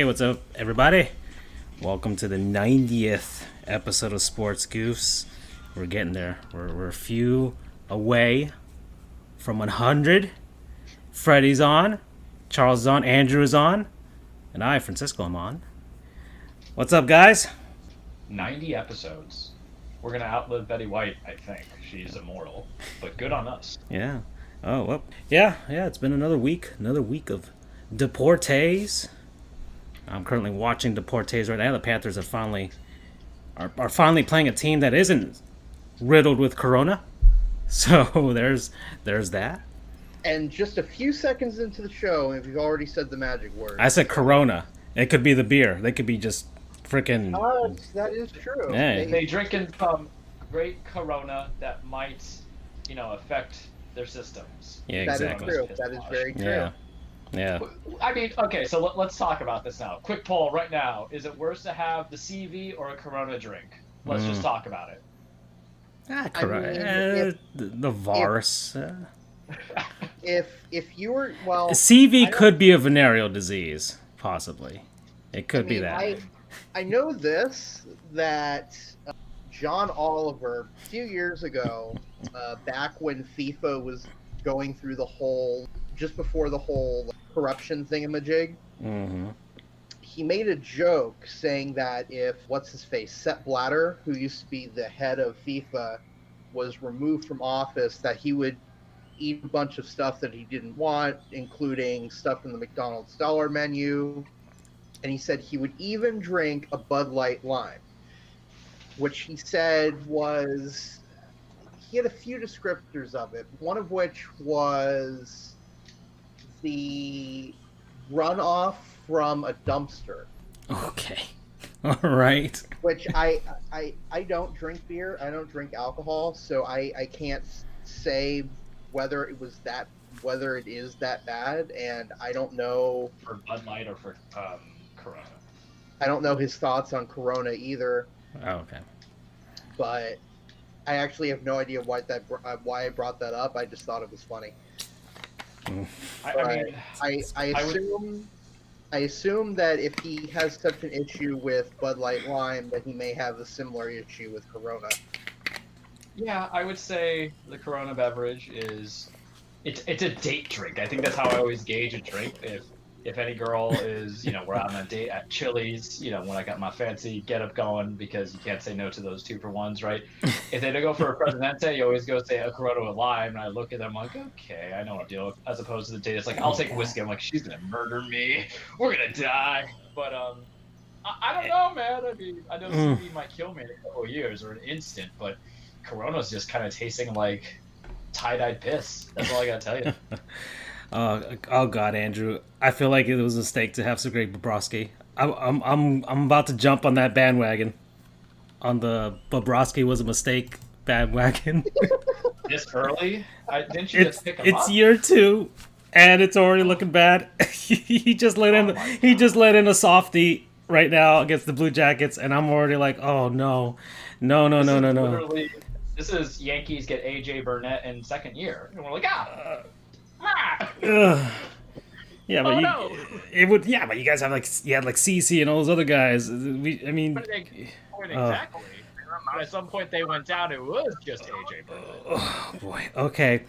what's up, everybody? Welcome to the 90th episode of Sports Goofs. We're getting there. We're a few away from 100. Freddie's on, Charles is on, Andrew is on, and I, Francisco, am on. What's up, guys? 90 episodes. We're going to outlive Betty White, I think. She's immortal, but good on us. Yeah. Oh, well. Yeah, it's been another week of Deportes. I'm currently watching Deportes right now. The Panthers are finally playing a team that isn't riddled with corona. So there's that. And just a few seconds into the show, and we've already said the magic word. I said corona. It could be the beer. They could be just freaking... that is true. Yeah. They drinking some great corona that might, affect their systems. Yeah, exactly. That is true. That is very true. Yeah. I mean, okay, so let's talk about this now. Quick poll right now. Is it worse to have the CV or a corona drink? Let's just talk about it. Corona. The virus. If you were, well... CV could be a venereal disease, possibly. It could be that. I know this, that John Oliver, a few years ago, back when FIFA was going through just before the whole corruption thingamajig, he made a joke saying that if, Sepp Blatter, who used to be the head of FIFA, was removed from office, that he would eat a bunch of stuff that he didn't want, including stuff in the McDonald's dollar menu. And he said he would even drink a Bud Light Lime, which he said was... He had a few descriptors of it, one of which was the runoff from a dumpster. Okay. All right. Which I don't drink beer. I don't drink alcohol, so I can't say whether it is that bad, and I don't know for Bud Light or for Corona. I don't know his thoughts on Corona either. Oh, okay. But I actually have no idea why I brought that up. I just thought it was funny. I assume that if he has such an issue with Bud Light Lime, that he may have a similar issue with Corona. Yeah, I would say the Corona beverage is it's a date drink. I think that's how I always gauge a drink. If any girl is, we're out on a date at Chili's, when I got my fancy get up going, because you can't say no to those 2-for-1s, right? If they don't go for a Presidente, you always go say a Corona with lime, and I look at them like, okay, I know what to deal with. As opposed to the date, it's like, I'll take whiskey. I'm like, she's gonna murder me. We're gonna die. But I don't know, man. I mean, I know CV might kill me in a couple of years or an instant, but Corona's just kind of tasting like tie-dyed piss. That's all I gotta tell you. Oh God, Andrew! I feel like it was a mistake to have some great Bobrovsky. I'm about to jump on that bandwagon. On the Bobrovsky was a mistake bandwagon. This early? Didn't you just pick him up? It's year 2, and it's already looking bad. He just let in a softie right now against the Blue Jackets, and I'm already like, oh no. Literally, this is Yankees get AJ Burnett in second year, and we're like, Yeah, but but you guys have you had CC and all those other guys. Exactly. But at some point they went down. It was just AJ Burnett. Oh boy. Okay.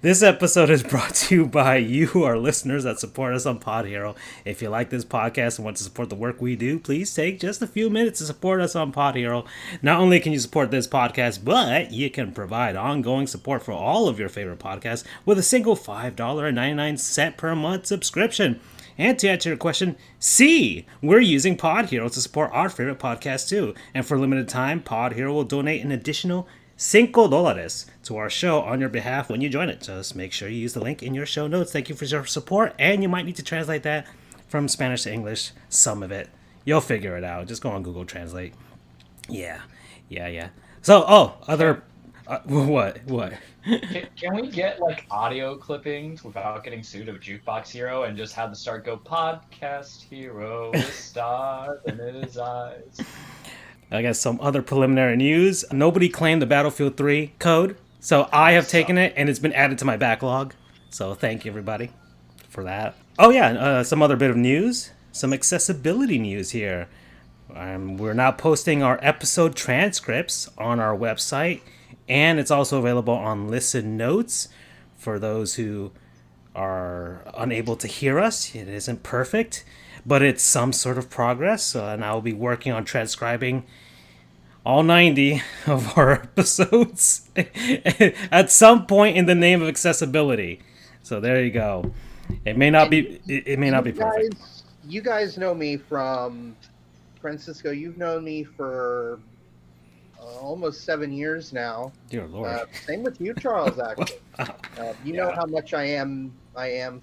This episode is brought to you by you, our listeners that support us on Pod Hero. If you like this podcast and want to support the work we do, please take just a few minutes to support us on Pod Hero. Not only can you support this podcast, but you can provide ongoing support for all of your favorite podcasts with a single $5.99 per month subscription. And to answer your question, we're using Pod Hero to support our favorite podcast too. And for a limited time, Pod Hero will donate an additional $5 to our show on your behalf when you join it. Just make sure you use the link in your show notes. Thank you for your support, and you might need to translate that from Spanish to English, some of it. You'll figure it out. Just go on Google Translate. Yeah. So, what? Can we get audio clippings without getting sued of Jukebox Hero and just have the start go, Podcast Hero with stars in his eyes? I got some other preliminary news. Nobody claimed the Battlefield 3 code, so I have taken it, and it's been added to my backlog. So thank you, everybody, for that. Oh, yeah, some other bit of news. some accessibility news here. We're now posting our episode transcripts on our website, and it's also available on Listen Notes for those who are unable to hear us. It isn't perfect, but it's some sort of progress, and I'll be working on transcribing all 90 of our episodes at some point in the name of accessibility. So there you go. It may not be perfect. You guys know me from Francisco. You've known me for almost 7 years now. Dear Lord. Same with you, Charles. Actually, you know how much I am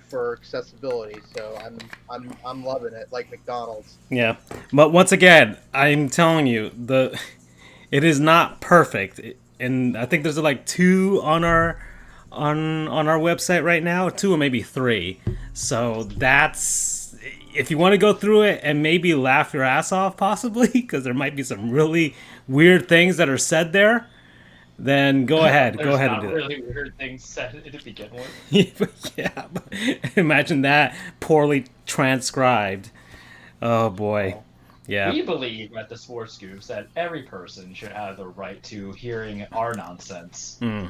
for accessibility. So I'm loving it, like McDonald's. Yeah, but once again, I'm telling you, it is not perfect, and I think there's like 2 on our website right now, 2 or maybe 3. So that's, if you want to go through it and maybe laugh your ass off, possibly, because there might be some really weird things that are said there, then go ahead and do that. Really weird things said to begin with. Yeah, imagine that poorly transcribed. Oh boy. Yeah. We believe at the Sports Goofs that every person should have the right to hearing our nonsense to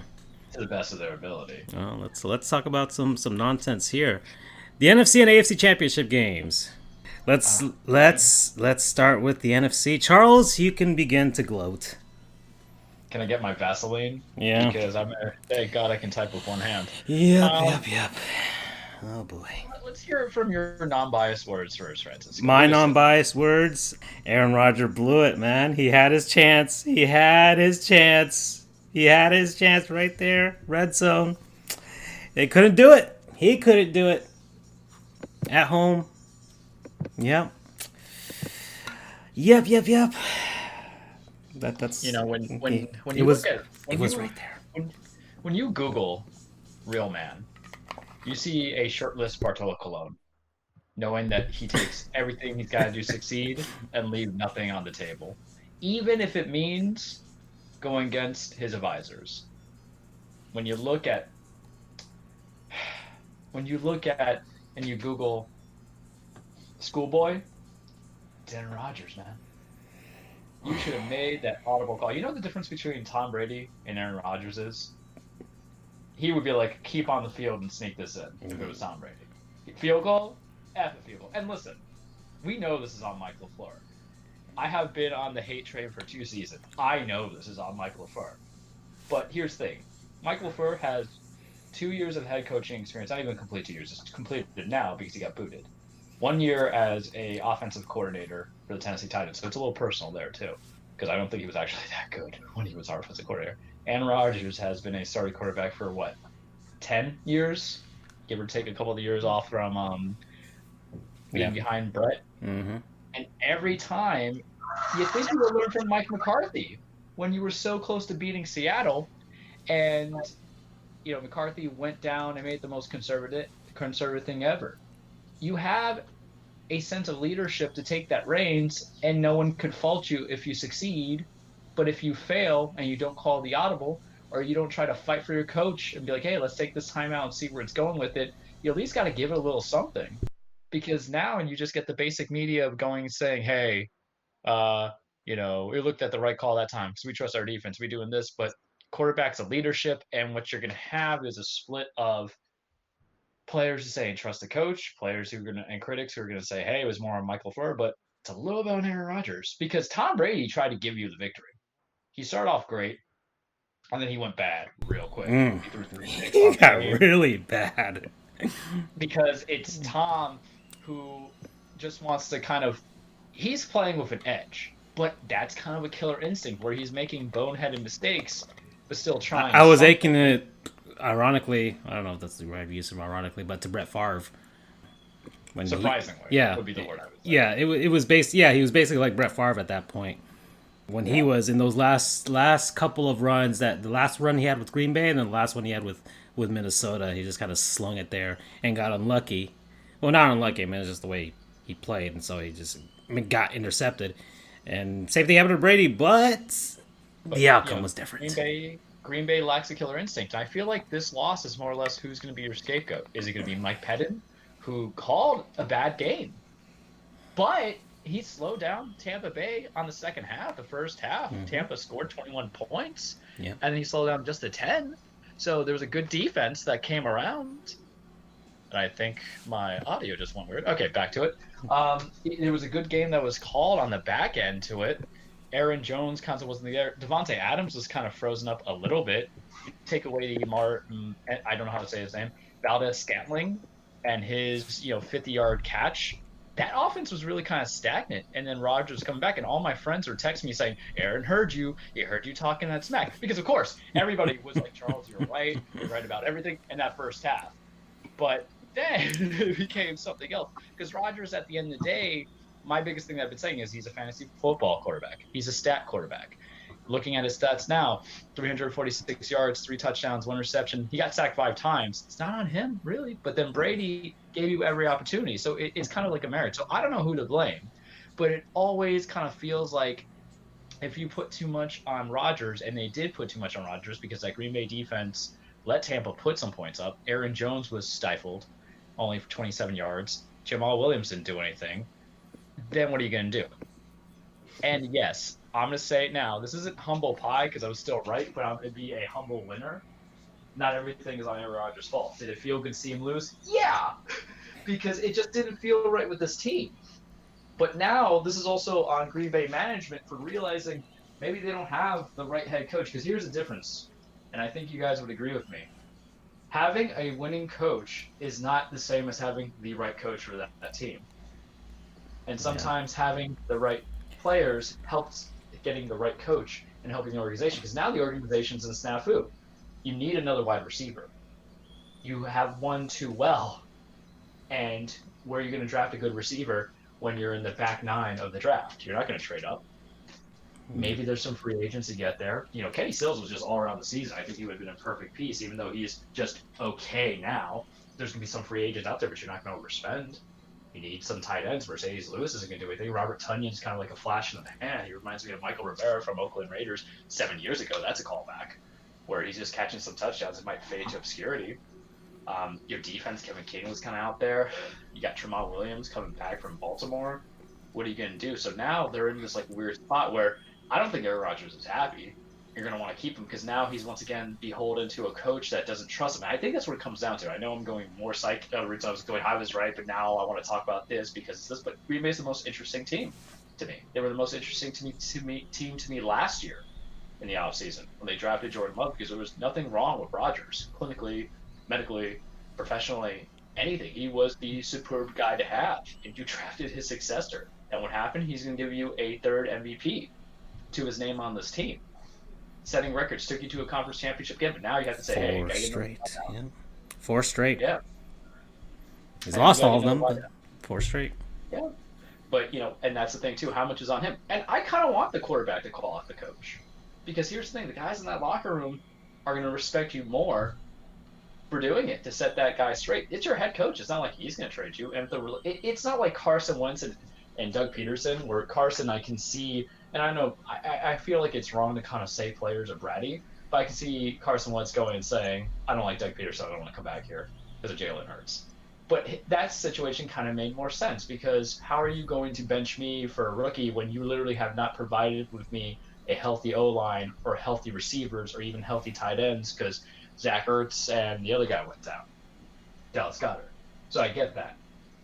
the best of their ability. Well, let's talk about some nonsense here. The NFC and AFC championship games. Let's start with the NFC. Charles, you can begin to gloat. Can I get my Vaseline? Yeah. Because thank God I can type with one hand. Yep. Oh boy. Let's hear it from your non-biased words first, Francis. My non-biased words. Aaron Rodgers blew it, man. He had his chance. He had his chance right there. Red zone. They couldn't do it. He couldn't do it. At home. Yep. That's when it you was look at it was right there. When you Google real man, you see a shirtless Bartolo Colon, knowing that he takes everything he's got to do to succeed and leave nothing on the table, even if it means going against his advisors. When you look at and you Google schoolboy, it's Aaron Rodgers, man. You should have made that audible call. You know the difference between Tom Brady and Aaron Rodgers is? He would be like, keep on the field and sneak this in if it was Tom Brady. Field goal? F a field goal. And listen, we know this is on Mike LaFleur. I have been on the hate train for 2 seasons. I know this is on Mike LaFleur. But here's the thing. Mike LaFleur has 2 years of head coaching experience. Not even complete 2 years. It's completed now because he got booted. 1 year as a offensive coordinator for the Tennessee Titans. So it's a little personal there, too. Because I don't think he was actually that good when he was our offensive coordinator. Aaron Rodgers has been a starting quarterback for, 10 years? Give or take a couple of years off from being behind Brett. Mm-hmm. And every time, you think you would learn from Mike McCarthy when you were so close to beating Seattle. And, McCarthy went down and made the most conservative thing ever. You have a sense of leadership to take that reins, and no one could fault you if you succeed. But if you fail and you don't call the audible, or you don't try to fight for your coach and be like, hey, let's take this time out and see where it's going with it, you at least got to give it a little something. Because now you just get the basic media of going and saying, hey, we looked at the right call that time because we trust our defense. We're doing this. But quarterback's a leadership, and what you're going to have is a split of players who say trust the coach, players and critics who are going to say, hey, it was more on Michael LaFleur, but it's a little bit on Aaron Rodgers because Tom Brady tried to give you the victory. He started off great, and then he went bad real quick. He threw 3 picks. He got really bad. Because it's Tom who just wants to he's playing with an edge, but that's kind of a killer instinct where he's making boneheaded mistakes, but still trying. I was aching it. Ironically, I don't know if that's the right use of ironically, but to Brett Favre. Surprisingly, would be the word I would say. Yeah, it was based. Yeah, he was basically like Brett Favre at that point when he was in those last couple of runs. That the last run he had with Green Bay and then the last one he had with Minnesota, he just kind of slung it there and got unlucky. Well, not unlucky. I mean, it's just the way he played, and so he just got intercepted. And same thing happened to Brady, but the outcome was different. Green Bay lacks a killer instinct. I feel like this loss is more or less who's going to be your scapegoat. Is it going to be Mike Pettin, who called a bad game? But he slowed down Tampa Bay on the second half. The first half, Tampa scored 21 points, and then he slowed down just to 10. So there was a good defense that came around. And I think my audio just went weird. Okay, back to it. It was a good game that was called on the back end to it. Aaron Jones kind of wasn't there. Devontae Adams was kind of frozen up a little bit. Take away the I don't know how to say his name, Valdez-Scantling, and his 50-yard catch. That offense was really kind of stagnant. And then Rodgers coming back, and all my friends were texting me saying, Aaron heard you. He heard you talking that smack. Because, of course, everybody was like, Charles, you're right. You're right about everything in that first half. But then it became something else. Because Rodgers, at the end of the day, my biggest thing that I've been saying is he's a fantasy football quarterback. He's a stat quarterback. Looking at his stats now, 346 yards, 3 touchdowns, 1 reception. He got sacked 5 times. It's not on him, really. But then Brady gave you every opportunity. So it's kind of like a marriage. So I don't know who to blame. But it always kind of feels like if you put too much on Rodgers, and they did put too much on Rodgers because that Green Bay defense let Tampa put some points up. Aaron Jones was stifled, only for 27 yards. Jamal Williams didn't do anything. Then what are you going to do? And yes, I'm going to say it now. This isn't humble pie because I was still right, but I'm going to be a humble winner. Not everything is on Aaron Rodgers' fault. Did it feel good to see him lose? Yeah, because it just didn't feel right with this team. But now this is also on Green Bay management for realizing maybe they don't have the right head coach. Because here's the difference, and I think you guys would agree with me. Having a winning coach is not the same as having the right coach for that team. And sometimes having the right players helps getting the right coach and helping the organization. Because now the organization's in a snafu. You need another wide receiver. You have one too well. And where are you going to draft a good receiver when you're in the back 9 of the draft? You're not going to trade up. Maybe there's some free agents to get there. Kenny Stills was just all around the season. I think he would have been a perfect piece, even though he's just okay now. There's going to be some free agents out there, but you're not going to overspend. You need some tight ends. Mercedes Lewis isn't going to do anything. Robert Tunyon's kind of like a flash in the pan. He reminds me of Michael Rivera from Oakland Raiders 7 years ago. That's a callback, where he's just catching some touchdowns. It might fade to obscurity. Your defense, Kevin King was kind of out there. You got Jamal Williams coming back from Baltimore. What are you going to do? So now they're in this weird spot where I don't think Aaron Rodgers is happy. You're going to want to keep him because now he's once again beholden to a coach that doesn't trust him. And I think that's what it comes down to. I know I'm going more psych. I was going, I was right, but now I want to talk about this because it's this. But Green Bay's the most interesting team to me. They were the most interesting team to me last year in the offseason when they drafted Jordan Love because there was nothing wrong with Rodgers, clinically, medically, professionally, anything. He was the superb guy to have, and you drafted his successor. And what happened? He's going to give you a 3rd MVP to his name on this team. Setting records, took you to a conference championship game, but now you have to say, hey, 4 straight. Yeah. 4 straight. Yeah. He's lost all of them, but 4 straight. Yeah. But, and that's the thing, too. How much is on him? And I kind of want the quarterback to call out the coach. Because here's the thing. The guys in that locker room are going to respect you more for doing it, to set that guy straight. It's your head coach. It's not like he's going to trade you. And it's not like Carson Wentz and Doug Peterson, where Carson, I can see, and I know I feel like it's wrong to kind of say players are bratty, but I can see Carson Wentz going and saying, I don't like Doug Peterson, I don't want to come back here because of Jalen Hurts. But that situation kind of made more sense because how are you going to bench me for a rookie when you literally have not provided with me a healthy O-line or healthy receivers or even healthy tight ends because Zach Ertz and the other guy went down, Dallas Goedert. So I get that.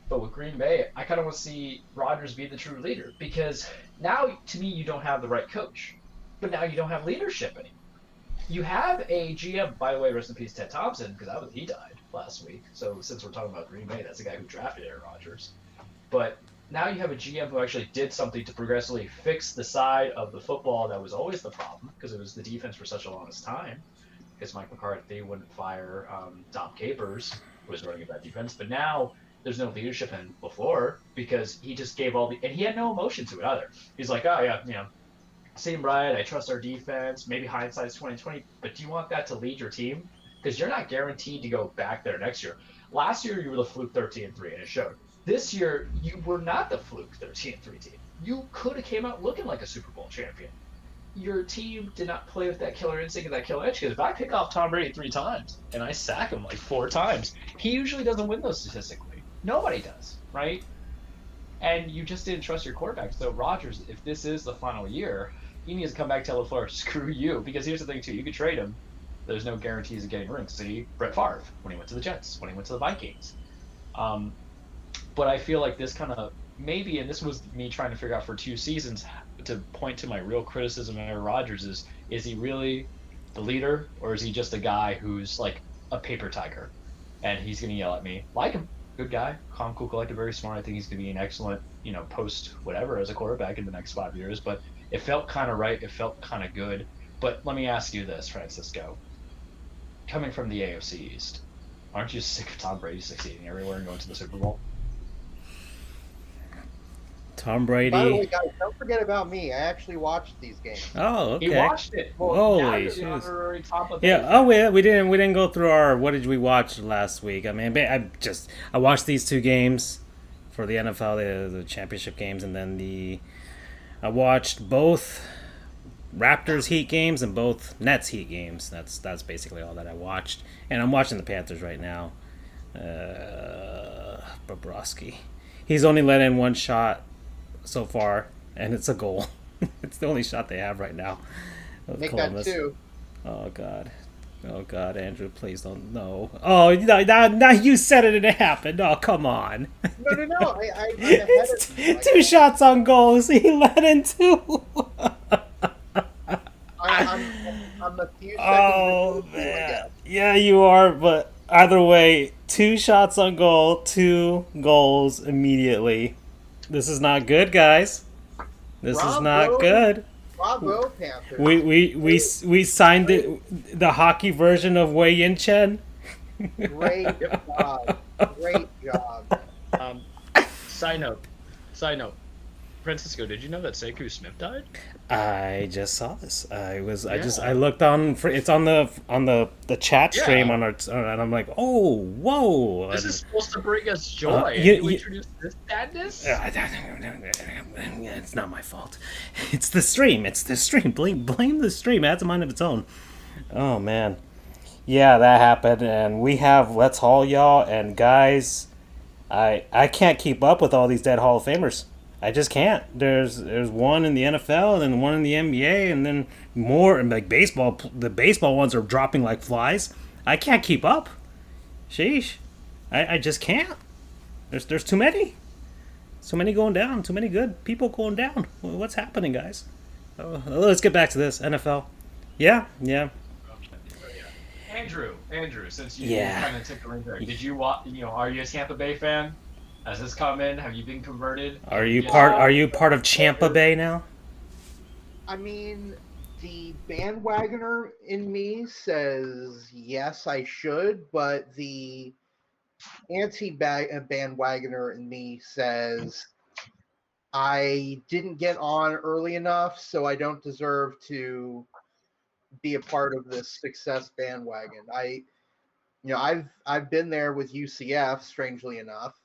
But with Green Bay, I kind of want to see Rodgers be the true leader because now, to me, you don't have the right coach. But now you don't have leadership anymore. You have a GM, by the way, rest in peace, Ted Thompson, because he died last week. So since we're talking about Green Bay, that's the guy who drafted Aaron Rodgers. But now you have a GM who actually did something to progressively fix the side of the football that was always the problem because it was the defense for such a long time. Because Mike McCarthy wouldn't fire Tom Capers, who was running that defense. But now there's no leadership in LaFleur because he just gave and he had no emotion to it either. He's like, oh yeah, same right, I trust our defense, maybe hindsight's 2020, but do you want that to lead your team? Because you're not guaranteed to go back there next year. Last year you were the fluke 13-3 and it showed. This year you were not the fluke 13-3 team. You could have came out looking like a Super Bowl champion. Your team did not play with that killer instinct and that killer edge because if I pick off Tom Brady 3 times and I sack him 4 times, he usually doesn't win those statistically. Nobody does, right? and you just didn't trust your quarterback. So Rodgers, if this is the final year, he needs to come back to tell LaFleur, screw you. Because here's the thing too, you could trade him. There's no guarantees of getting rings. See Brett Favre when he went to the Jets, when he went to the Vikings. But I feel like this kind of maybe, and this was me trying to figure out for 2 seasons, to point to my real criticism of Aaron Rodgers is he really the leader, or is he just a guy who's like a paper tiger, and he's gonna yell at me? Like him, good guy, calm, cool, collected, very smart. I think he's gonna be an excellent, post whatever as a quarterback in the next 5 years. But it felt kind of right. It felt kind of good. But let me ask you this, Francisco. Coming from the AFC East, aren't you sick of Tom Brady succeeding everywhere and going to the Super Bowl? Tom Brady. By the way, guys, don't forget about me. I actually watched these games. Oh, okay. He watched it. Well, Holy shit! Yeah. Oh, we didn't go through our what did we watch last week? I mean, I watched these 2 games for the NFL, the championship games, and then I watched both Raptors Heat games and both Nets Heat games. That's basically all that I watched, and I'm watching the Panthers right now. Bobrovsky, he's only let in 1 shot so far, and it's a goal. It's the only shot they have right now. Make Columbus. That 2. Oh God, Andrew, please don't. No. Oh, now you said it and it happened. Oh, come on. No. It's 2 shots on goals. He let in 2. I'm a few seconds. Oh man. Yeah, you are. But either way, 2 shots on goal, 2 goals immediately. This is not good, guys. This is not good. Bravo, Panthers. We signed the hockey version of Wei Yin Chen. Great job. Great job. Side note. Francisco, did you know that Sekou Smith died? I just saw this. I looked on. It's on the chat stream on our, and I'm like, oh, whoa! This is supposed to bring us joy. You introduce this sadness. It's not my fault. It's the stream. Blame the stream. It has a mind of its own. Oh man, yeah, that happened, and we have Let's Haul y'all, and guys, I can't keep up with all these dead Hall of Famers. I just can't. There's one in the NFL, and then one in the NBA, and then more. And like baseball, the baseball ones are dropping like flies. I can't keep up. Sheesh, I just can't. There's too many. So many going down. Too many good people going down. What's happening, guys? Let's get back to this NFL. Yeah. Andrew, since you kind of took the ring there, did you watch? Are you a Tampa Bay fan? Has this come in? Have you been converted? Are you part of Champa Bay now? I mean, the bandwagoner in me says yes, I should, but the anti-bandwagoner in me says I didn't get on early enough, so I don't deserve to be a part of this success bandwagon. I've been there with UCF, strangely enough.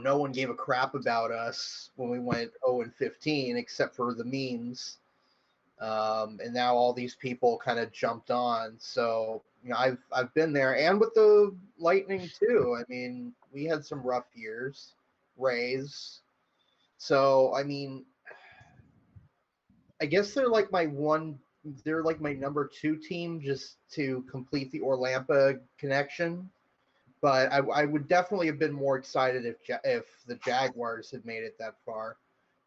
No one gave a crap about us when we went 0-15, except for the memes. And now all these people kind of jumped on. So, I've been there, and with the Lightning too. I mean, we had some rough years, Rays. So, I mean, I guess they're like my number 2 team, just to complete the Orlampa connection. But I would definitely have been more excited if the Jaguars had made it that far.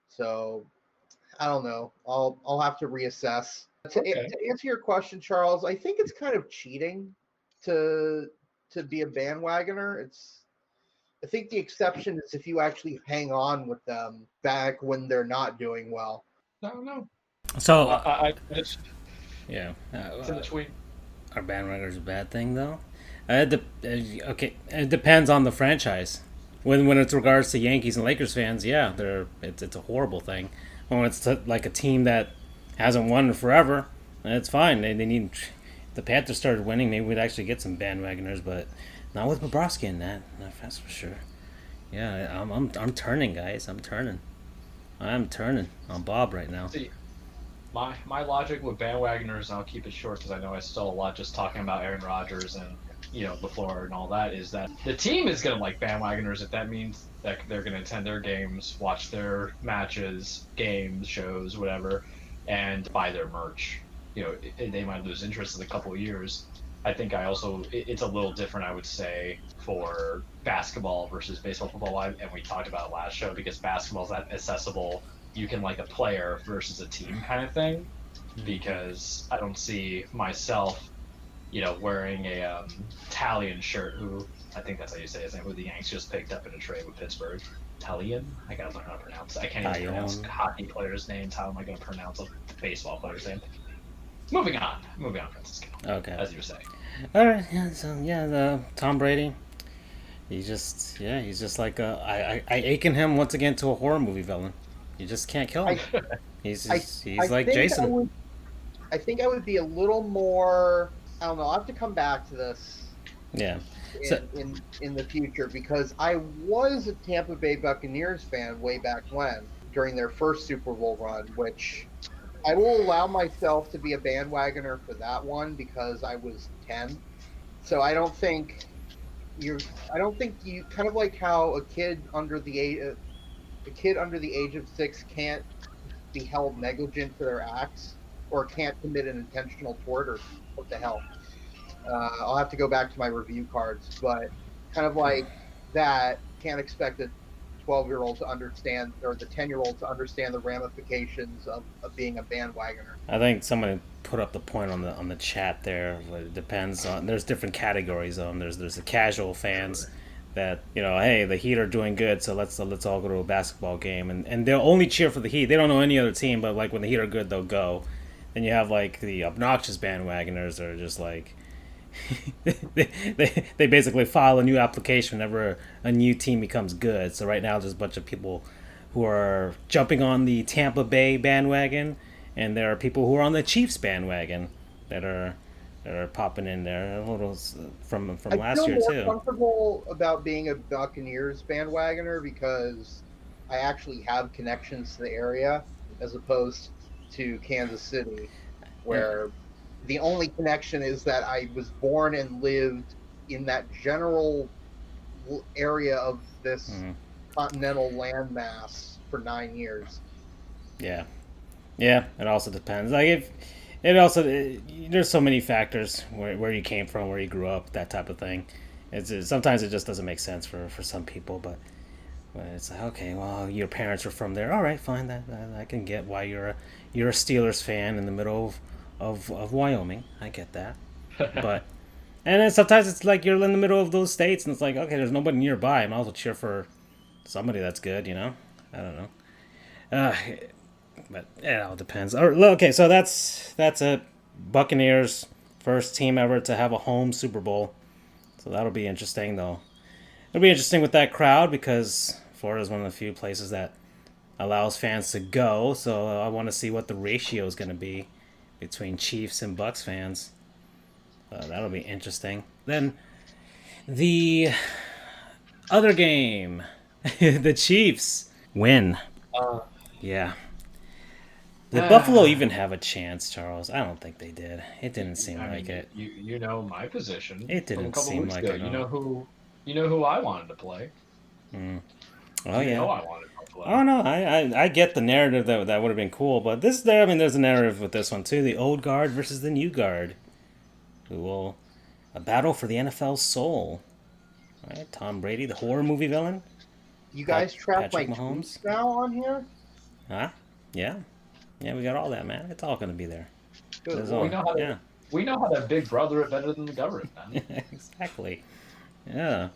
So I don't know. I'll have to reassess. To answer your question, Charles, I think it's kind of cheating to be a bandwagoner. I think the exception is if you actually hang on with them back when they're not doing well. I don't know. So it's in the tweet. Are bandwagoners a bad thing though? It depends on the franchise. When it's regards to Yankees and Lakers fans, yeah, it's a horrible thing. When it's like a team that hasn't won forever, it's fine. They need. If the Panthers started winning, maybe we'd actually get some bandwagoners, but not with Bobrovsky in that. That's for sure. Yeah, I'm turning, guys. I'm turning on Bob right now. See, my logic with bandwagoners, and I'll keep it short because I know I stole a lot just talking about Aaron Rodgers and before and all that, is that the team is going to like bandwagoners if that means that they're going to attend their games, watch their matches, games, shows, whatever, and buy their merch. They might lose interest in a couple of years. I think it's a little different, I would say, for basketball versus baseball, football, and we talked about it last show, because basketball is that accessible. You can like a player versus a team kind of thing, because I don't see myself, wearing a Italian shirt, who I think that's how you say his name, who the Yanks just picked up in a trade with Pittsburgh. Italian? I gotta learn how to pronounce it. I can't even pronounce hockey players' names. How am I going to pronounce a baseball player's name? Moving on, Francisco. Okay. As you were saying. All right. Yeah. So the Tom Brady. He's just like I akin him once again to a horror movie villain. You just can't kill him. He's like Jason. I think I would be a little more. I don't know. I'll have to come back to this. Yeah. In the future, because I was a Tampa Bay Buccaneers fan way back when, during their first Super Bowl run, which I will allow myself to be a bandwagoner for that one because I was 10. So I don't think you kind of like how a kid under the age of 6 can't be held negligent for their acts or can't commit an intentional tort, or what the hell. I'll have to go back to my review cards, but kind of like that, can't expect a 12-year-old to understand, or the 10-year-old to understand the ramifications of being a bandwagoner. I think somebody put up the point on the chat there. It depends on. There's different categories. There's the casual fans that hey, the Heat are doing good, so let's all go to a basketball game, and they'll only cheer for the Heat. They don't know any other team, but like when the Heat are good, they'll go. Then you have like the obnoxious bandwagoners that are just like. they basically file a new application whenever a new team becomes good. So right now there's a bunch of people who are jumping on the Tampa Bay bandwagon, and there are people who are on the Chiefs bandwagon that are popping in there a little from last year too. I feel more comfortable about being a Buccaneers bandwagoner because I actually have connections to the area as opposed to Kansas City, where the only connection is that I was born and lived in that general area of this continental landmass for 9 years. Yeah. It also depends. Like there's so many factors where you came from, where you grew up, that type of thing. Sometimes it just doesn't make sense for some people, but it's like, okay, well, your parents were from there. All right, fine. That I can get why you're a Steelers fan in the middle of Wyoming. I get that. But and then sometimes it's like you're in the middle of those states and it's like, okay, there's nobody nearby. I might as well cheer for somebody that's good, I don't know. But it all depends. Okay, so that's it. Buccaneers, first team ever to have a home Super Bowl. So that'll be interesting though. It'll be interesting with that crowd because Florida is one of the few places that allows fans to go. So I want to see what the ratio is going to be between Chiefs and Bucks fans. That'll be interesting. Then the other game, the Chiefs win. Yeah. Did Buffalo even have a chance, Charles? I don't think they did. It didn't seem like it. You know my position. It didn't seem like it. You know who I wanted to play. Oh yeah. I wanted to play. Oh no, I get the narrative that would have been cool, but there's a narrative with this one too. The old guard versus the new guard, who will a battle for the NFL's soul. All right, Tom Brady, the horror movie villain. You guys track my Mahomes tweets now on here? Huh? Yeah, we got all that, man. It's all gonna be there. Good. We know how to Big Brother it better than the government, man. Exactly. Yeah.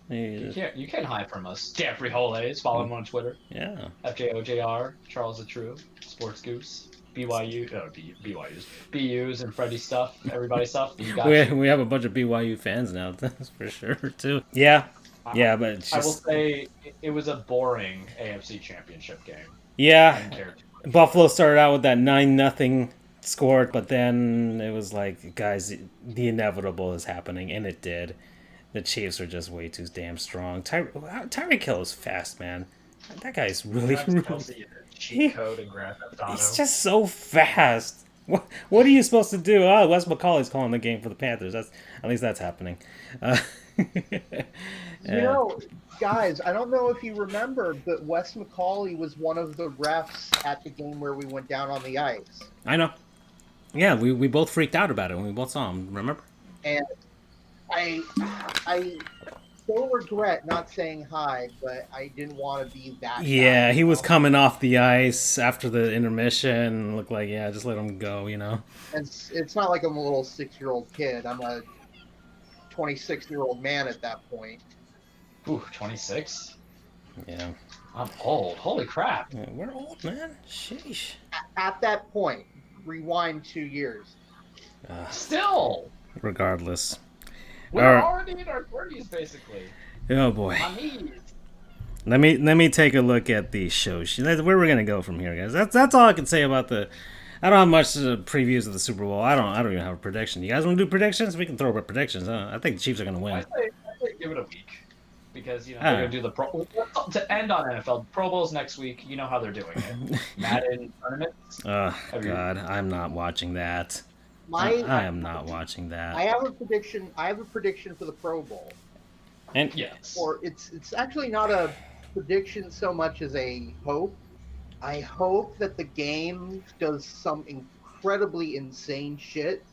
You can't hide from us. Jeffrey Holes, follow him on Twitter. Yeah. FJOJR, Charles the True, Sports Goose, BUs and Freddie stuff, everybody stuff. We have a bunch of BYU fans now, that's for sure too. Yeah. Yeah, but it's just... I will say it was a boring AFC Championship game. Yeah. Buffalo started out with that 9-0 score, but then it was like, guys, the inevitable is happening, and it did. The Chiefs are just way too damn strong. Tyreek Hill is fast, man. That guy's really cheat code and Grand Theft Auto. He's just so fast. What are you supposed to do? Oh, Wes McCauley's calling the game for the Panthers. At least that's happening. Guys, I don't know if you remember, but Wes McCauley was one of the refs at the game where we went down on the ice. I know. Yeah, we both freaked out about it when we both saw him. Remember? And I still regret not saying hi, but I didn't want to be that guy. Yeah, he was coming off the ice after the intermission. Looked like, just let him go, It's not like I'm a little 6-year-old kid. I'm a 26-year-old man at that point. Ooh, 26? Yeah. I'm old. Holy crap. Yeah, we're old, man. Sheesh. At that point, rewind 2 years. Still. Regardless. We're already in our 30s, basically. Oh, boy. On these. Let me take a look at the show. Where we're gonna go from here, guys. That's all I can say about the. I don't have much previews of the Super Bowl. I don't even have a prediction. You guys want to do predictions? We can throw up predictions. I think the Chiefs are gonna win. I say give it a week because they're gonna do the Pro. To end on NFL Pro Bowls next week. You know how they're doing it. Madden tournaments. God, I'm not watching that. I am not watching that. I have a prediction. For the Pro Bowl. And yes, or it's actually not a prediction so much as a hope. I hope that the game does some incredibly insane shit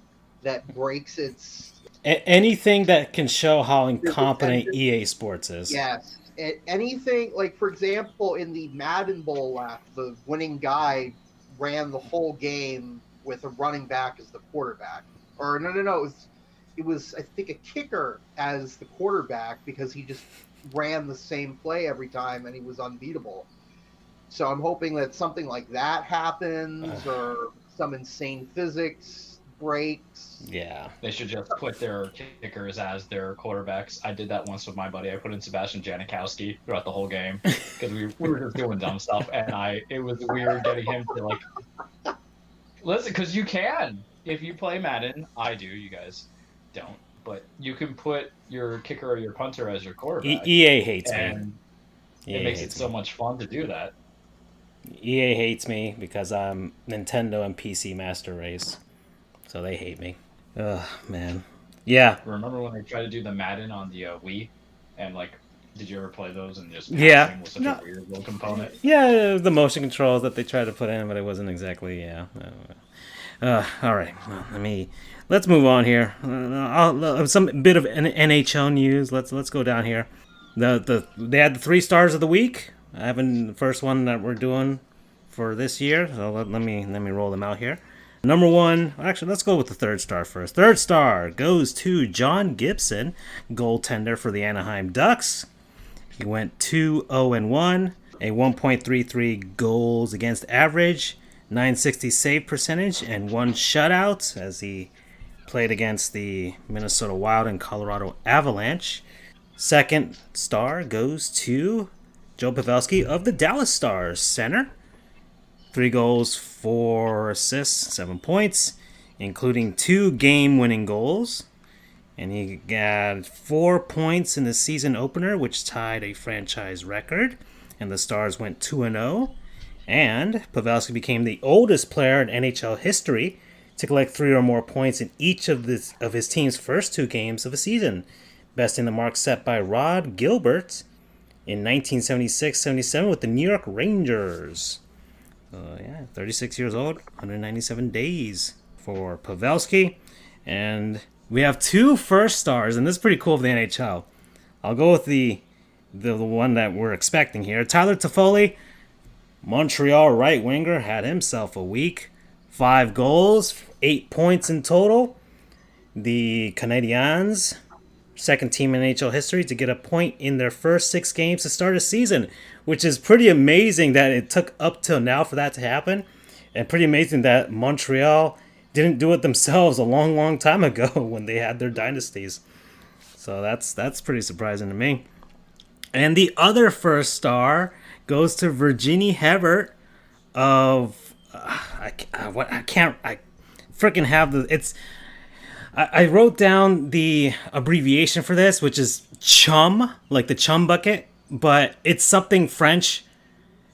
that breaks its. Anything that can show how incompetent EA Sports is. Yes. Anything, like, for example, in the Madden Bowl the winning guy ran the whole game with a running back as the quarterback. Or, no. It was, I think, a kicker as the quarterback because he just ran the same play every time and he was unbeatable. So I'm hoping that something like that happens or some insane physics breaks. Yeah. They should just put their kickers as their quarterbacks. I did that once with my buddy. I put in Sebastian Janikowski throughout the whole game because we were just doing dumb stuff. And it was weird getting him to, listen, because you can. If you play Madden, I do, you guys don't. But you can put your kicker or your punter as your quarterback. EA hates me. And it makes it so much fun to do that. EA hates me because I'm Nintendo and PC Master Race. So they hate me. Ugh, man. Yeah. Remember when they tried to do the Madden on the Wii? And, did you ever play those and just passing was such a weird little component? Yeah, the motion controls that they tried to put in, but it wasn't exactly, all right. Well, let's move on here. Some bit of NHL news. Let's go down here. They had the 3 stars of the week. I haven't the first one that we're doing for this year. So let me roll them out here. Number 1, actually, let's go with the 3rd star first. 3rd star goes to John Gibson, goaltender for the Anaheim Ducks. He went 2-0-1, a 1.33 goals against average, 960 save percentage, and 1 shutout as he played against the Minnesota Wild and Colorado Avalanche. 2nd star goes to Joe Pavelski of the Dallas Stars, center. 3 goals, 4 assists, 7 points, including 2 game-winning goals. And he got 4 points in the season opener, which tied a franchise record. And the Stars went 2-0. And Pavelski became the oldest player in NHL history to collect 3 or more points in each of his team's first 2 games of a season, besting the mark set by Rod Gilbert in 1976-77 with the New York Rangers. 36 years old, 197 days for Pavelski. And we have 2 first stars, and this is pretty cool for the NHL. I'll go with the one that we're expecting here. Tyler Toffoli, Montreal right winger, had himself a week. 5 goals, 8 points in total. The Canadiens, second team in NHL history to get a point in their first 6 games to start a season, which is pretty amazing that it took up till now for that to happen, and pretty amazing that Montreal didn't do it themselves a long, long time ago when they had their dynasties. So that's pretty surprising to me. And the other first star goes to Virginie Hebert of I freaking have the I wrote down the abbreviation for this, which is CHUM, like the chum bucket, but it's something French.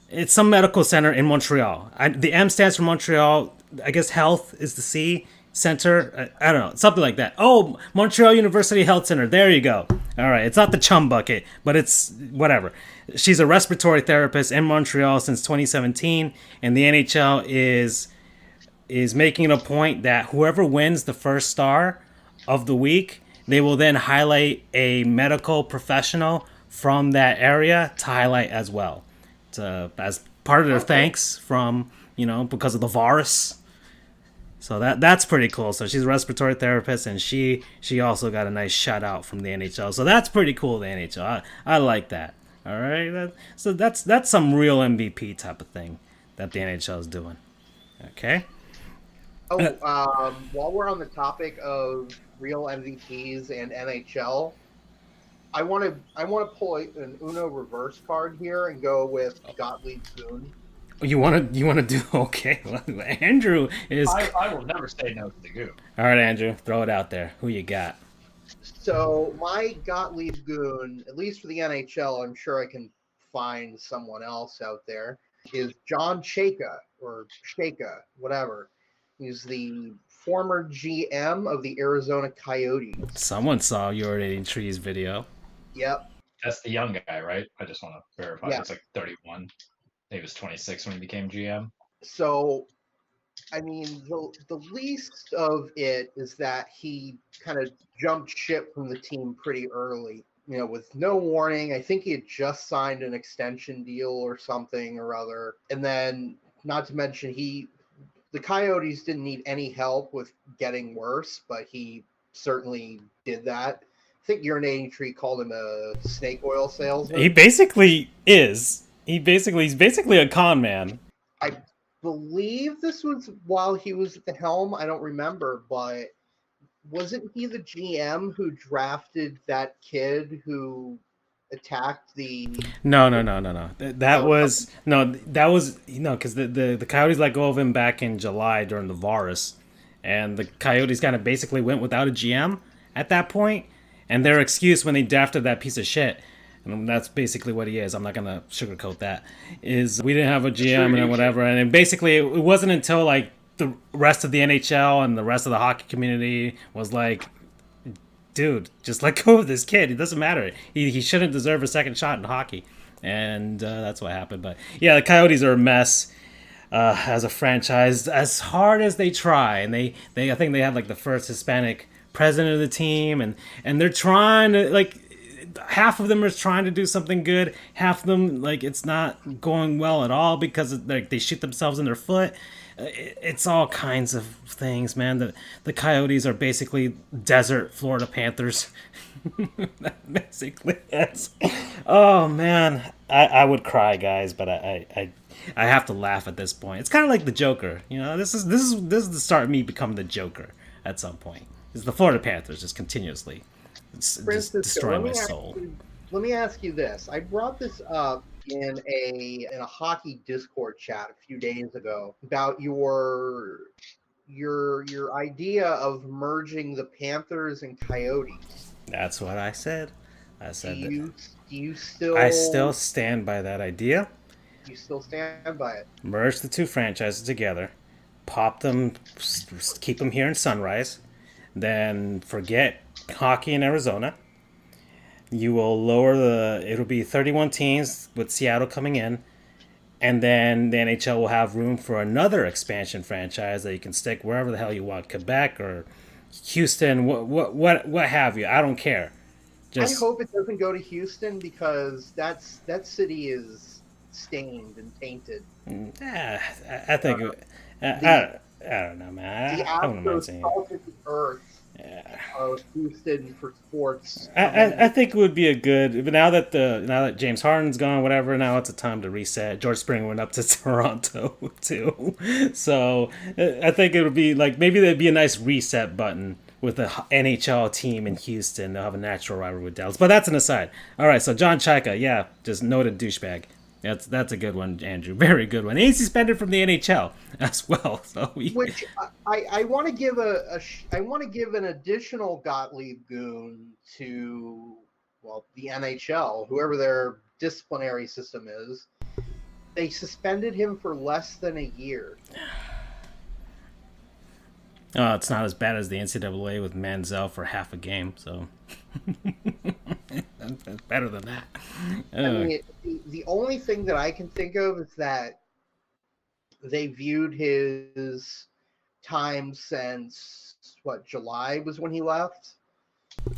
It's some medical center in Montreal. The M stands for Montreal. I guess health is the C. Center, I don't know, something like that. Oh, Montreal University Health Center. There you go. All right, it's not the chum bucket, but it's whatever. She's a respiratory therapist in Montreal since 2017, and the NHL is making it a point that whoever wins the first star of the week, they will then highlight a medical professional from that area to highlight as well, as part of their thanks from because of the virus. So that's pretty cool. So she's a respiratory therapist, and she also got a nice shout out from the NHL. So that's pretty cool. The NHL, I like that. All right, so that's some real MVP type of thing that the NHL is doing. Okay. While we're on the topic of real MVPs and NHL, I want to pull an Uno reverse card here and go with Gottlieb Goon. You want to do okay? Andrew is. I will never say no to the Goof. All right, Andrew, throw it out there. Who you got? So my Gottlieb Goon, at least for the NHL, I'm sure I can find someone else out there, is John Chayka or Chayka, whatever. He's the former GM of the Arizona Coyotes. Someone saw your Eating Trees video. Yep. That's the young guy, right? I just want to verify. Yeah. It's like 31. He was 26 when he became GM. So, I mean, the least of it is that he kind of jumped ship from the team pretty early, with no warning. I think he had just signed an extension deal or something or other. And then, not to mention, the Coyotes didn't need any help with getting worse, but he certainly did that. I think Urinating Tree called him a snake oil salesman. He basically is. He's basically a con man. I believe this was while he was at the helm. I don't remember, but wasn't he the GM who drafted that kid who attacked the? No. That was because the Coyotes let go of him back in July during the virus, and the Coyotes kind of basically went without a GM at that point, and their excuse when they drafted that piece of shit. And that's basically what he is. I'm not gonna sugarcoat that. Is we didn't have a GM and whatever, and basically it wasn't until like the rest of the NHL and the rest of the hockey community was like, "Dude, just let go of this kid. It doesn't matter. He shouldn't deserve a second shot in hockey." And that's what happened. But yeah, the Coyotes are a mess as a franchise. As hard as they try, and they I think they have like the first Hispanic president of the team, and they're trying to like. Half of them are trying to do something good. Half of them, like, it's not going well at all because like they shoot themselves in their foot. It's all kinds of things, man. The Coyotes are basically desert Florida Panthers. Basically, yes. Oh man, I would cry, guys, but I have to laugh at this point. It's kind of like the Joker, This is the start of me becoming the Joker at some point. It's the Florida Panthers just continuously. It's just destroying my soul. Let me ask you this. I brought this up in a hockey Discord chat a few days ago about your idea of merging the Panthers and Coyotes. That's what I said. Do you still? I still stand by that idea. You still stand by it. Merge the two franchises together, pop them, keep them here in Sunrise, then forget hockey in Arizona. You will lower it'll be 31 teams with Seattle coming in, and then the NHL will have room for another expansion franchise that you can stick wherever the hell you want, Quebec or Houston, what have you. I don't care. I hope it doesn't go to Houston because that city is stained and tainted. I think I don't know, man. I don't know the earth. Yeah. Houston for sports. I think it would be a good. But now that James Harden's gone, whatever. Now it's a time to reset. George Springer went up to Toronto too, so I think it would be like maybe there'd be a nice reset button with the NHL team in Houston. They'll have a natural rivalry with Dallas. But that's an aside. All right, so John Chayka, yeah, just noted douchebag. That's a good one, Andrew. Very good one. And he's suspended from the NHL as well. So which I want to give an additional Gottlieb Goon to the NHL, whoever their disciplinary system is. They suspended him for less than a year. It's not as bad as the NCAA with Manziel for half a game, so it's better than that. I mean, the only thing that I can think of is that they viewed his time since July was when he left.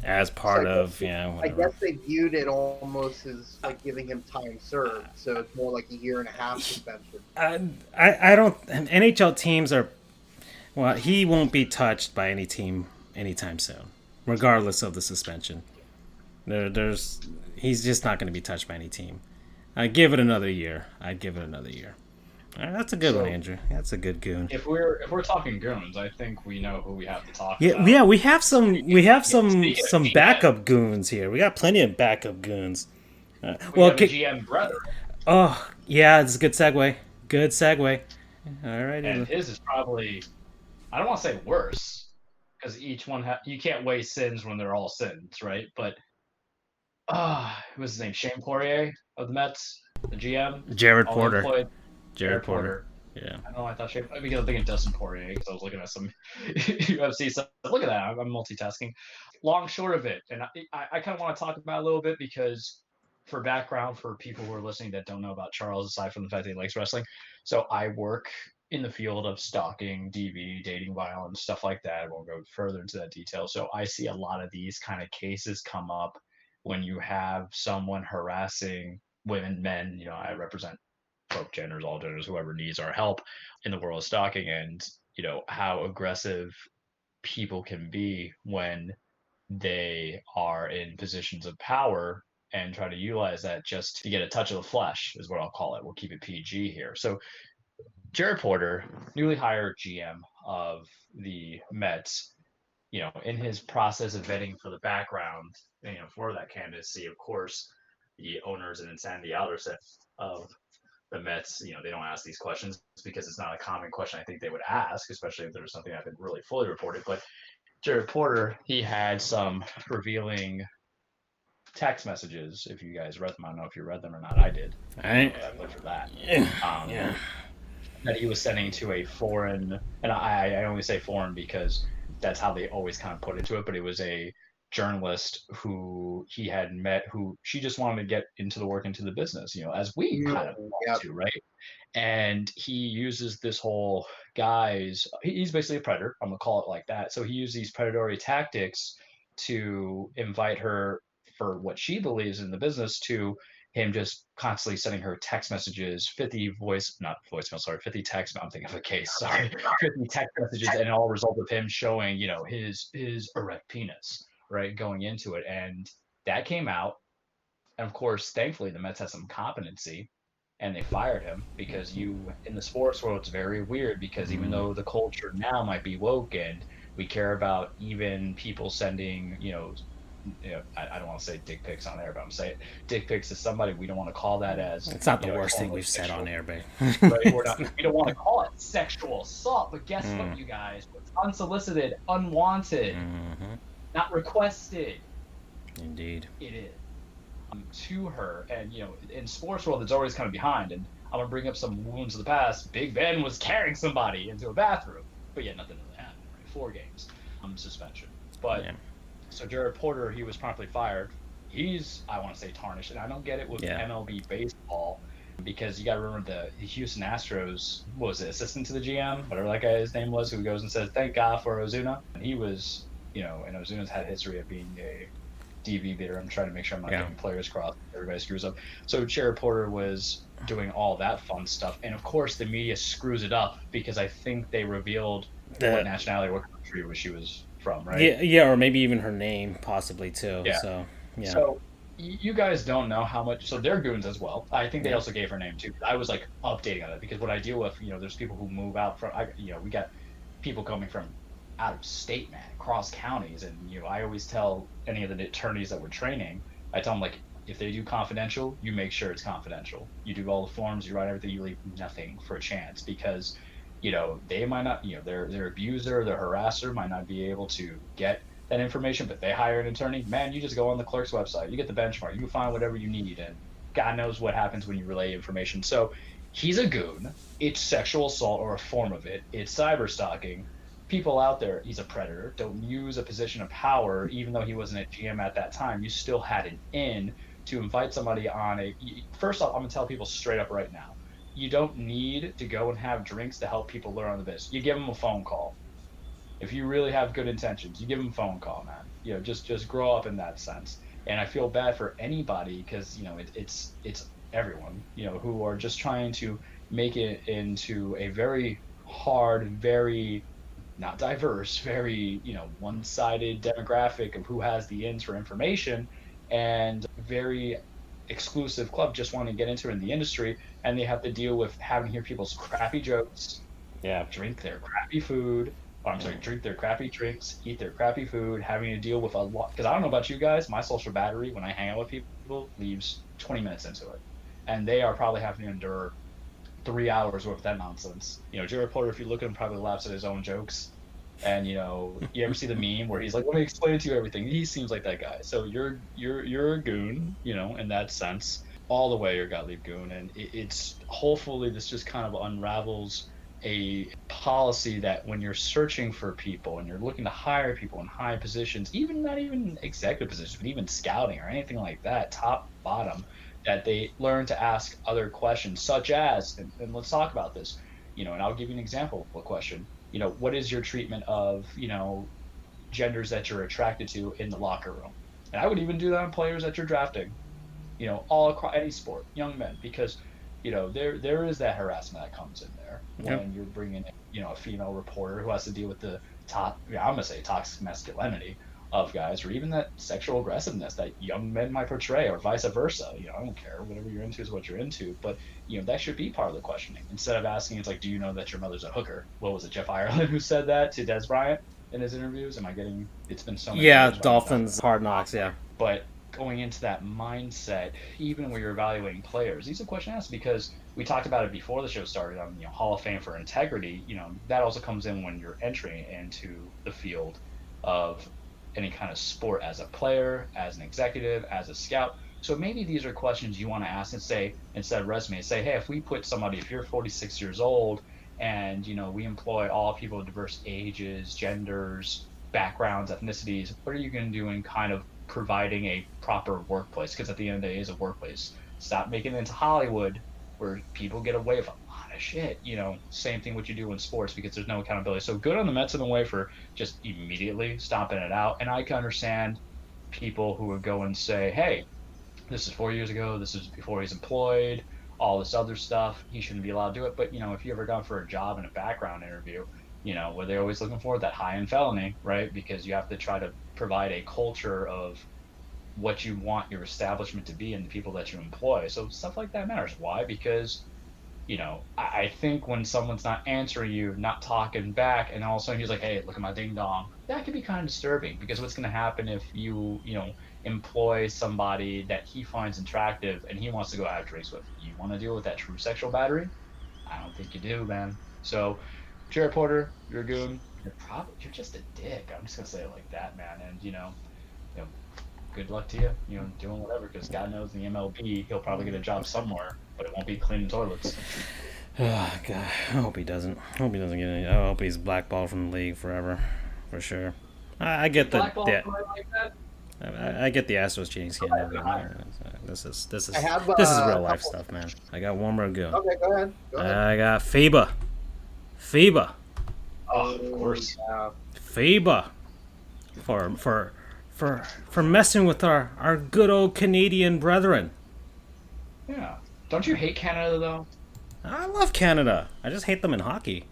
As part of, whatever. I guess they viewed it almost as like giving him time served, so it's more like a year and a half suspension. I don't. NHL teams are. Well, he won't be touched by any team anytime soon, regardless of the suspension. He's just not going to be touched by any team. I'd give it another year. All right, that's a good one, Andrew. That's a good goon. If we're talking goons, I think we know who we have to talk about. Yeah, we have some backup goons here. We got plenty of backup goons. We have a GM brother. Oh, yeah, it's a good segue. All right. And his is probably, I don't want to say worse, because each one you can't weigh sins when they're all sins, right? But what's his name? Shane Poirier of the Mets, the GM. Jared Porter. Yeah. I don't know why I thought Shane, because I'm thinking Dustin Poirier, because I was looking at some UFC stuff. Look at that. I'm multitasking. Long short of it, and I kind of want to talk about it a little bit, because for background, for people who are listening that don't know about Charles, aside from the fact that he likes wrestling, so I work in the field of stalking, DV, dating violence, stuff like that. I won't go further into that detail. So I see a lot of these kind of cases come up when you have someone harassing women, men. I represent both genders, all genders, whoever needs our help in the world of stalking, and how aggressive people can be when they are in positions of power and try to utilize that just to get a touch of the flesh, is what I'll call it. We'll keep it PG here. So Jared Porter, newly hired GM of the Mets, in his process of vetting for the background, for that candidacy, of course, the owners and insanity outset of the Mets, they don't ask these questions because it's not a common question I think they would ask, especially if there's something that been really fully reported. But Jared Porter, he had some revealing text messages. If you guys read them, I don't know if you read them or not. I did. I looked for that. Yeah. That he was sending to a foreign, and I only say foreign because that's how they always kind of put into it, but it was a journalist who he had met, who she just wanted to get into the business, as we kind of want to, right? And he uses this whole he's basically a predator, I'm gonna call it like that. So he used these predatory tactics to invite her, for what she believes in the business, to him just constantly sending her text messages, 50 text, I'm thinking of a case, 50 text messages, and it all result of him showing, his erect penis, right, going into it. And that came out. And of course, thankfully, the Mets had some competency, and they fired him, because in the sports world, it's very weird, because even though the culture now might be woke and we care about even people sending, I don't want to say dick pics on air, but I'm saying dick pics to somebody, we don't want to call that as... It's not the worst thing we've said on air, babe. Right? We don't want to call it sexual assault, but guess what, you guys? It's unsolicited, unwanted, not requested. Indeed. It is. To her, and in sports world, it's always kind of behind, and I'm going to bring up some wounds of the past. Big Ben was carrying somebody into a bathroom, but yet nothing really happened, right? 4 games suspension. But... So Jared Porter, he was promptly fired. He's, I want to say, tarnished, and I don't get it with MLB baseball, because you got to remember the Houston Astros, was it assistant to the GM, whatever that guy's name was, who goes and says, "Thank God for Ozuna." And he was, and Ozuna's had a history of being a DV beater. I'm trying to make sure I'm not getting players crossed. Everybody screws up. So Jared Porter was doing all that fun stuff, and of course the media screws it up, because I think they revealed what nationality, what country she was from, right? Yeah, or maybe even her name, possibly too. Yeah. So you guys don't know how much. So they're goons as well. I think they also gave her name too. I was like updating on it, because what I deal with, there's people who move out from. We got people coming from out of state, man, across counties, and I always tell any of the attorneys that we're training, I tell them, like, if they do confidential, you make sure it's confidential. You do all the forms, you write everything, you leave nothing for a chance, because they might not, their abuser, their harasser might not be able to get that information, but they hire an attorney. Man, you just go on the clerk's website, you get the benchmark, you can find whatever you need, and God knows what happens when you relay information. So he's a goon. It's sexual assault, or a form of it. It's cyber stalking. people out there, he's a predator. Don't use a position of power, even though he wasn't a GM at that time. You still had an in to invite somebody on a. First off, I'm gonna tell people straight up right now. You don't need to go and have drinks to help people learn on the business. You give them a phone call. If you really have good intentions, you give them a phone call, man. Just grow up in that sense. And I feel bad for anybody because it's everyone who are just trying to make it into a very hard, very not diverse, very one-sided demographic of who has the ins for information, and very exclusive club just want to get into in the industry, and they have to deal with having to hear people's crappy jokes, drink their crappy food, drink their crappy drinks, eat their crappy food, having to deal with a lot. Because I don't know about you guys, my social battery when I hang out with people leaves 20 minutes into it, and they are probably having to endure 3 hours worth of that nonsense. Jared Porter, if you look at him, probably laughs at his own jokes. And you ever see the meme where he's like, "Let me explain to you everything." He seems like that guy. So you're a goon, in that sense, all the way. You're a Gottlieb goon, and it's hopefully this just kind of unravels a policy that when you're searching for people and you're looking to hire people in high positions, not even executive positions, but even scouting or anything like that, top, bottom, that they learn to ask other questions, such as, and let's talk about this, and I'll give you an example of a question. What is your treatment of, genders that you're attracted to in the locker room? And I would even do that on players that you're drafting, all across any sport, young men, because, there is that harassment that comes in there when you're bringing in, a female reporter who has to deal with the I'm going to say toxic masculinity of guys, or even that sexual aggressiveness that young men might portray, or vice versa. I don't care. Whatever you're into is what you're into. But, that should be part of the questioning. Instead of asking, it's like, do you know that your mother's a hooker? What was it, Jeff Ireland who said that to Des Bryant in his interviews? It's been so many years. Dolphins, Hard Knocks, yeah. But going into that mindset, even when you're evaluating players, these are questions asked because we talked about it before the show started on, Hall of Fame for integrity. That also comes in when you're entering into the field of any kind of sport as a player, as an executive, as a scout. So maybe these are questions you want to ask and say, instead of resume, say, hey, if you're 46 years old and, we employ all people of diverse ages, genders, backgrounds, ethnicities, what are you going to do in kind of providing a proper workplace? Because at the end of the day, it's a workplace. Stop making it into Hollywood where people get away with a lot of shit. Same thing what you do in sports because there's no accountability. So good on the Mets in the way for just immediately stomping it out. And I can understand people who would go and say, hey, this is 4 years ago, this is before he's employed, all this other stuff, he shouldn't be allowed to do it. But if you ever gone for a job in a background interview, what they're always looking for, that high-end felony, right? Because you have to try to provide a culture of what you want your establishment to be and the people that you employ. So stuff like that matters. Why? Because, I think when someone's not answering you, not talking back, and all of a sudden he's like, hey, look at my ding dong, that could be kind of disturbing, because what's going to happen if you, employ somebody that he finds attractive and he wants to go have drinks with? You want to deal with that true sexual battery? I don't think you do, man. So, Jared Porter, you're a goon. You're just a dick. I'm just gonna say it like that, man. And good luck to you. Doing whatever, because God knows in the MLB he'll probably get a job somewhere, but it won't be cleaning toilets. Oh God, I hope he doesn't. I hope he doesn't get any. I hope he's blackballed from the league forever, for sure. I get the. I get the Astros cheating scandal. This is real life stuff, man. I got one more goon. Okay, go ahead. I got FIBA. FIBA. Oh, of course. FIBA. For messing with our good old Canadian brethren. Yeah. Don't you hate Canada though? I love Canada. I just hate them in hockey.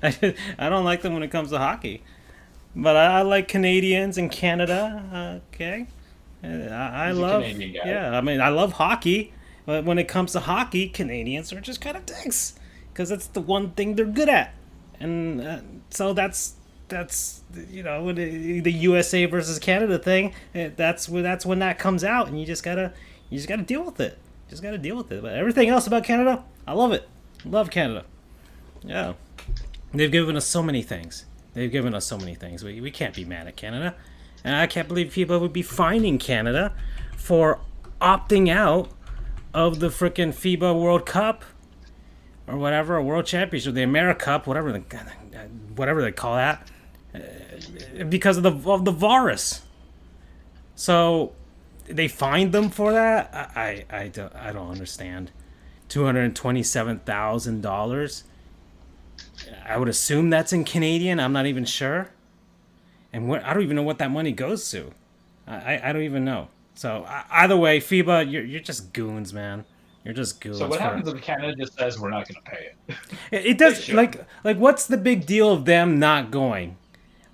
I don't like them when it comes to hockey. But I like Canadians in Canada. Okay. I love. Yeah, I mean, I love hockey. But when it comes to hockey, Canadians are just kind of dicks. Because that's the one thing they're good at. And so that's the USA versus Canada thing. That's when that comes out, and you just gotta deal with it. But everything else about Canada, I love it. Love Canada. Yeah, they've given us so many things. We can't be mad at Canada, and I can't believe people would be fining Canada for opting out of the frickin' FIBA World Cup or whatever, a World Championship, the AmeriCup, whatever they call that, because of the virus. So they fined them for that. I don't understand. $227,000. I would assume that's in Canadian. I'm not even sure. And I don't even know what that money goes to. I don't even know. So either way, FIBA, you're just goons, man. You're just goons. So what happens if Canada just says we're not going to pay it? It does. Like what's the big deal of them not going?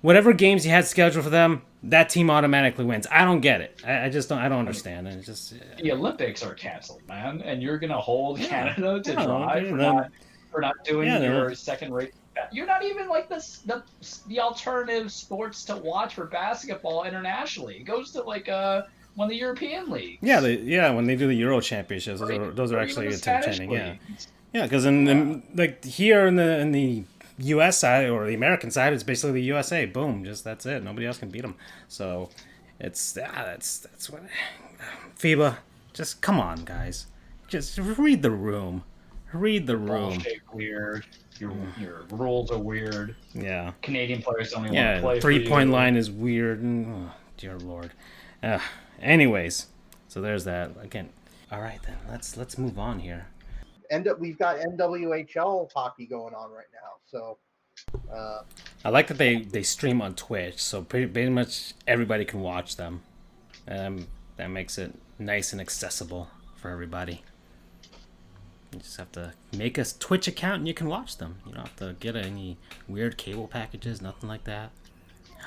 Whatever games you had scheduled for them, that team automatically wins. I don't get it. I just don't. I don't understand. It's just the Olympics are canceled, man, and you're going to hold Canada to drive for not doing your second rate. You're not even like the alternative sports to watch for basketball internationally. It goes to like one of the European leagues. Yeah, when they do the Euro championships, those are actually entertaining. Yeah, because like here in the U.S. side or the American side, it's basically the USA. Boom, just that's it. Nobody else can beat them. So that's what FIBA. Just come on, guys. Just read the room. Read the room. Weird. Your rules are weird. Yeah. Canadian players don't even want to play. 3-point line is weird. Oh, dear Lord. Anyways, so there's that. Again. All right then. Let's move on here. We've got NWHL hockey going on right now. So I like that they stream on Twitch, so pretty much everybody can watch them. That makes it nice and accessible for everybody. You just have to make a Twitch account and you can watch them. You don't have to get any weird cable packages, nothing like that.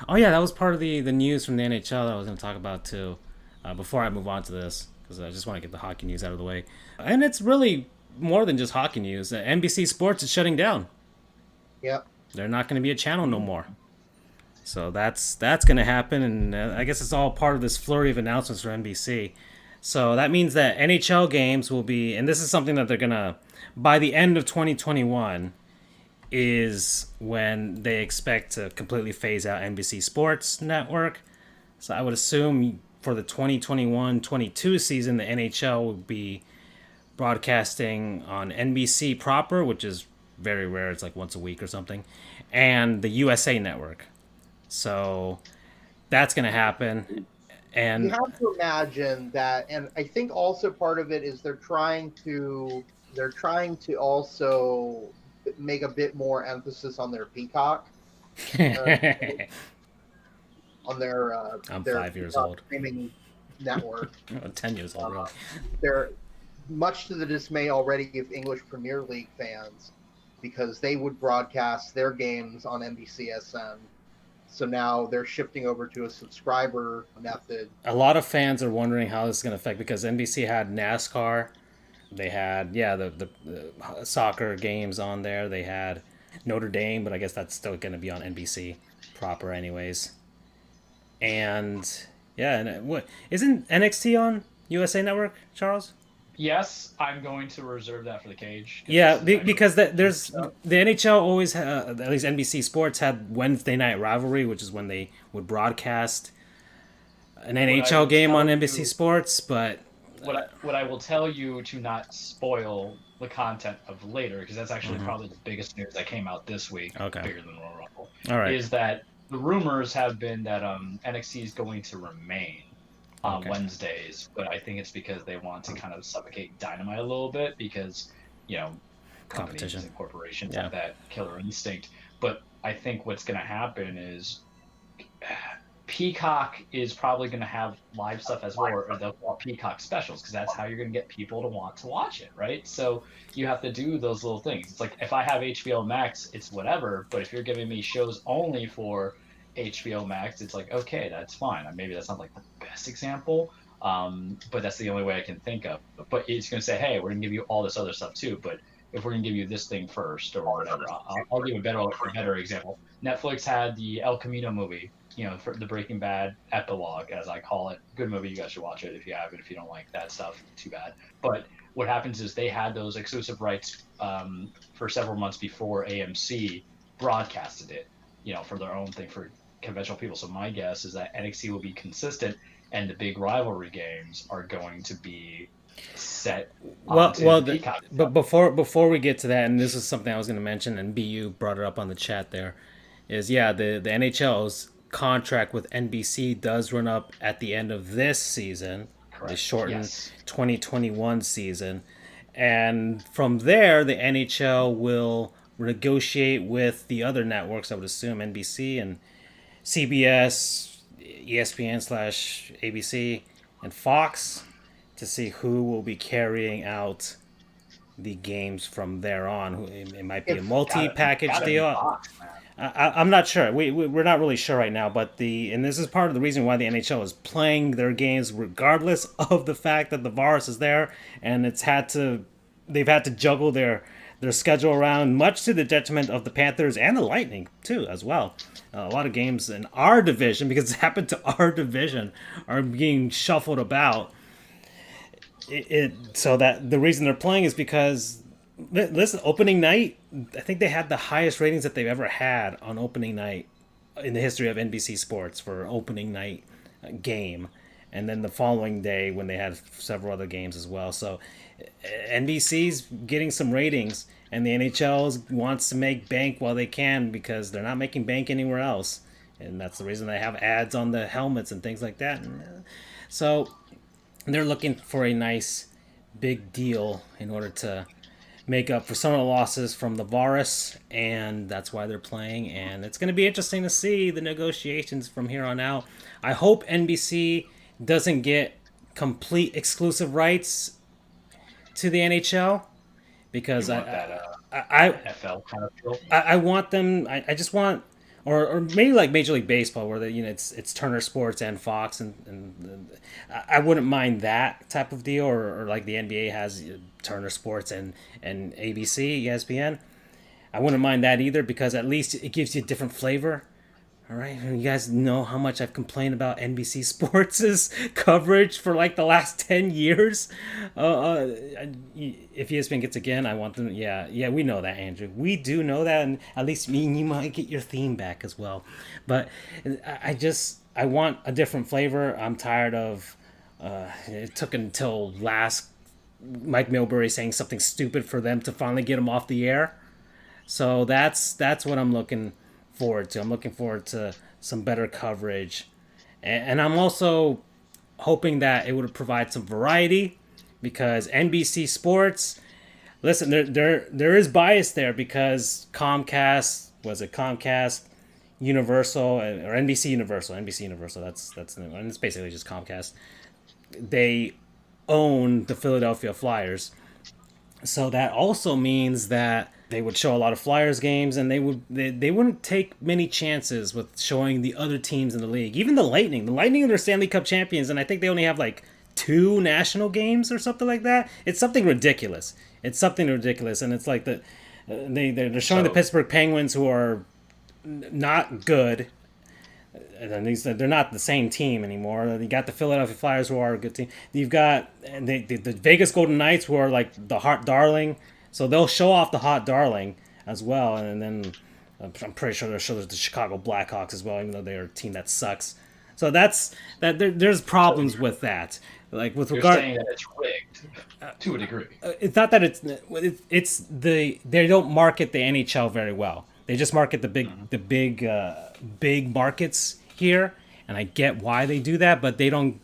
Oh yeah, that was part of the news from the NHL that I was going to talk about too. Before I move on to this, because I just want to get the hockey news out of the way. And it's really more than just hockey news. NBC Sports is shutting down. Yep. They're not going to be a channel no more. So that's going to happen, and I guess it's all part of this flurry of announcements for NBC. So that means that NHL games will be, and this is something that they're going to, by the end of 2021, is when they expect to completely phase out NBC Sports Network. So I would assume for the 2021-22 season, the NHL will be broadcasting on NBC proper, which is very rare. It's like once a week or something, and the USA Network. So that's going to happen. And you have to imagine that, and I think also part of it is they're trying to also make a bit more emphasis on their Peacock. On their I'm their 5 years Peacock old. Streaming network. 10 years old. Really. They're much to the dismay already of English Premier League fans, because they would broadcast their games on NBCSN. So now they're shifting over to a subscriber method. A lot of fans are wondering how this is going to affect, because NBC had NASCAR. They had, the soccer games on there. They had Notre Dame, but I guess that's still going to be on NBC proper anyways. And, what isn't NXT on USA Network, Charles? Yes, I'm going to reserve that for the cage. Yeah, because there's the NHL always, at least NBC Sports had Wednesday Night Rivalry, which is when they would broadcast an NHL game on NBC Sports. But what I will tell you to not spoil the content of later, because that's actually probably the biggest news that came out this week, bigger than Royal Rumble, all right, is that the rumors have been that NXT is going to remain on Wednesdays, but I think it's because they want to kind of suffocate Dynamite a little bit, because competition and corporations have that killer instinct. But I think what's going to happen is Peacock is probably going to have live stuff as well, or they'll call Peacock specials, because that's how you're going to get people to want to watch it, right? So you have to do those little things. It's like, if I have HBO Max, it's whatever, but if you're giving me shows only for HBO Max, it's like, okay, that's fine. Maybe that's not like the best example, but that's the only way I can think of. But it's going to say, hey, we're going to give you all this other stuff too, but if we're going to give you this thing first or whatever, I'll give a better example. Netflix had the El Camino movie, for the Breaking Bad epilogue, as I call it. Good movie. You guys should watch it if you haven't. If you don't like that stuff, too bad. But what happens is they had those exclusive rights for several months before AMC broadcasted it, for their own thing for conventional people. So my guess is that NXT will be consistent, and the big rivalry games are going to be set Well, onto well, the Peacock. but before we get to that, and this is something I was going to mention, and BU brought it up on the chat. There is the NHL's contract with NBC does run up at the end of this season, Correct. the shortened Yes. 2021 season, and from there the NHL will negotiate with the other networks. I would assume NBC and CBS, ESPN slash ABC, and Fox to see who will be carrying out the games from there on. It might be a multi-package Gotta be deal. Fox, man. I'm not sure. We're not really sure right now. But and this is part of the reason why the NHL is playing their games regardless of the fact that the virus is there, and they've had to juggle their schedule around, much to the detriment of the Panthers and the Lightning too, as well. A lot of games in our division, because it happened to our division, are being shuffled about. So that the reason they're playing is because, listen, opening night, I think they had the highest ratings that they've ever had on opening night in the history of NBC Sports for opening night game, and then the following day when they had several other games as well. So NBC's getting some ratings, and the NHL wants to make bank while they can because they're not making bank anywhere else, and that's the reason they have ads on the helmets and things like that. So they're looking for a nice big deal in order to make up for some of the losses from the virus, and that's why they're playing. And it's going to be interesting to see the negotiations from here on out. I hope NBC doesn't get complete exclusive rights to the NHL, because NFL kind of feel. I want them. I just want, or maybe like Major League Baseball, where it's Turner Sports and Fox, and I wouldn't mind that type of deal, or like the NBA has Turner Sports and ABC, ESPN. I wouldn't mind that either, because at least it gives you a different flavor. All right, you guys know how much I've complained about NBC Sports' coverage for like the last 10 years. If ESPN gets again, I want them. Yeah, we know that, Andrew. We do know that, and at least you might get your theme back as well. But I want a different flavor. I'm tired of. It took until last Mike Milbury saying something stupid for them to finally get him off the air. So that's what I'm looking forward to. I'm looking forward to some better coverage, and I'm also hoping that it would provide some variety, because NBC Sports, listen, there is bias there, because Comcast, Universal, or NBC Universal, that's the name, and it's basically just Comcast. They own the Philadelphia Flyers, so that also means that they would show a lot of Flyers games, and they wouldn't take many chances with showing the other teams in the league. Even the Lightning are their Stanley Cup champions, and I think they only have like 2 national games or something like that. It's something ridiculous. And it's like they're showing the Pittsburgh Penguins, who are not good. They're not the same team anymore. You got the Philadelphia Flyers, who are a good team. You've got the Vegas Golden Knights, who are like the hot darling. So they'll show off the hot darling as well, and then I'm pretty sure they'll show the Chicago Blackhawks as well, even though they're a team that sucks. So that's that. There's problems with that. Like with You're regard, saying that it's rigged to a degree. it's not that they don't market the NHL very well. They just market the big markets here, and I get why they do that, but they don't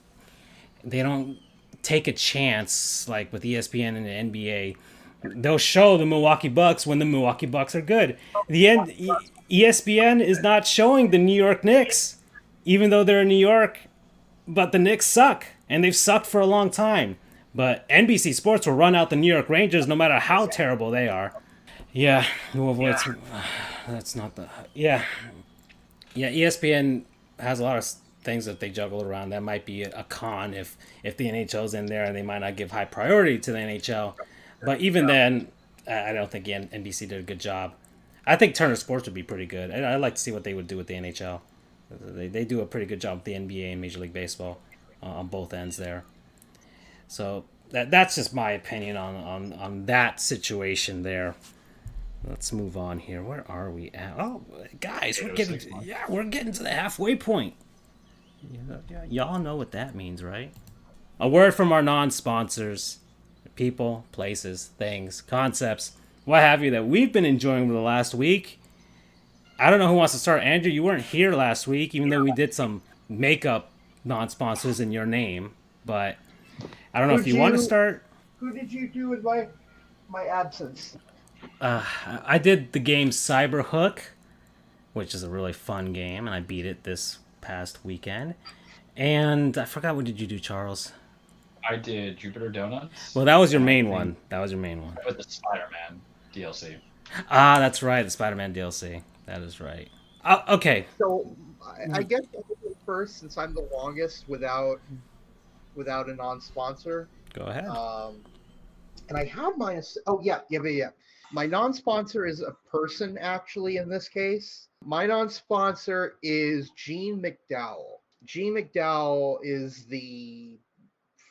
take a chance like with ESPN and the NBA. They'll show the Milwaukee Bucks when the Milwaukee Bucks are good. ESPN is not showing the New York Knicks, even though they're in New York, but the Knicks suck, and they've sucked for a long time. But NBC Sports will run out the New York Rangers no matter how terrible they are. Yeah, that's not the... Yeah, ESPN has a lot of things that they juggle around. That might be a con if the NHL's in there, and they might not give high priority to the NHL. But even then, I don't think NBC did a good job. I think Turner Sports would be pretty good. I'd like to see what they would do with the NHL. They do a pretty good job with the NBA and Major League Baseball on both ends there. So that's just my opinion on that situation there. Let's move on here. Where are we at? Oh, guys, we're getting to the halfway point. Y'all know what that means, right? A word from our non-sponsors. people, places, things, concepts, what have you, that we've been enjoying over the last week. I don't know who wants to start. Andrew, you weren't here last week, even though we did some makeup non-sponsors in your name. But I don't know if you want to start. Who did you do in my absence? I did the game Cyberhook, which is a really fun game, and I beat it this past weekend. And I forgot, what did you do, Charles? I did Jupiter Donuts. Well, that was your main one. With the Spider-Man DLC. Ah, that's right, the Spider-Man DLC. That is right. Okay. So I guess I'll go first, since I'm the longest without a non-sponsor. Go ahead. And I have mine. Oh yeah. My non-sponsor is a person, actually, in this case. My non-sponsor is Gene McDowell. Gene McDowell is the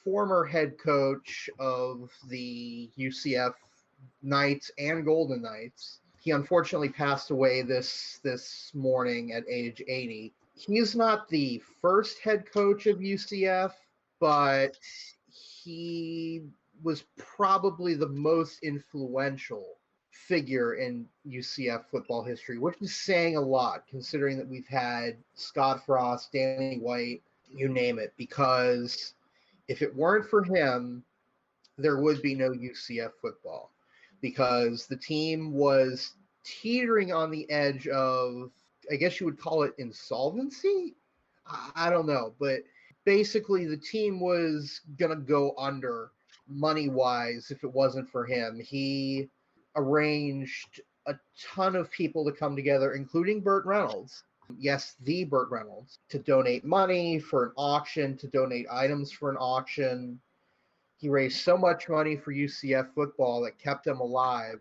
former head coach of the UCF Knights and Golden Knights. He unfortunately passed away this morning at age 80. He's not the first head coach of UCF, but he was probably the most influential figure in UCF football history, which is saying a lot, considering that we've had Scott Frost, Danny White, you name it, because if it weren't for him, there would be no UCF football, because the team was teetering on the edge of, I guess you would call it insolvency? I don't know, but basically the team was going to go under money-wise if it wasn't for him. He arranged a ton of people to come together, including Burt Reynolds. Yes, the Burt Reynolds, to donate money for an auction, to donate items for an auction. He raised so much money for UCF football that kept him alive.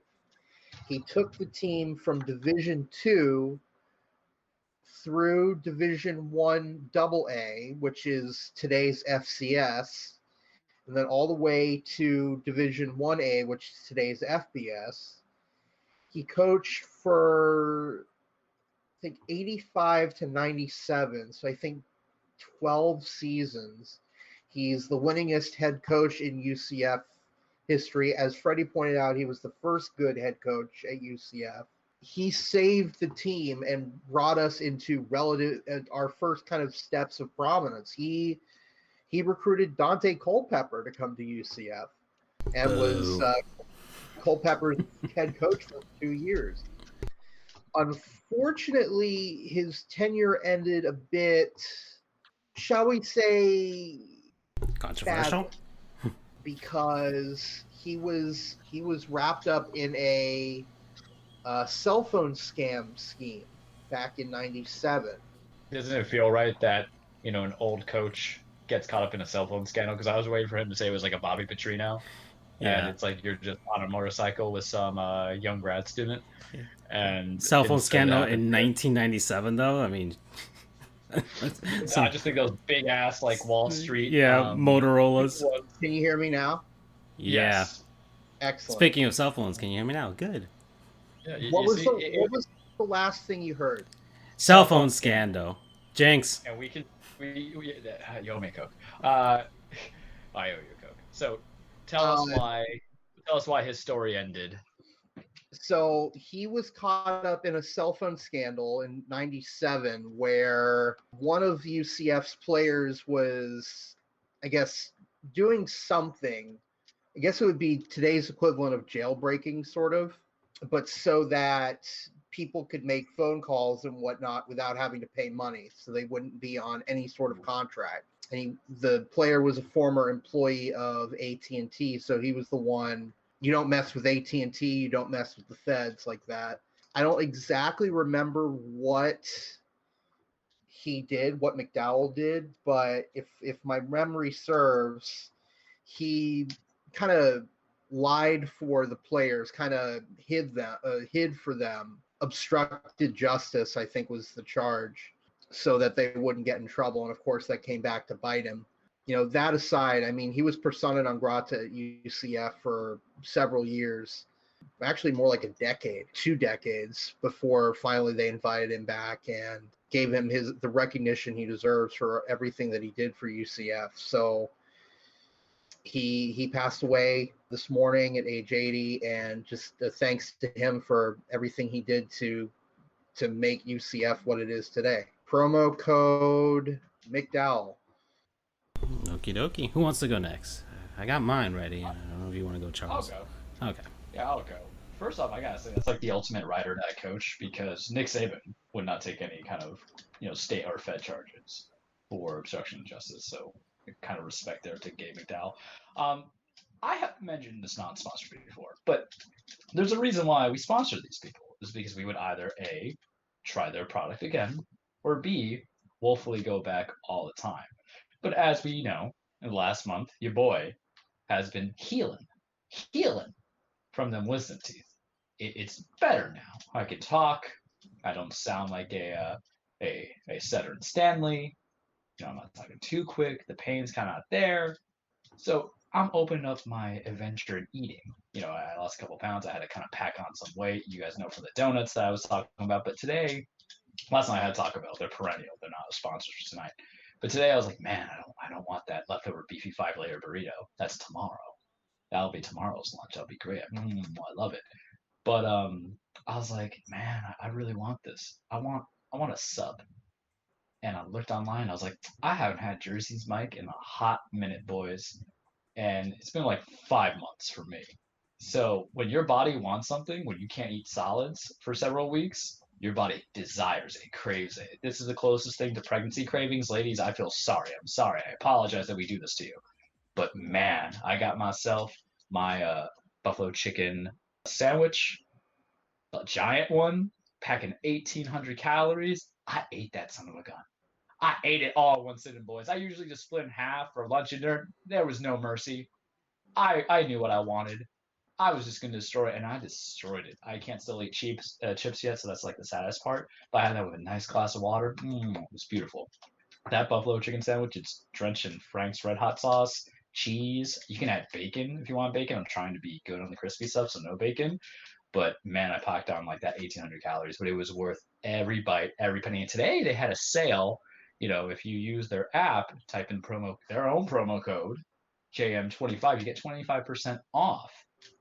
He took the team from Division II through Division I AA, which is today's FCS, and then all the way to Division 1A, which is today's FBS. He coached for, I think, 85 to 97, so I think 12 seasons. He's the winningest head coach in UCF history. As Freddie pointed out, he was the first good head coach at UCF. He saved the team and brought us into our first kind of steps of prominence. He recruited Dante Culpepper to come to UCF and was Culpepper's head coach for 2 years. Unfortunately, his tenure ended a bit, shall we say, controversial, because he was wrapped up in a cell phone scam scheme back in '97. Doesn't it feel right that, an old coach gets caught up in a cell phone scandal? Because I was waiting for him to say it was like a Bobby Petrino. Yeah. And it's like you're just on a motorcycle with some young grad student. Yeah. And cell phone scandal in 1997, though. I mean, I just think those big ass like Wall Street. Yeah, Motorola's. Can you hear me now? Yeah. Yes. Excellent. Speaking of cell phones, can you hear me now? Good. Yeah, what was the last thing you heard? Cell phone scandal. Jinx. And we you owe me a Coke. I owe you a Coke. So tell us why his story ended. So he was caught up in a cell phone scandal in '97 where one of UCF's players was, I guess, doing something. I guess it would be today's equivalent of jailbreaking, sort of, but so that people could make phone calls and whatnot without having to pay money, so they wouldn't be on any sort of contract. And the player was a former employee of AT&T, so he was the one. You don't mess with AT&T, you don't mess with the feds like that. I don't exactly remember what he did, what McDowell did, but if my memory serves, he kind of lied for the players, kind of hid for them, obstructed justice, I think was the charge, so that they wouldn't get in trouble. And of course that came back to bite him. That aside, I mean, he was persona non grata at UCF for several years, actually more like a decade, 2 decades, before finally they invited him back and gave him the recognition he deserves for everything that he did for UCF. So He passed away this morning at age 80, and just thanks to him for everything he did to make UCF what it is today. Promo code McDowell. Okie dokie. Who wants to go next? I got mine ready. I don't know if you want to go, Charles. I'll go. Okay. Yeah, I'll go. First off, I gotta say that's like the ultimate ride or die coach, because Nick Saban would not take any kind of state or Fed charges for obstruction of justice. So kind of respect there to Gabe McDowell. I have mentioned this non-sponsor before, but there's a reason why we sponsor these people. Is because we would either A, try their product again, or B, woefully go back all the time. But as we know, in the last month, your boy has been healing from them wisdom teeth. It's better now. I can talk. I don't sound like a Cedric Stanley. I'm not talking too quick. The pain's kind of not there. So I'm opening up my adventure in eating. I lost a couple pounds. I had to kind of pack on some weight. You guys know from the donuts that I was talking about. But last night I had Taco Bell. They're perennial. They're not a sponsor for tonight. But today I was like, man, I don't want that leftover beefy 5-layer burrito. That's tomorrow. That'll be tomorrow's lunch. That'll be great. I love it. But I was like, man, I really want this. I want a sub. And I looked online. I was like, I haven't had Jersey's Mike in a hot minute, boys. And it's been like 5 months for me. So when your body wants something, when you can't eat solids for several weeks, your body desires it, craves it. This is the closest thing to pregnancy cravings. Ladies, I feel sorry. I'm sorry. I apologize that we do this to you. But man, I got myself my buffalo chicken sandwich, a giant one, packing 1,800 calories. I ate that son of a gun. I ate it all in one sitting, boys. I usually just split in half for lunch and dinner. There was no mercy. I knew what I wanted. I was just going to destroy it, and I destroyed it. I can't still eat chips yet, so that's like the saddest part. But I had that with a nice glass of water. It was beautiful. That buffalo chicken sandwich, it's drenched in Frank's Red Hot sauce, cheese. You can add bacon if you want bacon. I'm trying to be good on the crispy stuff, so no bacon. But man, I packed on like that 1,800 calories, but it was worth every bite, every penny. And today they had a sale. If you use their app, type in their own promo code, JM25, you get 25% off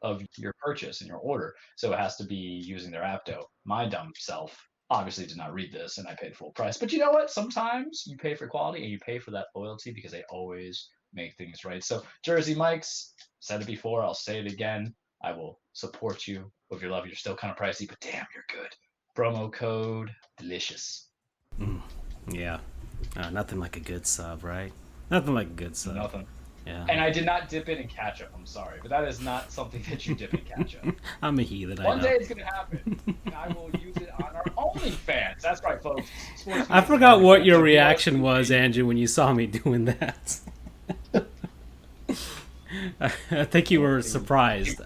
of your purchase and your order. So it has to be using their app though. My dumb self obviously did not read this, and I paid full price. But you know what? Sometimes you pay for quality and you pay for that loyalty, because they always make things right. So Jersey Mike's, said it before, I'll say it again. I will support you with your love. You're still kind of pricey, but damn, you're good. Promo code delicious. Yeah. Nothing like a good sub, right? Nothing like a good sub. Nothing. Yeah. And I did not dip it in ketchup. I'm sorry, but that is not something that you dip in ketchup. I'm a heathen. One day it's going to happen, and I will use it on our OnlyFans. That's right, folks. I forgot what your reaction was, Andrew, when you saw me doing that. I think you were surprised.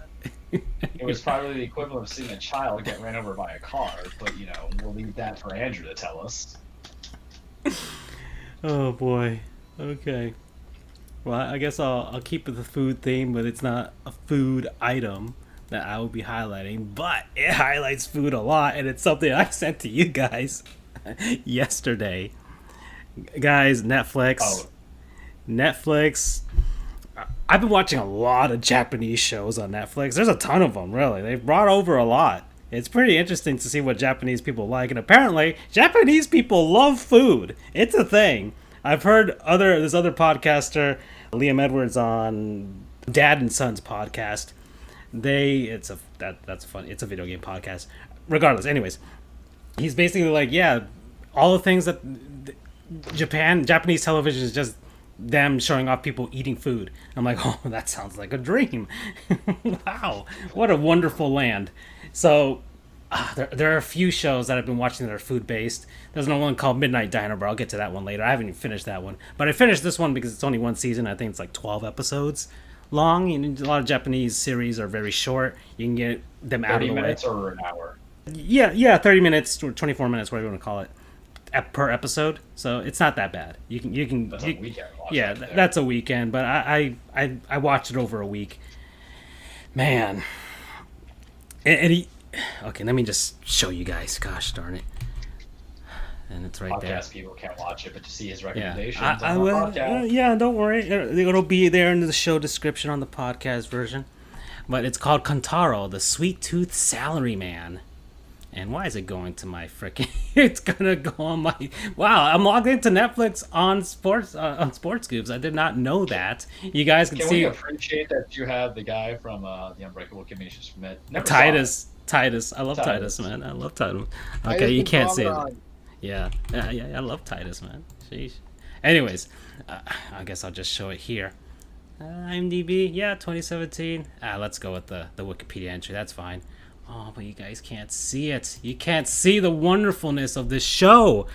It was probably the equivalent of seeing a child get ran over by a car, but we'll leave that for Andrew to tell us. Oh boy. Okay. Well, I guess I'll keep with the food theme, but it's not a food item that I will be highlighting, but it highlights food a lot, and it's something I sent to you guys yesterday. Guys, Netflix. Oh. Netflix. I've been watching a lot of Japanese shows on Netflix. There's a ton of them, really. They've brought over a lot. It's pretty interesting to see what Japanese people like, and apparently Japanese people love food. It's a thing. I've heard this other podcaster, Liam Edwards, on Dad and Sons podcast. It's a video game podcast. Regardless, anyways, he's basically like, yeah, all the things that Japanese television is just them showing off people eating food. I'm like, oh, that sounds like a dream. Wow, what a wonderful land. So there are a few shows that I've been watching that are food based. There's another one called Midnight Diner, but I'll get to that one later. I haven't even finished that one, but I finished this one because it's only one season. I think it's like 12 episodes long. A lot of Japanese series are very short. You can get them out of the way. 30 minutes or an hour? Yeah, 30 minutes or 24 minutes, whatever you want to call it, per episode. So it's not that bad. You can. That's a weekend. Yeah, that's a weekend. But I watched it over a week. Man, okay, let me just show you guys. Gosh darn it. and it's right there. Podcast people can't watch it, but to see his Yeah, recommendations I on the will. podcast. Yeah, don't worry. It'll be there in the show description on the podcast version. But it's called Kantaro, the Sweet Tooth Salaryman. And why is it going to my freaking? It's gonna go on my. Wow, I'm logged into Netflix on sports Goofs. I did not know that. You guys can see. We appreciate that you have the guy from the Unbreakable Kimmy Schmidt? Titus. I love Titus, man. I love Titus. Okay, you can't say that. Yeah, I love Titus, man. Sheesh. Anyways, I guess I'll just show it here. IMDb, yeah, 2017. Let's go with the Wikipedia entry. That's fine. Oh, but you guys can't see it. You can't see the wonderfulness of this show.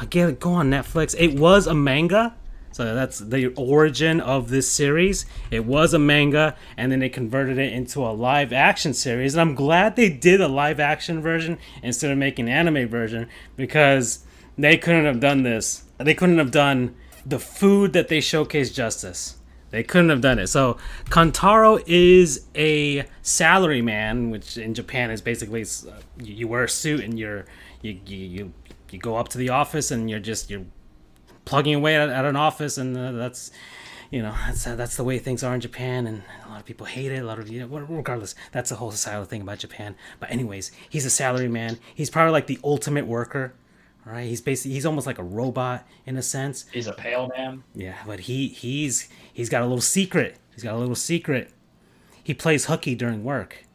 Go on Netflix. It was a manga. So that's the origin of this series. It was a manga, and then they converted it into a live action series. And I'm glad they did a live action version instead of making an anime version, because they couldn't have done this. They couldn't have done the food that they showcased justice. They couldn't have done it. So Kantaro is a salaryman, which in Japan is basically you wear a suit and you go up to the office and you're plugging away at an office, and that's the way things are in Japan, and a lot of people hate it. Regardless, that's a whole societal thing about Japan. But anyways, he's a salaryman. He's probably like the ultimate worker. All right, he's almost like a robot in a sense. He's a pale man. Yeah, but he's got a little secret. He plays hooky during work.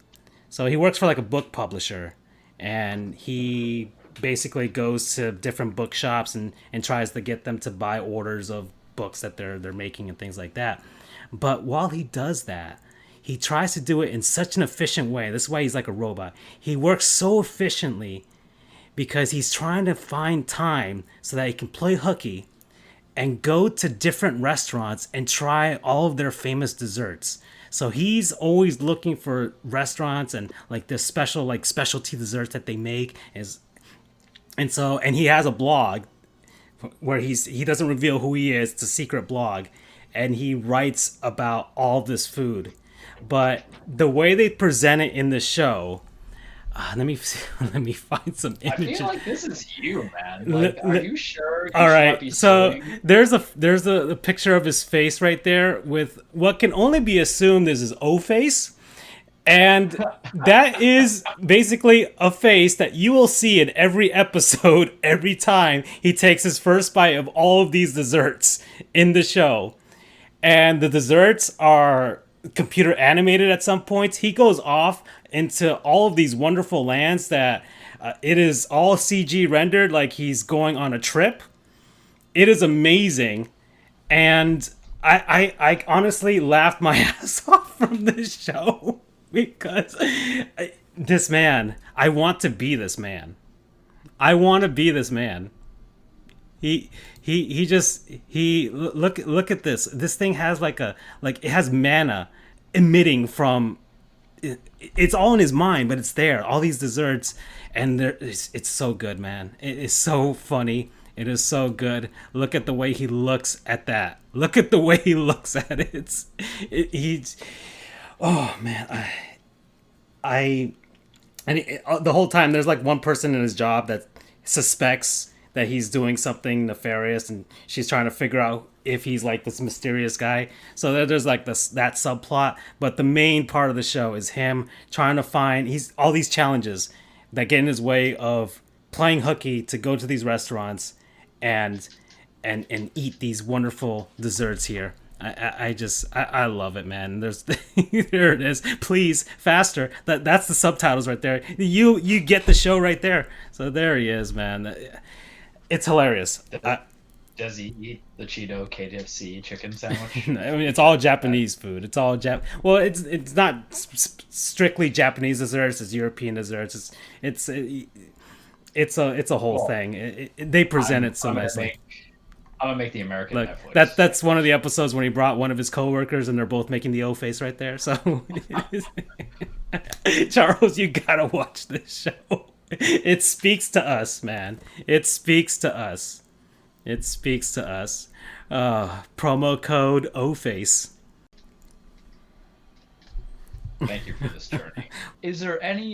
So he works for like a book publisher, and he basically goes to different bookshops and tries to get them to buy orders of books that they're making and things like that. But while he does that, he tries to do it in such an efficient way. This is why he's like a robot. He works so efficiently because he's trying to find time so that he can play hooky and go to different restaurants and try all of their famous desserts. So he's always looking for restaurants and like this specialty desserts that they make and he has a blog where he doesn't reveal who he is. It's a secret blog, and he writes about all this food. But the way they present it in the show, let me find some images. I feel like this is you, man. Like, are you sure? All right, so there's a picture of his face right there with what can only be assumed is his O face, and that is basically a face that you will see in every episode every time he takes his first bite of all of these desserts in the show. And the desserts are computer animated at some points. He goes off into all of these wonderful lands that it is all CG rendered like he's going on a trip. It is amazing. And I honestly laughed my ass off from this show because this man, I want to be this man. I want to be this man. He look at this. This thing has it has mana emitting from. It's all in his mind, but it's there. All these desserts, and it's so good, man. It is so funny. It is so good. Look at the way he looks at that. Look at the way he looks at it. Oh man, the whole time there's like one person in his job that suspects that he's doing something nefarious, and she's trying to figure out if he's like this mysterious guy. So there's like that subplot, but the main part of the show is him trying to find all these challenges that get in his way of playing hooky to go to these restaurants and eat these wonderful desserts here. I love it, man. There's there it is. Please, faster. That's the subtitles right there. You get the show right there. So there he is, man. It's hilarious. Does he eat the Cheeto KFC chicken sandwich? I mean, it's all Japanese food. It's all Well, it's not strictly Japanese desserts. It's European desserts. It's a whole thing. They present it so nicely. I'm gonna make the American Netflix. That's one of the episodes when he brought one of his coworkers and they're both making the O face right there. So, Charles, you gotta watch this show. It speaks to us, man. It speaks to us. Promo code OFace. Thank you for this journey.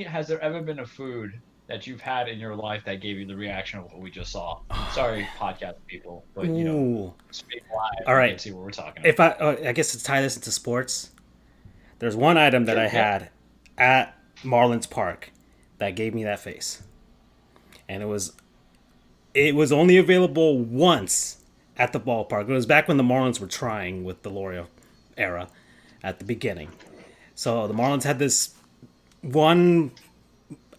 Has there ever been a food that you've had in your life that gave you the reaction of what we just saw? Sorry, podcast people, but speak live. All right. And see what we're talking If I guess to tie this into sports, there's one item that I had at Marlins Park that gave me that face, and it was only available once at the ballpark. It was back when the Marlins were trying with the Delaware era at the beginning. So the Marlins had this one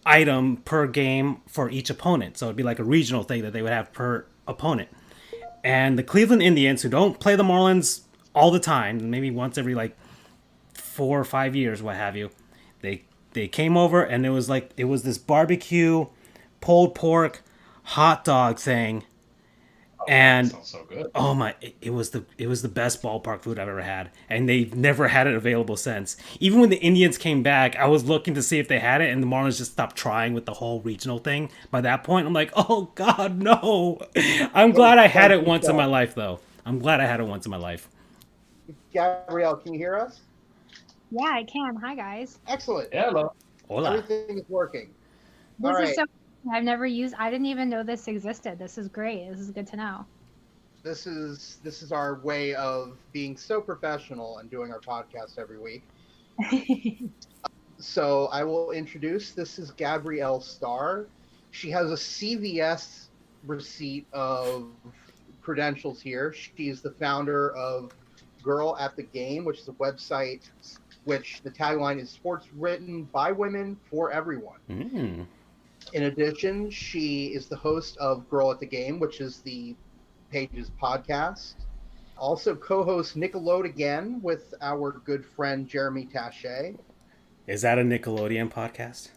item per game for each opponent. So it'd be like a regional thing that they would have per opponent. And the Cleveland Indians, who don't play the Marlins all the time, maybe once every like 4 or 5 years, what have you, they came over, and it was this barbecue, pulled pork, hot dog thing. And sounds so good. Oh my! It was the best ballpark food I've ever had, and they've never had it available since. Even when the Indians came back, I was looking to see if they had it, and the Marlins just stopped trying with the whole regional thing. By that point, I'm like, oh God, no! I'm glad I had it once in my life, though. I'm glad I had it once in my life. Gabrielle, can you hear us? Yeah, I can. Hi, guys. Excellent. Hello. Hola. Everything is working. This All right. is so. I've never used. I didn't even know this existed. This is great. This is good to know. This is our way of being so professional and doing our podcast every week. So I will introduce. This is Gabrielle Starr. She has a CVS receipt of credentials here. She's the founder of Girl at the Game, which is a website which the tagline is sports written by women for everyone. Mm. In addition, she is the host of Girl at the Game, which is the page's podcast. Also co-hosts Nickelodeon Again with our good friend Jeremy Taché. Is that a Nickelodeon podcast?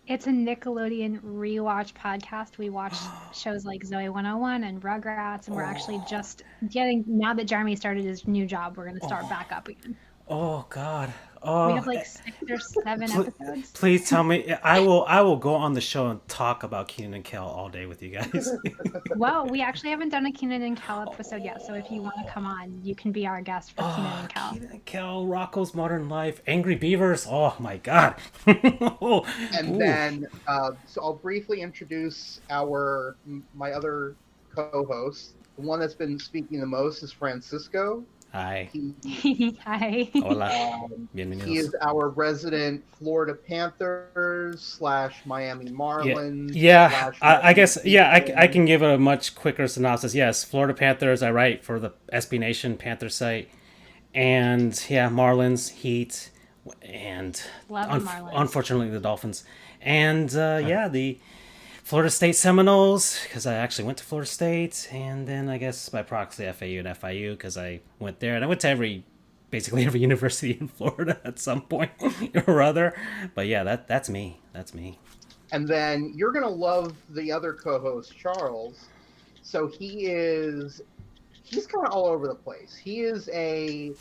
It's a Nickelodeon rewatch podcast. We watch shows like Zoe 101 and Rugrats, and we're actually just getting, now that Jeremy started his new job, we're going to start back up again. Oh God! Oh, we have like 6 or 7 episodes. Please tell me. I will go on the show and talk about Kenan and Kel all day with you guys. Well, we actually haven't done a Kenan and Kel episode yet, so if you want to come on, you can be our guest for Kenan and Kel. Kenan and Kel, Rocco's Modern Life, Angry Beavers. Oh my God! And then, so I'll briefly introduce my other co-host. The one that's been speaking the most is Francisco. Hi. Hi. Hola. Bienvenidos. He is our resident Florida Panthers / Miami Marlins. Yeah. I guess. Yeah, I can give a much quicker synopsis. Yes, Florida Panthers. I write for the SB Nation Panther site, and yeah, Marlins, Heat, and unfortunately the Dolphins, and the Florida State Seminoles, because I actually went to Florida State, and then I guess by proxy FAU and FIU, because I went there, and I went to basically every university in Florida at some point or other. But yeah, that's me. That's me. And then you're gonna love the other co-host, Charles. So he's kind of all over the place. He is a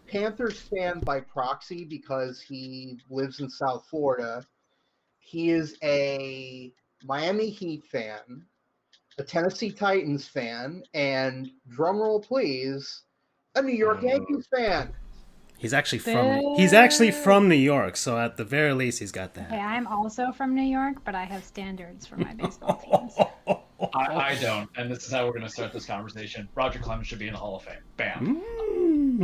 Panthers fan by proxy because he lives in South Florida. He is a Miami Heat fan, a Tennessee Titans fan, and drumroll please, a New York Yankees fan. He's actually from New York, so at the very least he's got that. Okay, I'm also from New York, but I have standards for my baseball teams. I don't, and this is how we're going to start this conversation. Roger Clemens should be in the Hall of Fame. Bam.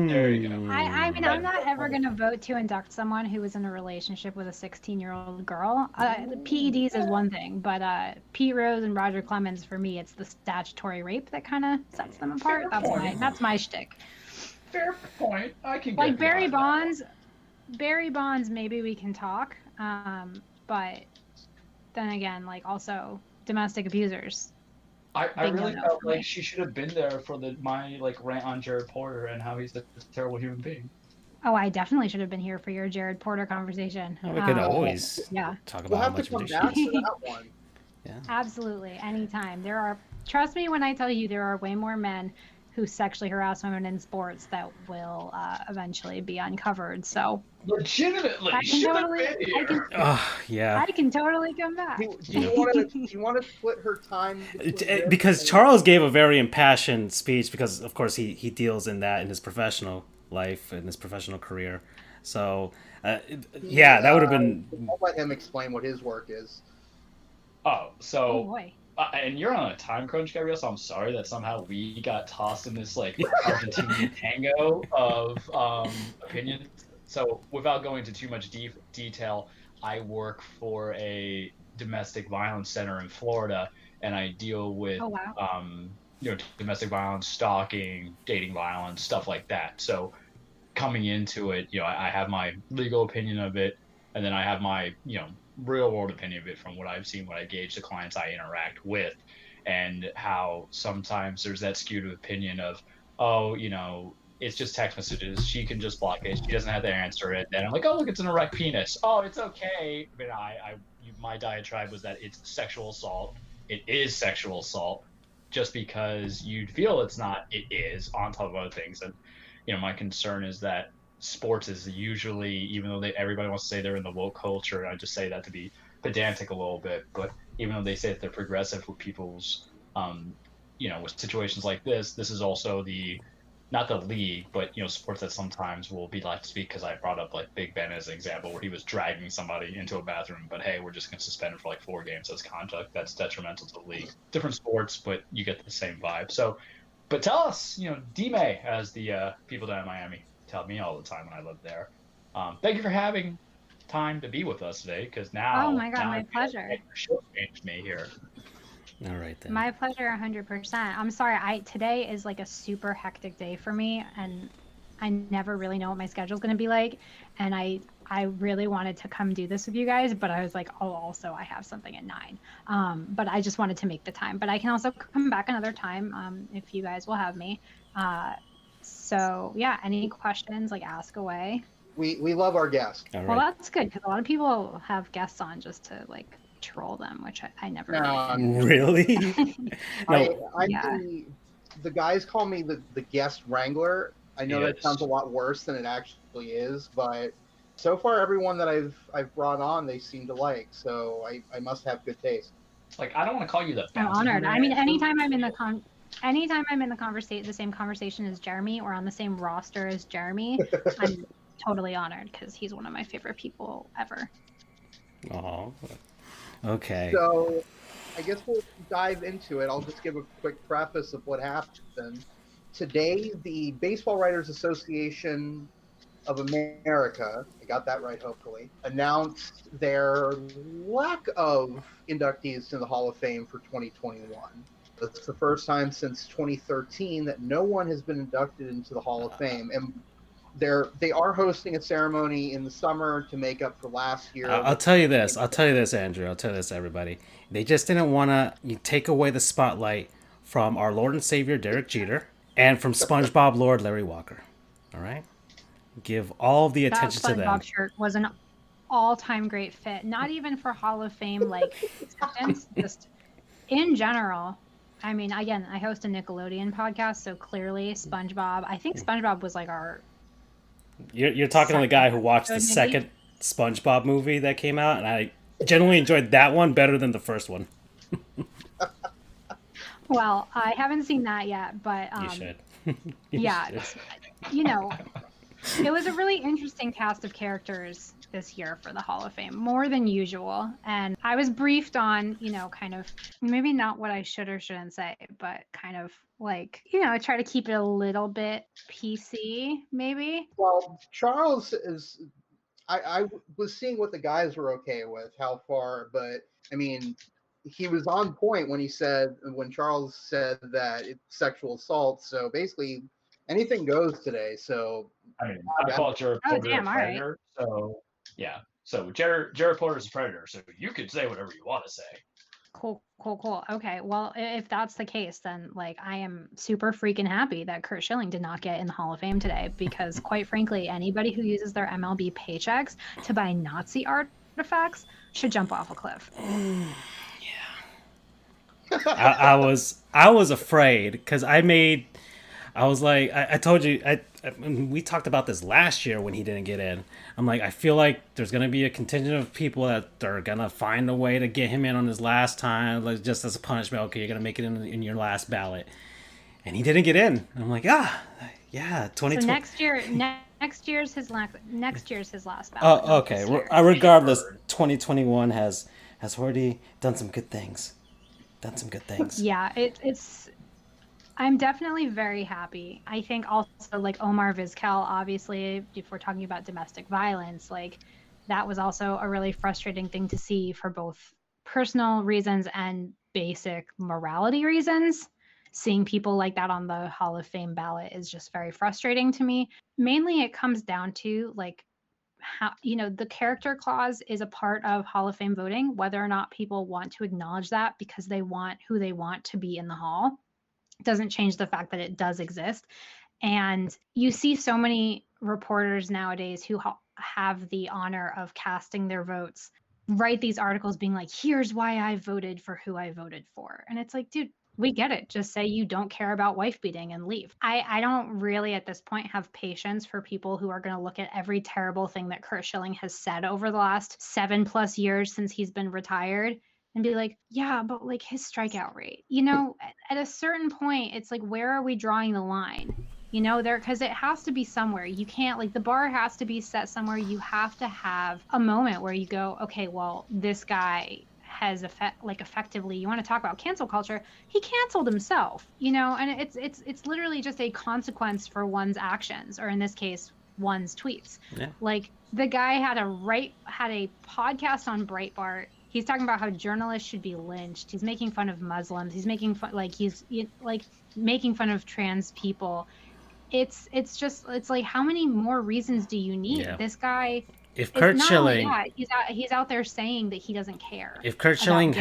There you go. I mean, I'm not ever going to vote to induct someone who was in a relationship with a 16-year-old girl. PEDs is one thing, but Pete Rose and Roger Clemens, for me, it's the statutory rape that kind of sets them apart. That's my shtick. Fair point. I can get like Barry Bonds. Barry Bonds, maybe we can talk, but then again, like also domestic abusers. I really felt like she should have been there for my rant on Jared Porter and how he's a terrible human being. Oh, I definitely should have been here for your Jared Porter conversation. We could always talk about how much we'll have to come back to that one. Yeah. Absolutely, anytime. Trust me when I tell you, there are way more men who sexually harass women in sports that will eventually be uncovered. So legitimately, I can totally come back. Do you want to split her time? Because Charles gave a very impassioned speech because, of course, he deals in that in his professional life, in his professional career. So, that would have been... I'll let him explain what his work is. Oh, Oh so boy. and you're on a time crunch, Gabrielle, so I'm sorry that somehow we got tossed in this like Argentinian tango of opinions. So without going into too much detail, I work for a domestic violence center in Florida, and I deal with Oh wow. domestic violence, stalking, dating violence, stuff like that. So coming into it, I have my legal opinion of it, and then I have my, real world opinion of it from what I've seen, what I gauge the clients I interact with, and how sometimes there's that skewed opinion of, oh, it's just text messages. She can just block it. She doesn't have to answer it. Then I'm like, oh, look, it's an erect penis. Oh, it's okay. But my diatribe was that it's sexual assault. It is sexual assault. Just because you feel it's not, it is, on top of other things. And my concern is that sports is usually, even though everybody wants to say they're in the woke culture, I just say that to be pedantic a little bit, but even though they say that they're progressive with people's, with situations like this is also not the league, but sports that sometimes will be like to speak, because I brought up like Big Ben as an example, where he was dragging somebody into a bathroom, but hey, we're just going to suspend him for like 4 games as conduct. That's detrimental to the league. Different sports, but you get the same vibe. So. But tell us, D-May, as the people down in Miami tell me all the time when I lived there. Thank you for having time to be with us today, because now... Oh my God, my pleasure. Show changed me here. All right, then. My pleasure, 100%. I'm sorry, today is like a super hectic day for me, and I never really know what my schedule's going to be like, and I really wanted to come do this with you guys, but I was like, oh, also I have something at 9. But I just wanted to make the time. But I can also come back another time if you guys will have me. So yeah, any questions, like ask away. We love our guests. All right. Well, that's good, because a lot of people have guests on just to like troll them, which I never do. Really? No. The guys call me the guest wrangler. I know Yes. that sounds a lot worse than it actually is, but so far everyone that I've brought on, they seem to like. So I must have good taste. Like, I don't want to call you the... I'm bounty honored. I man. mean, anytime I'm in the same conversation as Jeremy, or on the same roster as Jeremy, I'm totally honored, because he's one of my favorite people ever. Oh, okay. So I guess we'll dive into it. I'll just give a quick preface of what happened. Today, the Baseball Writers Association of America, I got that right hopefully, announced their lack of inductees to the Hall of Fame for 2021. It's the first time since 2013 that no one has been inducted into the Hall of Fame, and they are hosting a ceremony in the summer to make up for last year. I'll tell you this, Andrew. I'll tell you this, everybody. They just didn't want to take away the spotlight from our Lord and Savior Derek Jeter and from SpongeBob Lord Larry Walker. All right, give all of the attention to them. That SpongeBob shirt was an all-time great fit. Not even for Hall of Fame like acceptance, just in general. I mean, again, I host a Nickelodeon podcast, so clearly SpongeBob. I think SpongeBob was like our. You're talking to the guy who watched the second SpongeBob movie that came out, and I generally enjoyed that one better than the first one. Well, I haven't seen that yet, but You should. It was a really interesting cast of characters this year for the Hall of Fame, more than usual. And I was briefed on, kind of maybe not what I should or shouldn't say, but kind of like, try to keep it a little bit PC, maybe. Well, Charles is. I was seeing what the guys were okay with, how far, but I mean, he was on point when Charles said that it's sexual assault. So basically, anything goes today. So I mean, I call Jared Porter a predator. Right. So yeah. So Jared Porter is a predator. So you could say whatever you want to say. Cool. Okay. Well, if that's the case, then like I am super freaking happy that Curt Schilling did not get in the Hall of Fame today, because quite frankly, anybody who uses their MLB paychecks to buy Nazi artifacts should jump off a cliff. I was afraid, because I was like, I told you, we talked about this last year when he didn't get in. I'm like, I feel like there's going to be a contingent of people that are going to find a way to get him in on his last time, like just as a punishment. Okay, you're going to make it in your last ballot. And he didn't get in. I'm like, yeah, 2020. So next year's his last ballot. Oh, okay. Regardless, 2021 has has already done some good things. Yeah, it's. I'm definitely very happy. I think also like Omar Vizquel, obviously, if we're talking about domestic violence, like that was also a really frustrating thing to see for both personal reasons and basic morality reasons. Seeing people like that on the Hall of Fame ballot is just very frustrating to me. Mainly it comes down to like how, the character clause is a part of Hall of Fame voting, whether or not people want to acknowledge that because they want who they want to be in the hall doesn't change the fact that it does exist. And you see so many reporters nowadays who have the honor of casting their votes write these articles being like, here's why I voted for who I voted for. And it's like, dude, we get it. Just say you don't care about wife beating and leave. I don't really at this point have patience for people who are going to look at every terrible thing that Curt Schilling has said over the last 7+ years since he's been retired and be like, yeah, but like his strikeout rate, at a certain point, it's like, where are we drawing the line? There, because it has to be somewhere. You can't, like, the bar has to be set somewhere. You have to have a moment where you go, okay, well, this guy has effectively, you want to talk about cancel culture, he canceled himself, and it's literally just a consequence for one's actions, or in this case, one's tweets. Yeah. Like the guy had a podcast on Breitbart. He's talking about how journalists should be lynched. He's making fun of Muslims. He's making fun, making fun of trans people. It's like, how many more reasons do you need? Yeah. This guy, if Curt Schilling, he's out there saying that he doesn't care. If Curt Schilling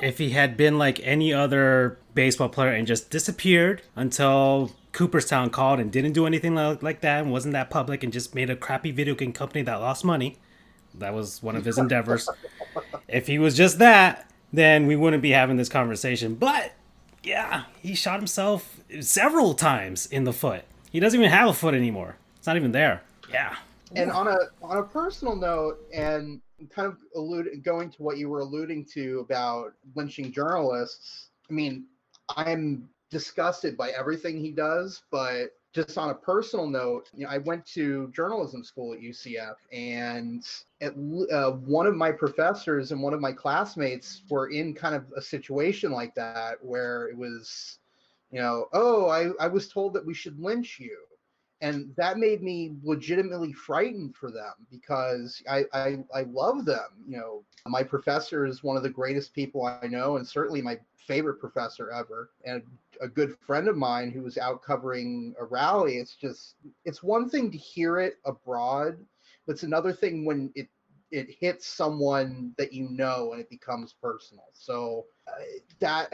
if he had been like any other baseball player and just disappeared until Cooperstown called and didn't do anything like that and wasn't that public and just made a crappy video game company that lost money, that was one of his endeavors. If he was just that, then we wouldn't be having this conversation. But yeah, he shot himself several times in the foot. He doesn't even have a foot anymore. It's not even there. Yeah. And on a personal note, and kind of going to what you were alluding to about lynching journalists, I mean, I'm disgusted by everything he does, but just on a personal note, I went to journalism school at UCF, and one of my professors and one of my classmates were in kind of a situation like that where it was, I was told that we should lynch you. And that made me legitimately frightened for them because I love them. My professor is one of the greatest people I know, and certainly my favorite professor ever, and a good friend of mine who was out covering a rally. It's one thing to hear it abroad, but it's another thing when it hits someone that and it becomes personal. So that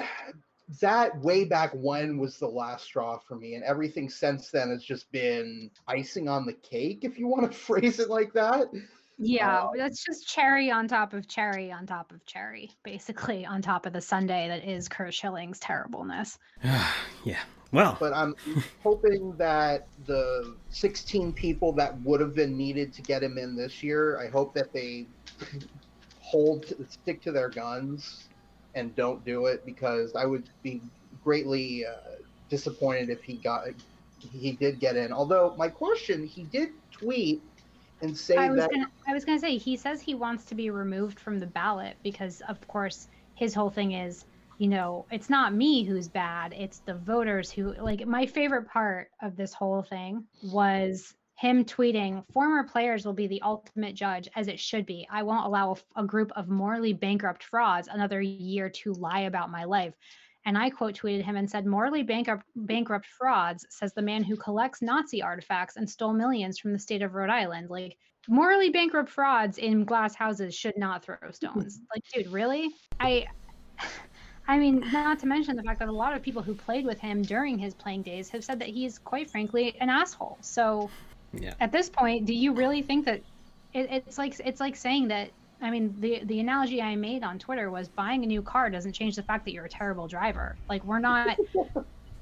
way back when was the last straw for me, and everything since then has just been icing on the cake, if you want to phrase it like that. Yeah, that's just cherry on top of cherry on top of cherry, basically on top of the sundae that is Curt Schilling's terribleness. Yeah, well. But I'm hoping that the 16 people that would have been needed to get him in this year, I hope that they stick to their guns and don't do it, because I would be greatly disappointed if he did get in. Although my question, he did tweet and say I was gonna say, he says he wants to be removed from the ballot because, of course, his whole thing is, it's not me who's bad, it's the voters who, like, my favorite part of this whole thing was him tweeting, former players will be the ultimate judge, as it should be. I won't allow a group of morally bankrupt frauds another year to lie about my life. And I quote tweeted him and said, morally bankrupt frauds, says the man who collects Nazi artifacts and stole millions from the state of Rhode Island. Like, morally bankrupt frauds in glass houses should not throw stones. Like, dude, really? I mean, not to mention the fact that a lot of people who played with him during his playing days have said that he's, quite frankly, an asshole. So yeah. At this point, do you really think that it's like saying that, I mean, the analogy I made on Twitter was buying a new car doesn't change the fact that you're a terrible driver. Like, we're not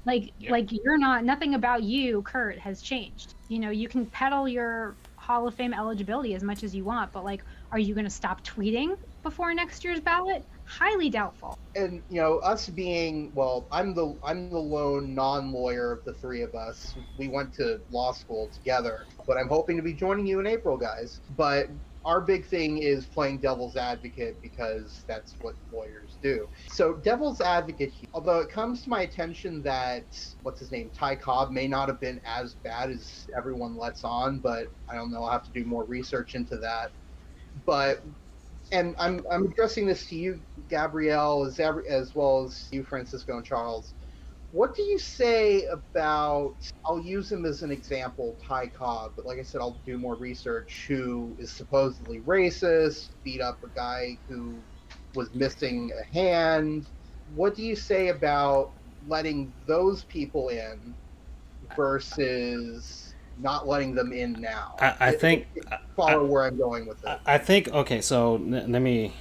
like you're not, nothing about you, Curt, has changed. You can peddle your Hall of Fame eligibility as much as you want, but like, are you going to stop tweeting before next year's ballot? Highly doubtful. And us being, well, I'm the lone non-lawyer of the three of us. We went to law school together, but I'm hoping to be joining you in April, guys. But our big thing is playing devil's advocate because that's what lawyers do. So devil's advocate, although it comes to my attention that, what's his name, Ty Cobb may not have been as bad as everyone lets on, but I don't know, I'll have to do more research into that. But, and I'm addressing this to you, Gabrielle, as well as you, Francisco and Charles. What do you say about, I'll use him as an example, Ty Cobb, but like I said, I'll do more research, who is supposedly racist, beat up a guy who was missing a hand. What do you say about letting those people in versus not letting them in now? I think follow where I'm going with it. I think, okay, so let me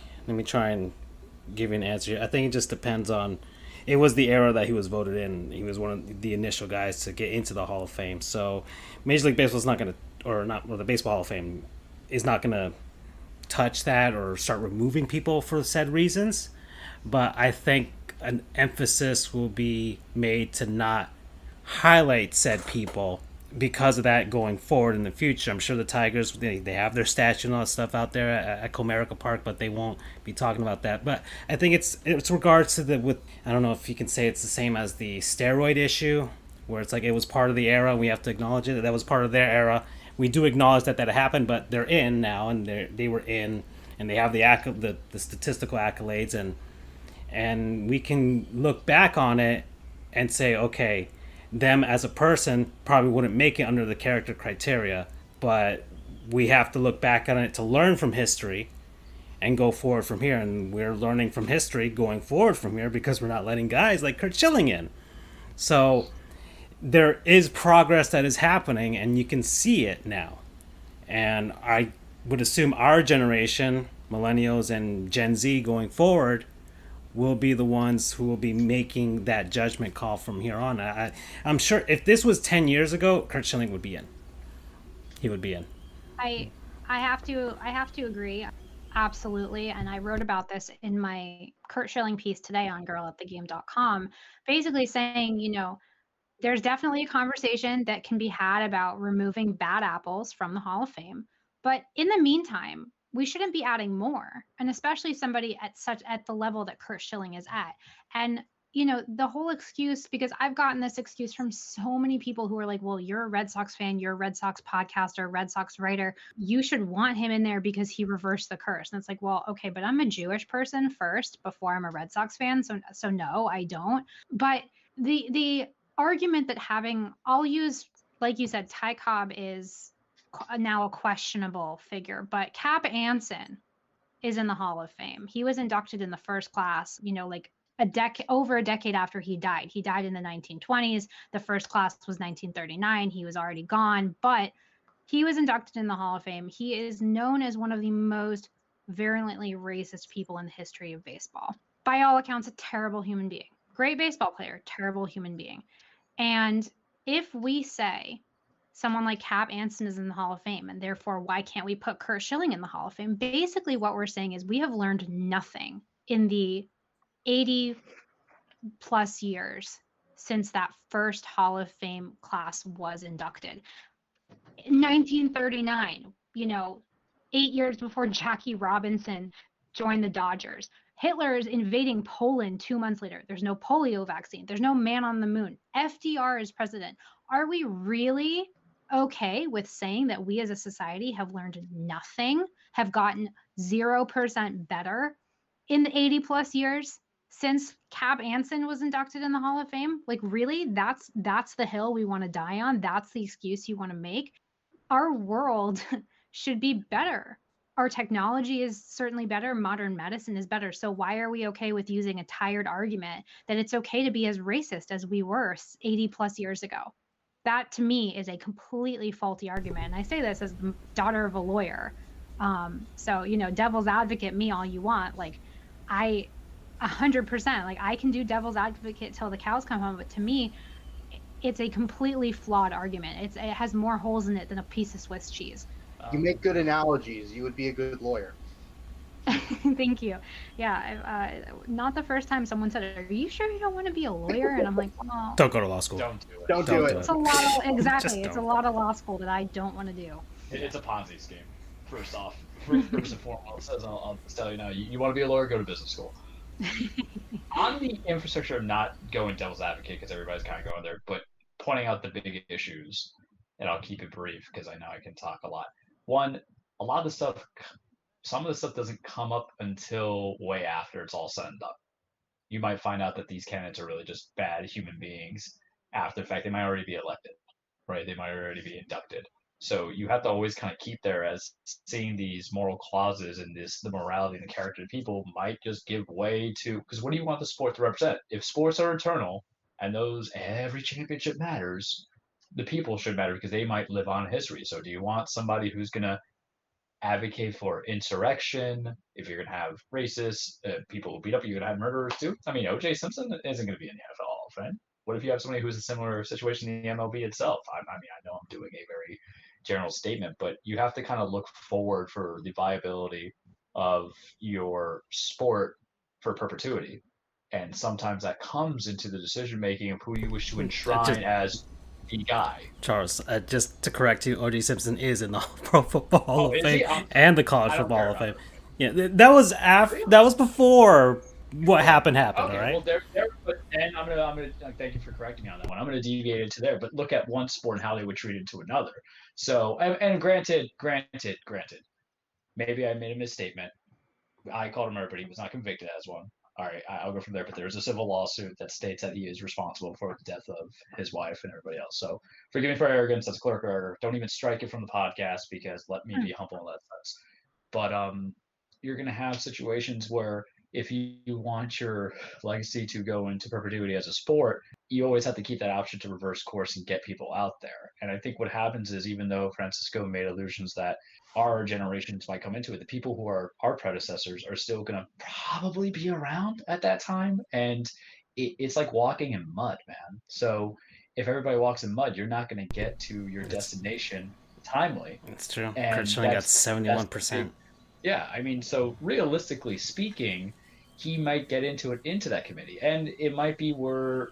try and give you an answer. I think it just depends on, it was the era that he was voted in. He was one of the initial guys to get into the Hall of Fame. So Major League Baseball is not going to, or the Baseball Hall of Fame is not going to touch that or start removing people for said reasons. But I think an emphasis will be made to not highlight said people because of that going forward in the future. I'm sure the Tigers, they have their statue and all that stuff out there at Comerica Park, but they won't be talking about that. But I think it's regards to I don't know if you can say it's the same as the steroid issue, where it's like it was part of the era. We have to acknowledge it. That was part of their era. We do acknowledge that happened, but they're in now, and they were in, and they have the statistical accolades, and we can look back on it and say, okay, them as a person probably wouldn't make it under the character criteria, but we have to look back on it to learn from history and go forward from here. And we're learning from history going forward from here because we're not letting guys like Curt Schilling in. So there is progress that is happening, and you can see it now. And I would assume our generation, millennials and Gen Z going forward, will be the ones who will be making that judgment call from here on. I'm sure if this was 10 years ago, Curt Schilling would be in. He would be in. I have to agree, absolutely. And I wrote about this in my Curt Schilling piece today on girlatthegame.com, basically saying, there's definitely a conversation that can be had about removing bad apples from the Hall of Fame. But in the meantime, we shouldn't be adding more, and especially somebody at the level that Curt Schilling is at. And the whole excuse, because I've gotten this excuse from so many people who are like, well, you're a Red Sox fan, you're a Red Sox podcaster, Red Sox writer, you should want him in there because he reversed the curse. And it's like, well, okay, but I'm a Jewish person first before I'm a Red Sox fan, so no, I don't. But the argument that I'll use, like you said, Ty Cobb is now a questionable figure, but Cap Anson is in the Hall of Fame. He was inducted in the first class, over a decade after he died. He died in the 1920s. The first class was 1939. He was already gone, but he was inducted in the Hall of Fame. He is known as one of the most virulently racist people in the history of baseball. By all accounts, a terrible human being. Great baseball player, terrible human being. And if we say someone like Cap Anson is in the Hall of Fame, and therefore why can't we put Curt Schilling in the Hall of Fame? Basically what we're saying is we have learned nothing in the 80 plus years since that first Hall of Fame class was inducted. In 1939, 8 years before Jackie Robinson joined the Dodgers. Hitler is invading Poland 2 months later. There's no polio vaccine. There's no man on the moon. FDR is president. Are we really okay with saying that we as a society have learned nothing, have gotten 0% better in the 80 plus years since Cap Anson was inducted in the Hall of Fame? Like, really? That's the hill we want to die on? That's the excuse you want to make? Our world should be better. Our technology is certainly better. Modern medicine is better. So why are we okay with using a tired argument that it's okay to be as racist as we were 80 plus years ago? That to me is a completely faulty argument. And I say this as the daughter of a lawyer. So, devil's advocate me all you want. Like, 100%, like I can do devil's advocate till the cows come home. But to me, it's a completely flawed argument. It has more holes in it than a piece of Swiss cheese. You make good analogies. You would be a good lawyer. Thank you. Yeah, not the first time someone said, "Are you sure you don't want to be a lawyer?" And I'm like, "Well, don't go to law school. Don't do it. Don't do it. It's a lot of, exactly. It's a lot of law school that I don't want to do. It's a Ponzi scheme. First off, first and foremost, as I'll just tell you now, you want to be a lawyer, go to business school. On the infrastructure, not going devil's advocate because everybody's kind of going there, but pointing out the big issues, and I'll keep it brief because I know I can talk a lot. One, a lot of the stuff, some of the stuff doesn't come up until way after it's all said and done. You might find out that these candidates are really just bad human beings after the fact. They might already be elected, right? They might already be inducted. So you have to always kind of keep there as seeing these moral clauses and the morality and the character of people might just give way to, because what do you want the sport to represent? If sports are eternal and every championship matters, the people should matter because they might live on history. So do you want somebody who's going to advocate for insurrection? If you're going to have racists, people who beat up, you're going to have murderers too. I mean, O.J. Simpson isn't going to be in the NFL Hall of Fame. What if you have somebody who's a similar situation in the MLB itself? I mean, I know I'm doing a very general statement, but you have to kind of look forward for the viability of your sport for perpetuity. And sometimes that comes into the decision making of who you wish to enshrine as the guy. Charles, just to correct you, O.J. Simpson is in the Pro Football Hall of Fame and the College Football Hall of Fame. Yeah, that was before what happened, okay, all right? Well, but then I'm gonna thank you for correcting me on that one. I'm gonna deviate into there, but look at one sport and how they would treat it to another. So, and granted, maybe I made a misstatement. I called him murder, but he was not convicted as one. All right, I'll go from there. But there's a civil lawsuit that states that he is responsible for the death of his wife and everybody else. So forgive me for arrogance as a clerk order. Don't even strike it from the podcast because let me be humble in that sense. But you're gonna have situations where if you want your legacy to go into perpetuity as a sport, you always have to keep that option to reverse course and get people out there. And I think what happens is, even though Francisco made allusions that our generations might come into it, the people who are our predecessors are still going to probably be around at that time. And it's like walking in mud, man. So if everybody walks in mud, you're not going to get to your destination timely. That's true. And Kurt Schilling got 71%. Yeah, I mean, so realistically speaking, he might get into that committee, and it might be where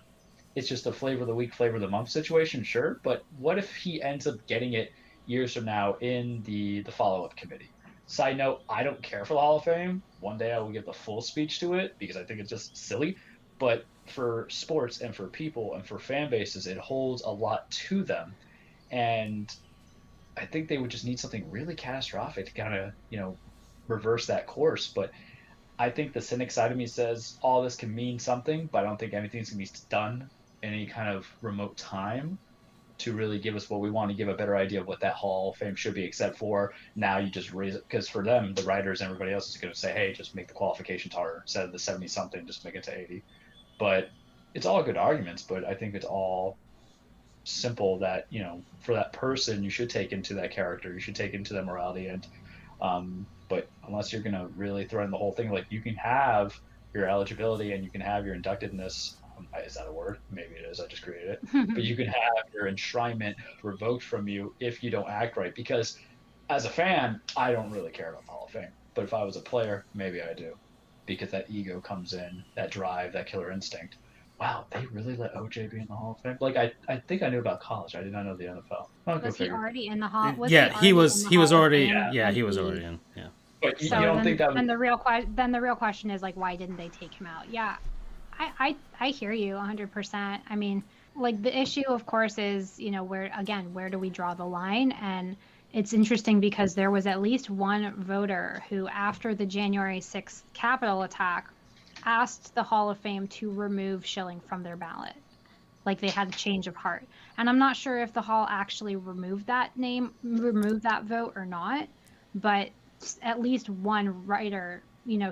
it's just a flavor of the week, flavor of the month situation, sure. But what if he ends up getting it years from now in the follow-up committee? Side note, I don't care for the Hall of Fame. One day I will give the full speech to it because I think it's just silly. But for sports and for people and for fan bases, it holds a lot to them, and I think they would just need something really catastrophic to kind of reverse that course. But I think the cynic side of me says all this can mean something, but I don't think anything's going to be done in any kind of remote time to really give us what we want to give a better idea of what that Hall of Fame should be, except for now you just raise it. Because for them, the writers and everybody else is going to say, hey, just make the qualifications harder. Instead of the 70-something, just make it to 80. But it's all good arguments, but I think it's all simple that, for that person, you should take into that character. You should take into that morality. And but unless you're going to really throw in the whole thing, like you can have your eligibility and you can have your inductedness. Is that a word? Maybe it is. I just created it. But you can have your enshrinement revoked from you if you don't act right. Because as a fan, I don't really care about the Hall of Fame. But if I was a player, maybe I do. Because that ego comes in, that drive, that killer instinct. Wow, they really let OJ be in the Hall of Fame? Like, I think I knew about college. I did not know the NFL. Was he already in the Hall? He was already in. Yeah, he was already in. Yeah. But you don't think that would... And the real question is, like, why didn't they take him out? Yeah, I hear you 100%. I mean, like, the issue, of course, is, where do we draw the line? And it's interesting because there was at least one voter who, after the January 6th Capitol attack, asked the Hall of Fame to remove Schilling from their ballot. Like, they had a change of heart. And I'm not sure if the Hall actually removed that vote or not, but at least one writer,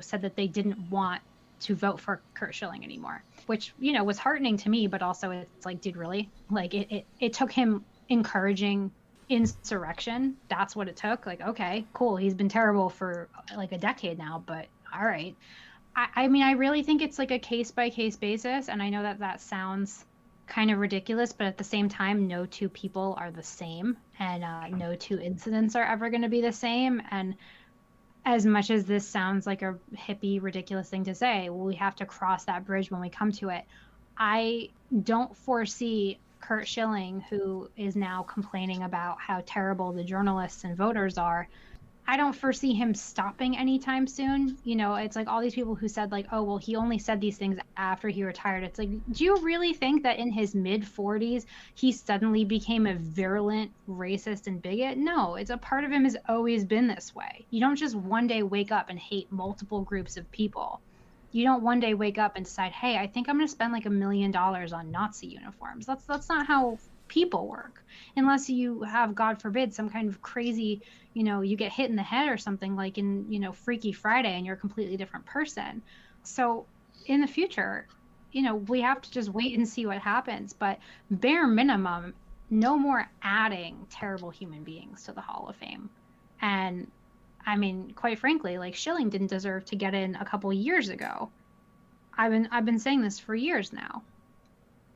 said that they didn't want to vote for Curt Schilling anymore, which, was heartening to me, but also it's like, dude, really? Like, it took him encouraging insurrection. That's what it took. Like, okay, cool. He's been terrible for like a decade now, but all right. I mean, I really think it's like a case-by-case basis, and I know that sounds kind of ridiculous, but at the same time, no two people are the same, and no two incidents are ever going to be the same. And as much as this sounds like a hippie, ridiculous thing to say, we have to cross that bridge when we come to it. I don't foresee Curt Schilling, who is now complaining about how terrible the journalists and voters are, I don't foresee him stopping anytime soon. You know, it's like all these people who said like, oh, well, he only said these things after he retired. It's like, do you really think that in his mid 40s, he suddenly became a virulent racist and bigot? No, it's a part of him has always been this way. You don't just one day wake up and hate multiple groups of people. You don't one day wake up and decide, hey, I think I'm going to spend like $1 million on Nazi uniforms. That's not how people work, unless you have, God forbid, some kind of crazy, you know, you get hit in the head or something like in, you know, Freaky Friday and you're a completely different person. So in the future, you know, we have to just wait and see what happens. But bare minimum, no more adding terrible human beings to the Hall of Fame. And I mean, quite frankly, like Schilling didn't deserve to get in a couple years ago. I've been saying this for years now.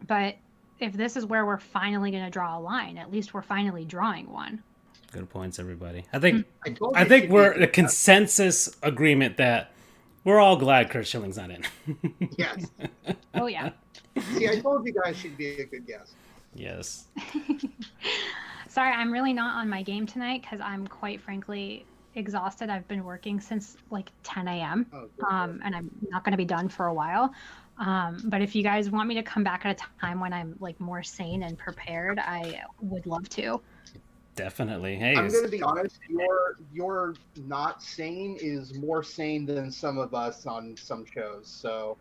But if this is where we're finally going to draw a line, at least we're finally drawing one. Good points, everybody. I think we're a consensus agreement that we're all glad Curt Schilling's not in. Yes. Oh, yeah. See, I told you guys she'd be a good guest. Yes. Sorry, I'm really not on my game tonight because I'm quite frankly exhausted. I've been working since like 10 a.m. And I'm not going to be done for a while. But if you guys want me to come back at a time when I'm like more sane and prepared, I would love to. Definitely. Hey, I'm going to be honest. Your not sane is more sane than some of us on some shows. So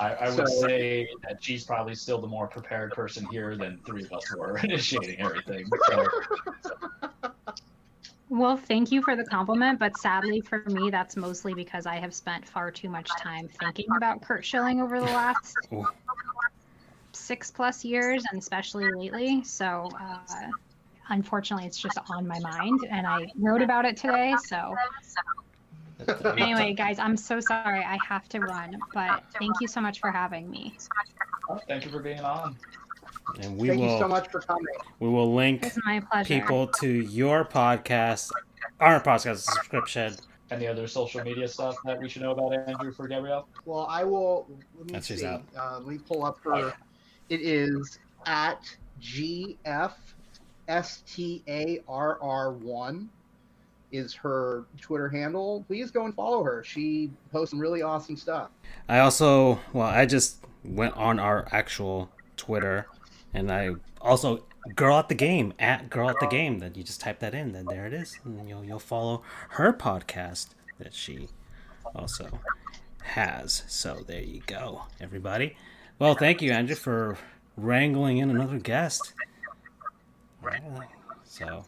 I would say that she's probably still the more prepared person here than three of us were initiating everything. So. Well, thank you for the compliment, but sadly for me, that's mostly because I have spent far too much time thinking about Curt Schilling over the last 6+ years, and especially lately. So, unfortunately, it's just on my mind, and I wrote about it today. So, anyway, guys, I'm so sorry. I have to run, but thank you so much for having me. Well, thank you for being on. And thank you so much for coming. We will link It's my pleasure. people to your podcast, our podcast subscription. Any other social media stuff that we should know about, Andrew, for Gabrielle? Well, I will. Let me That's see. out. Let me pull up her. It is at GFSTARR1 is her Twitter handle. Please go and follow her. She posts some really awesome stuff. I just went on our actual Twitter, and I also Girl at the Game, at Girl at the Game. Then you just type that in, then there it is, and then you'll follow her podcast that she also has. So there you go, everybody. Well, thank you, Andrew, for wrangling in another guest. So,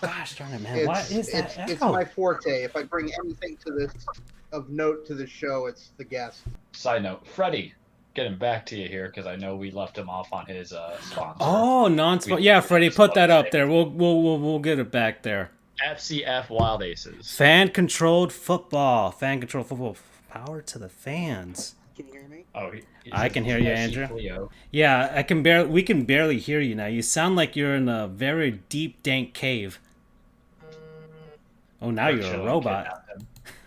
gosh darn it, man, what is that? It's my forte. If I bring anything to this of note to the show, it's the guest. Side note, Freddie. Getting back to you here because I know we left him off on his sponsor. Oh, non-sponsor. Yeah, Freddie, put that up there. We'll get it back there. FCF Wild Aces. Fan-controlled football. Fan-controlled football. Power to the fans. Can you hear me? Oh, I can hear you, Andrew. Yeah, we can barely hear you now. You sound like you're in a very deep, dank cave. Oh, now you're a robot.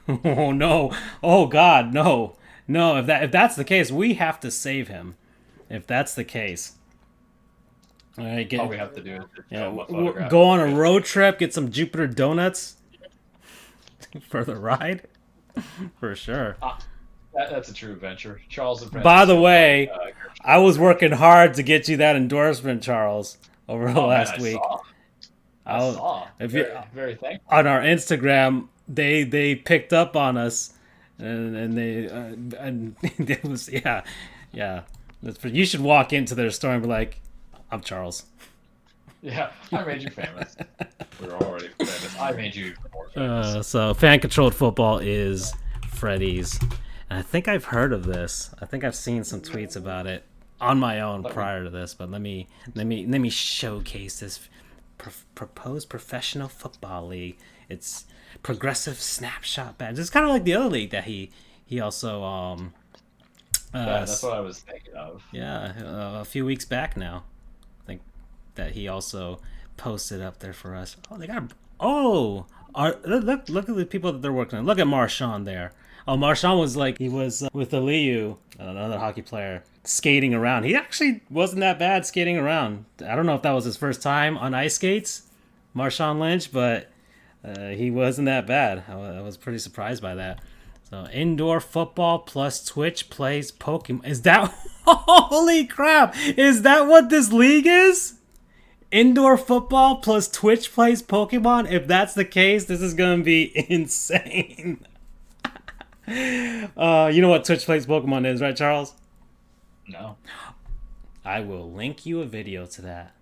Oh no! Oh God, no! No, if that's the case, we have to save him. If that's the case, all right. All we have to do is go on a road trip, get some Jupiter donuts for the ride, for sure. That's a true adventure, Charles. And By the way, I was working hard to get you that endorsement, Charles, over the last week. I saw. Very thankful. On our Instagram, they picked up on us. And it was yeah. You should walk into their store and be like, "I'm Charles." Yeah, I made you famous. We were already famous. I made you more famous. So fan-controlled football is Freddie's, and I think I've heard of this. I think I've seen some tweets about it on my own prior to this. But let me showcase this proposed professional football league. It's Progressive Snapshot badge. It's kind of like the other league that he also yeah, that's what I was thinking of. Yeah, a few weeks back now, I think that he also posted up there for us. Oh, they got look at the people that they're working on. Look at Marshawn there. Oh, Marshawn was with Aliyu, another hockey player, skating around. He actually wasn't that bad skating around. I don't know if that was his first time on ice skates, Marshawn Lynch, but He wasn't that bad. I was pretty surprised by that. So indoor football plus Twitch plays Pokemon. Is that holy crap? Is that what this league is? Indoor football plus Twitch plays Pokemon? If that's the case, this is gonna be insane. You know what Twitch plays Pokemon is, right, Charles? No. I will link you a video to that.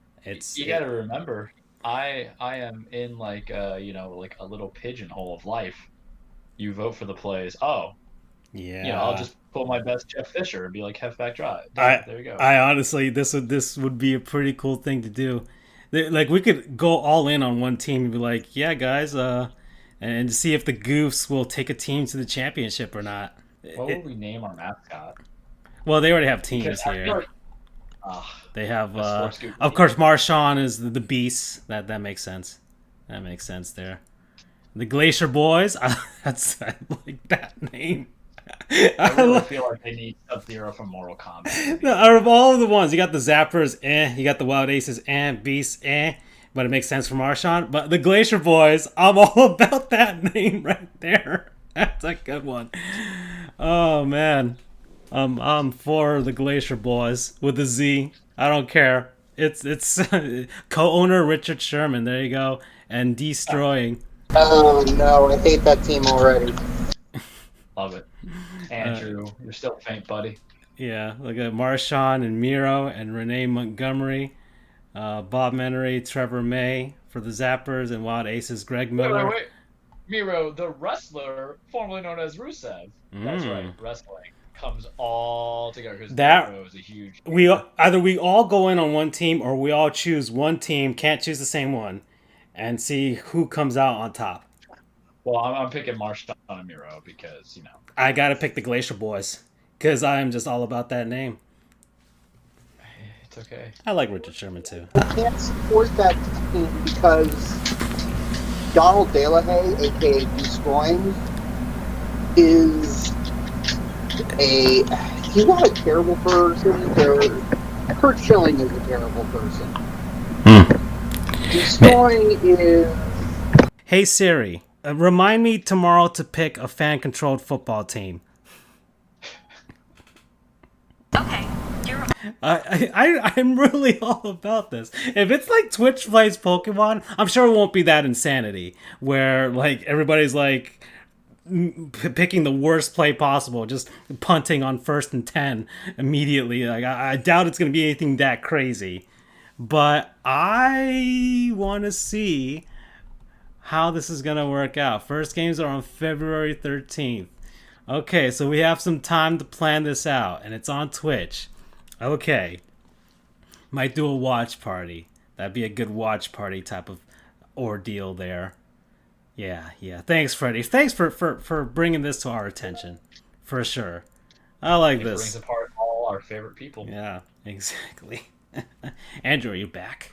You got to remember, I am in like a little pigeonhole of life. You vote for the plays. Oh, yeah. I'll just pull my best Jeff Fisher and be like Halfback Drive. There you go. I honestly, this would be a pretty cool thing to do. Like we could go all in on one team and be like, yeah, guys, and see if the Goofs will take a team to the championship or not. What would we name our mascot? Well, they already have teams here. They have, of course, Marshawn is the beast. That makes sense. That makes sense there. The Glacier Boys. I like that name. I really feel like they need Sub-Zero from Mortal Kombat. Out of all of the ones, you got the Zappers, you got the Wild Aces, Beasts, but it makes sense for Marshawn. But the Glacier Boys, I'm all about that name right there. That's a good one. Oh man, I'm for the Glacier Boys with a Z. I don't care. It's co-owner Richard Sherman. There you go, and Destroying. Oh no, I hate that team already. Love it. Andrew, you're still faint, buddy. Yeah, look at Marshawn and Miro and Renee Montgomery, Bob Menery, Trevor May for the Zappers, and Wild Aces, Greg Miller. Wait. Miro, the wrestler, formerly known as Rusev. That's right, wrestling comes all together because Miro is a huge. Either we all go in on one team or we all choose one team, can't choose the same one, and see who comes out on top. Well, I'm picking Marshawn and Miro because, I gotta pick the Glacier Boys because I'm just all about that name. It's okay. I like Richard Sherman too. I can't support that team because Donald DeLahaye, aka Destroying, is he's not a terrible person. Kurt Schilling is a terrible person. Destroying is. Hey Siri. Remind me tomorrow to pick a fan-controlled football team. Okay. I'm really all about this. If it's like Twitch plays Pokemon, I'm sure it won't be that insanity where like everybody's like picking the worst play possible, just punting on 1st and 10 immediately. Like I doubt it's going to be anything that crazy. But I want to see how this is going to work out. First games are on February 13th. Okay, so we have some time to plan this out, and it's on Twitch. Okay. Might do a watch party. That'd be a good watch party type of ordeal there. Yeah. Thanks, Freddie. Thanks for bringing this to our attention. For sure. I like this. It brings apart all our favorite people. Yeah, exactly. Andrew, are you back?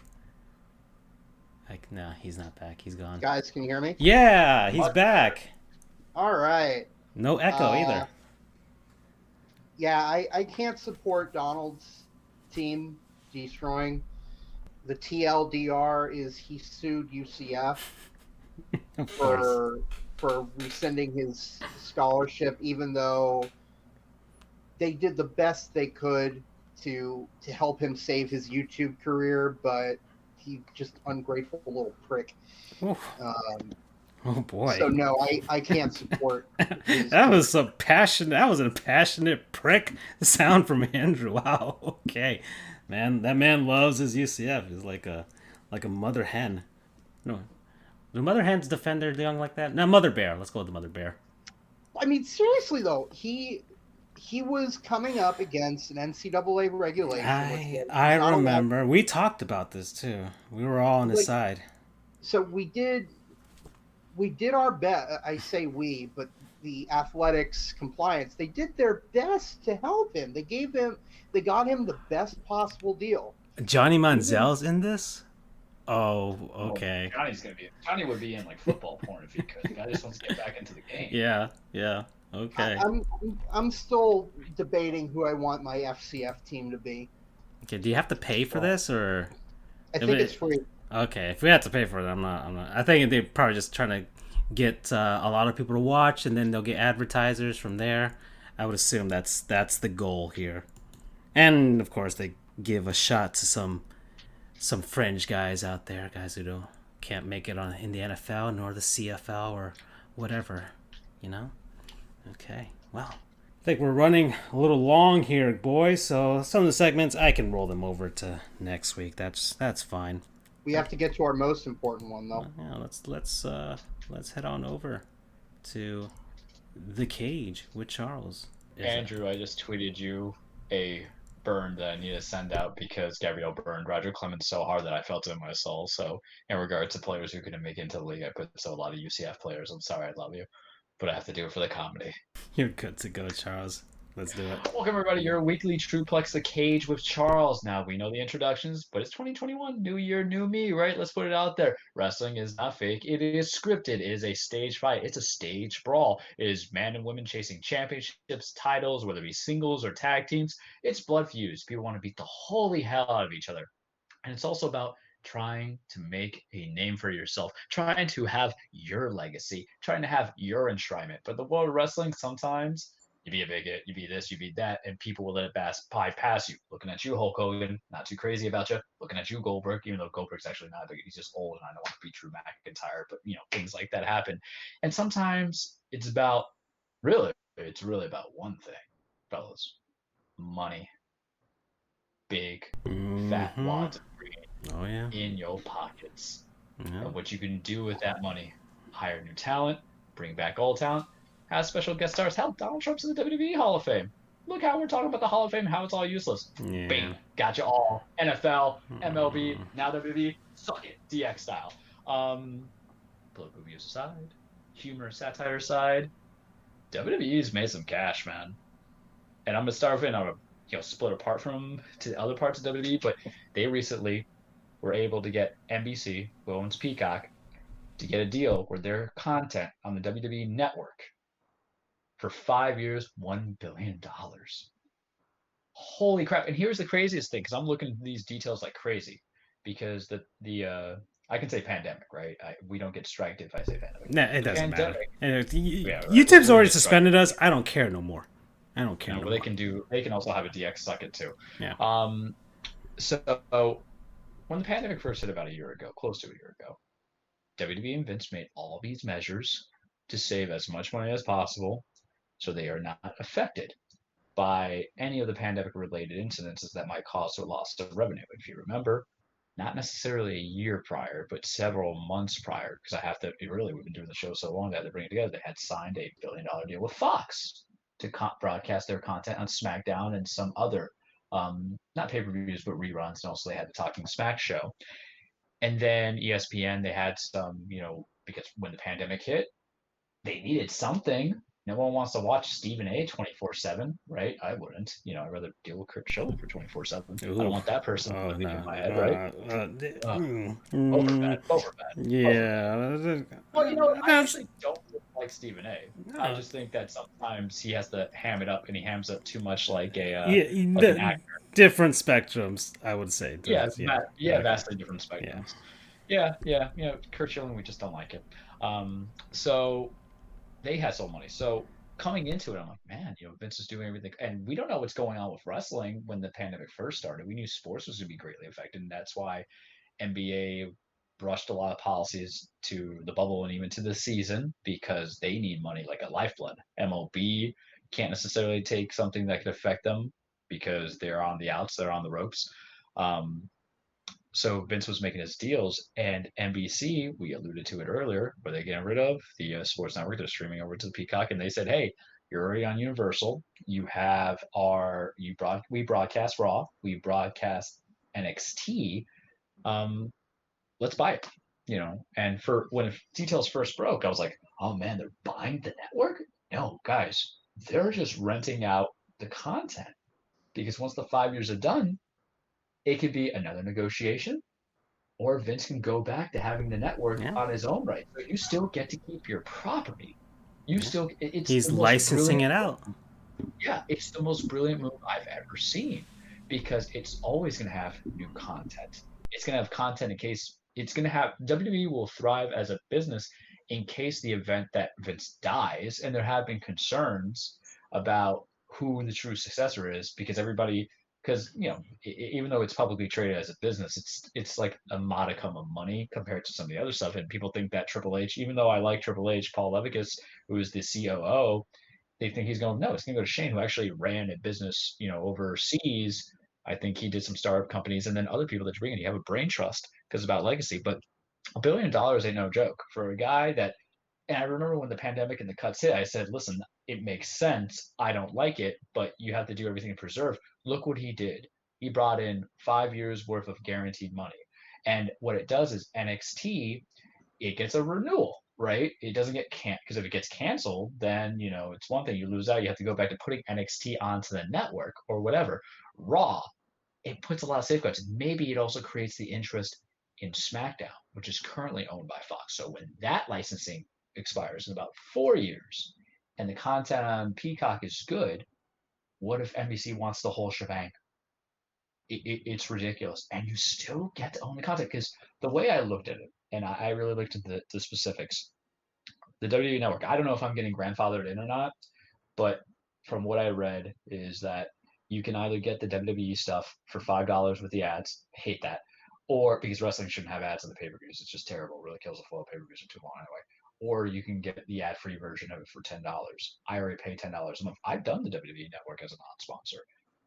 No, he's not back. He's gone. Guys, can you hear me? Yeah, he's back. All right. No echo either. Yeah, I can't support Donald's team Destroying. The TLDR is he sued UCF for rescinding his scholarship, even though they did the best they could to help him save his YouTube career, but he just ungrateful little prick. Oh boy! So no, I can't support. That was a passionate prick sound from Andrew. Wow. Okay, man, that man loves his UCF. He's like a mother hen. No, do mother hens defend their young like that? No, mother bear. Let's go with the mother bear. I mean, seriously though, he was coming up against an NCAA regulation. I remember. We talked about this too. We were all on his side. So we did our best. I say we, but the athletics compliance, they did their best to help him. They got him the best possible deal. Johnny Manziel's in this? Oh, okay. Well, Johnny would be in like football porn if he could. The guy just wants to get back into the game. Yeah. Okay. I'm still debating who I want my FCF team to be. Okay, do you have to pay for this or? I think it's free. Okay, if we have to pay for it, I'm not. I think they're probably just trying to get a lot of people to watch, and then they'll get advertisers from there. I would assume that's the goal here. And of course, they give a shot to some fringe guys out there, guys who can't make it in the NFL nor the CFL or whatever, you know. Okay, well, I think we're running a little long here, boys. So some of the segments I can roll them over to next week. That's fine. We have to get to our most important one, though. Yeah, let's head on over to the cage with Charles. Andrew, I just tweeted you a burn that I need to send out because Gabrielle burned Roger Clemens so hard that I felt it in my soul. So in regard to players who couldn't make it into the league, I put a lot of UCF players. I'm sorry, I love you, but I have to do it for the comedy. You're good to go, Charles. Let's do it. Welcome, everybody. Your weekly Truplex The Cage with Charles. Now, we know the introductions, but it's 2021. New year, new me, right? Let's put it out there. Wrestling is not fake. It is scripted. It is a stage fight. It's a stage brawl. It is man and women chasing championships, titles, whether it be singles or tag teams. It's blood fused. People want to beat the holy hell out of each other. And it's also about trying to make a name for yourself, trying to have your legacy, trying to have your enshrinement. But the world of wrestling, sometimes you be a bigot, you be this, you be that, and people will let it bypass you. Looking at you, Hulk Hogan, not too crazy about you. Looking at you, Goldberg, even though Goldberg's actually not big, he's just old, and I don't want to be Drew McIntyre, but things like that happen. And sometimes it's about it's really about one thing, fellas: money. Big, fat wads of green in your pockets. And what you can do with that money: hire new talent, bring back old talent, have special guest stars. Hell, Donald Trump's in the WWE Hall of Fame. Look how we're talking about the Hall of Fame, how it's all useless. Yeah. Bing, got you all. NFL, MLB, now WWE, suck it, DX style. Political views aside, humor, satire aside, WWE's made some cash, man. And I'm gonna start with I'm split apart from to the other parts of WWE, but they recently were able to get NBC, who owns Peacock, to get a deal where their content on the WWE Network for 5 years, $1 billion. Holy crap. And here's the craziest thing, because I'm looking at these details like crazy, because the I can say pandemic, right? We don't get striked if I say pandemic. Nah, it doesn't matter. Right. YouTube's already suspended us. I don't care no more. I don't care. Well, they can also have a DX suck it too. Yeah. So when the pandemic first hit about a year ago, close to a year ago, WWE and Vince made all these measures to save as much money as possible, so they are not affected by any of the pandemic-related incidences that might cause a loss of revenue. If you remember, not necessarily a year prior, but several months prior, because we've been doing the show so long that to bring it together, they had signed a $1 billion deal with Fox to broadcast their content on SmackDown and some other, not pay-per-views, but reruns. And also they had the Talking Smack show. And then ESPN, they had some, because when the pandemic hit, they needed something. No one wants to watch Stephen A 24/7, right? I wouldn't. I'd rather deal with Kurt Schilling for 24/7. I don't want that person living in my head, right? Over bad. Yeah. Well, I actually don't like Stephen A. I just think that sometimes he has to ham it up, and he hams up too much like an actor. Different spectrums, I would say. Vastly different spectrums. Yeah. Kurt Schilling, we just don't like it. So they had so money. So coming into it, I'm like, man, Vince is doing everything, and we don't know what's going on with wrestling when the pandemic first started. We knew sports was going to be greatly affected, and that's why NBA brushed a lot of policies to the bubble and even to the season, because they need money like a lifeblood. MLB can't necessarily take something that could affect them because they're on the outs, they're on the ropes. So Vince was making his deals, and NBC, we alluded to it earlier, where they're getting rid of the sports network. They're streaming over to the Peacock, and they said, hey, you're already on Universal. You have we broadcast Raw, we broadcast NXT. Let's buy it, And when details first broke, I was like, oh man, they're buying the network? No, guys, they're just renting out the content, because once the 5 years are done, it could be another negotiation, or Vince can go back to having the network on his own right. So you still get to keep your property. He's licensing it out. Yeah, it's the most brilliant move I've ever seen, because it's always going to have new content. It's going to have content in case it's going to have WWE will thrive as a business in case the event that Vince dies, and there have been concerns about who the true successor is because everybody because even though it's publicly traded as a business, it's like a modicum of money compared to some of the other stuff, and people think that Triple H, even though I like Triple H, Paul Levikas, who is the COO, they think he's going, no, it's going to go to Shane, who actually ran a business, overseas. I think he did some startup companies, and then other people that you bring in, you have a brain trust because it's about legacy. But $1 billion ain't no joke for a guy that. And I remember when the pandemic and the cuts hit, I said, listen, it makes sense. I don't like it, but you have to do everything to preserve. Look what he did. He brought in 5 years worth of guaranteed money. And what it does is NXT, it gets a renewal, right? It doesn't get because if it gets canceled, then, it's one thing, you lose out. You have to go back to putting NXT onto the network or whatever. Raw, it puts a lot of safeguards. Maybe it also creates the interest in SmackDown, which is currently owned by Fox. So when that licensing expires in about 4 years and the content on Peacock is good, what if NBC wants the whole shebang? It's ridiculous. And you still get to own the content, because the way I looked at it, and I really looked at the specifics, the WWE Network, I don't know if I'm getting grandfathered in or not, but from what I read is that you can either get the WWE stuff for $5 with the ads, hate that, or because wrestling shouldn't have ads on the pay-per-views, it's just terrible, it really kills the flow of pay-per-views are too long anyway. Or you can get the ad-free version of it for $10. I already pay $10 a month. I've done the WWE Network as a non-sponsor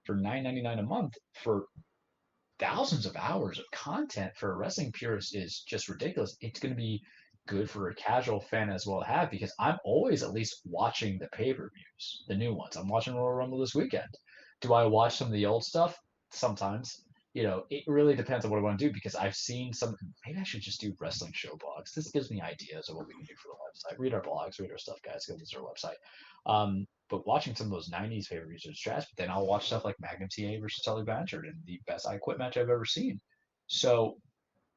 for $9.99 a month for thousands of hours of content for a wrestling purist is just ridiculous. It's going to be good for a casual fan as well to have, because I'm always at least watching the pay-per-views, the new ones. I'm watching Royal Rumble this weekend. Do I watch some of the old stuff? Sometimes. It really depends on what I want to do, because I've seen some. Maybe I should just do wrestling show blogs. This gives me ideas of what we can do for the website. Read our blogs, read our stuff, guys. Go visit our website. But watching some of those 90s pay-per-views is trash. But then I'll watch stuff like Magnum TA versus Tully Blanchard and the best I Quit match I've ever seen. So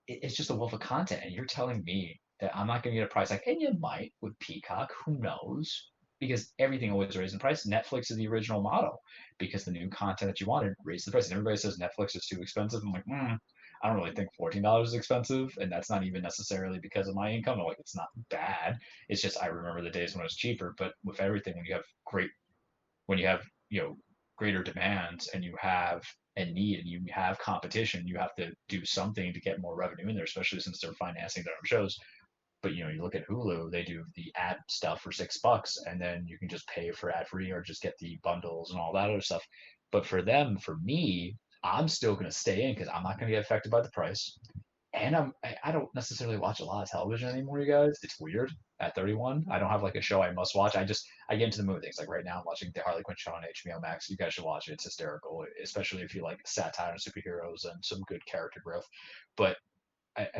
it's just a wealth of content. And you're telling me that I'm not going to get a price like, and you might with Peacock, who knows? Because everything always raises in price. Netflix is the original model, because the new content that you wanted raised the price. And everybody says Netflix is too expensive. I'm like, I don't really think $14 is expensive, and that's not even necessarily because of my income. I'm like, it's not bad. It's just I remember the days when it was cheaper. But with everything, when you have greater demands, and you have a need, and you have competition, you have to do something to get more revenue in there, especially since they're financing their own shows. But you look at Hulu, they do the ad stuff for $6, and then you can just pay for ad free or just get the bundles and all that other stuff. But for me, I'm still going to stay in because I'm not going to get affected by the price. And I don't necessarily watch a lot of television anymore, you guys. It's weird. At 31, I don't have like a show I must watch. I get into the movie things. Like right now, I'm watching the Harley Quinn show on HBO Max. You guys should watch it. It's hysterical, especially if you like satire and superheroes and some good character growth. But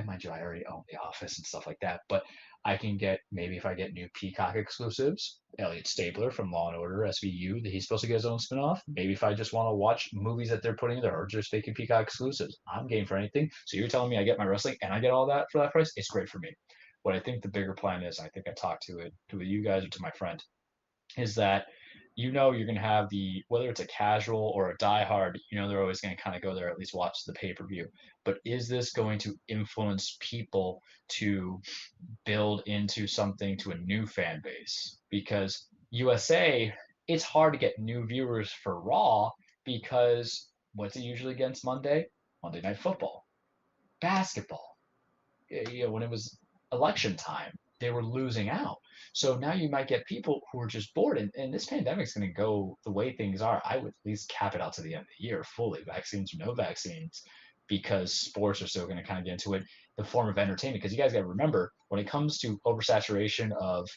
mind you, I already own The Office and stuff like that, but I can get, maybe if I get new Peacock exclusives, Elliot Stabler from Law & Order SVU, that he's supposed to get his own spinoff. Maybe if I just want to watch movies that they're putting there, or just making Peacock exclusives, I'm game for anything. So you're telling me I get my wrestling and I get all that for that price? It's great for me. What I think the bigger plan is, I think I talked to you guys or to my friend, is that you're going to have whether it's a casual or a diehard, they're always going to kind of go there, at least watch the pay-per-view. But is this going to influence people to build into something to a new fan base? Because USA, it's hard to get new viewers for Raw, because what's it usually against Monday? Monday Night Football, basketball. When it was election time, they were losing out. So now you might get people who are just bored, and this pandemic is going to go the way things are. I would at least cap it out to the end of the year fully, vaccines or no vaccines, because sports are still going to kind of get into it, the form of entertainment. Because you guys got to remember, when it comes to oversaturation of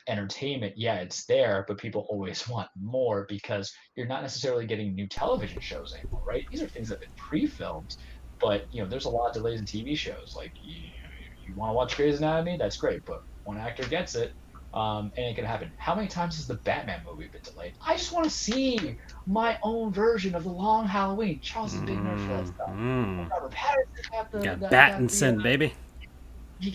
entertainment, yeah, it's there, but people always want more, because you're not necessarily getting new television shows anymore, right? These are things that have been pre-filmed, but there's a lot of delays in TV shows. Like you want to watch Grey's Anatomy, that's great, but one actor gets it, and it can happen. How many times has the Batman movie been delayed? I just want to see my own version of The Long Halloween. Charles is a big nerd for that stuff. Robert Pattinson got Battinson, baby. He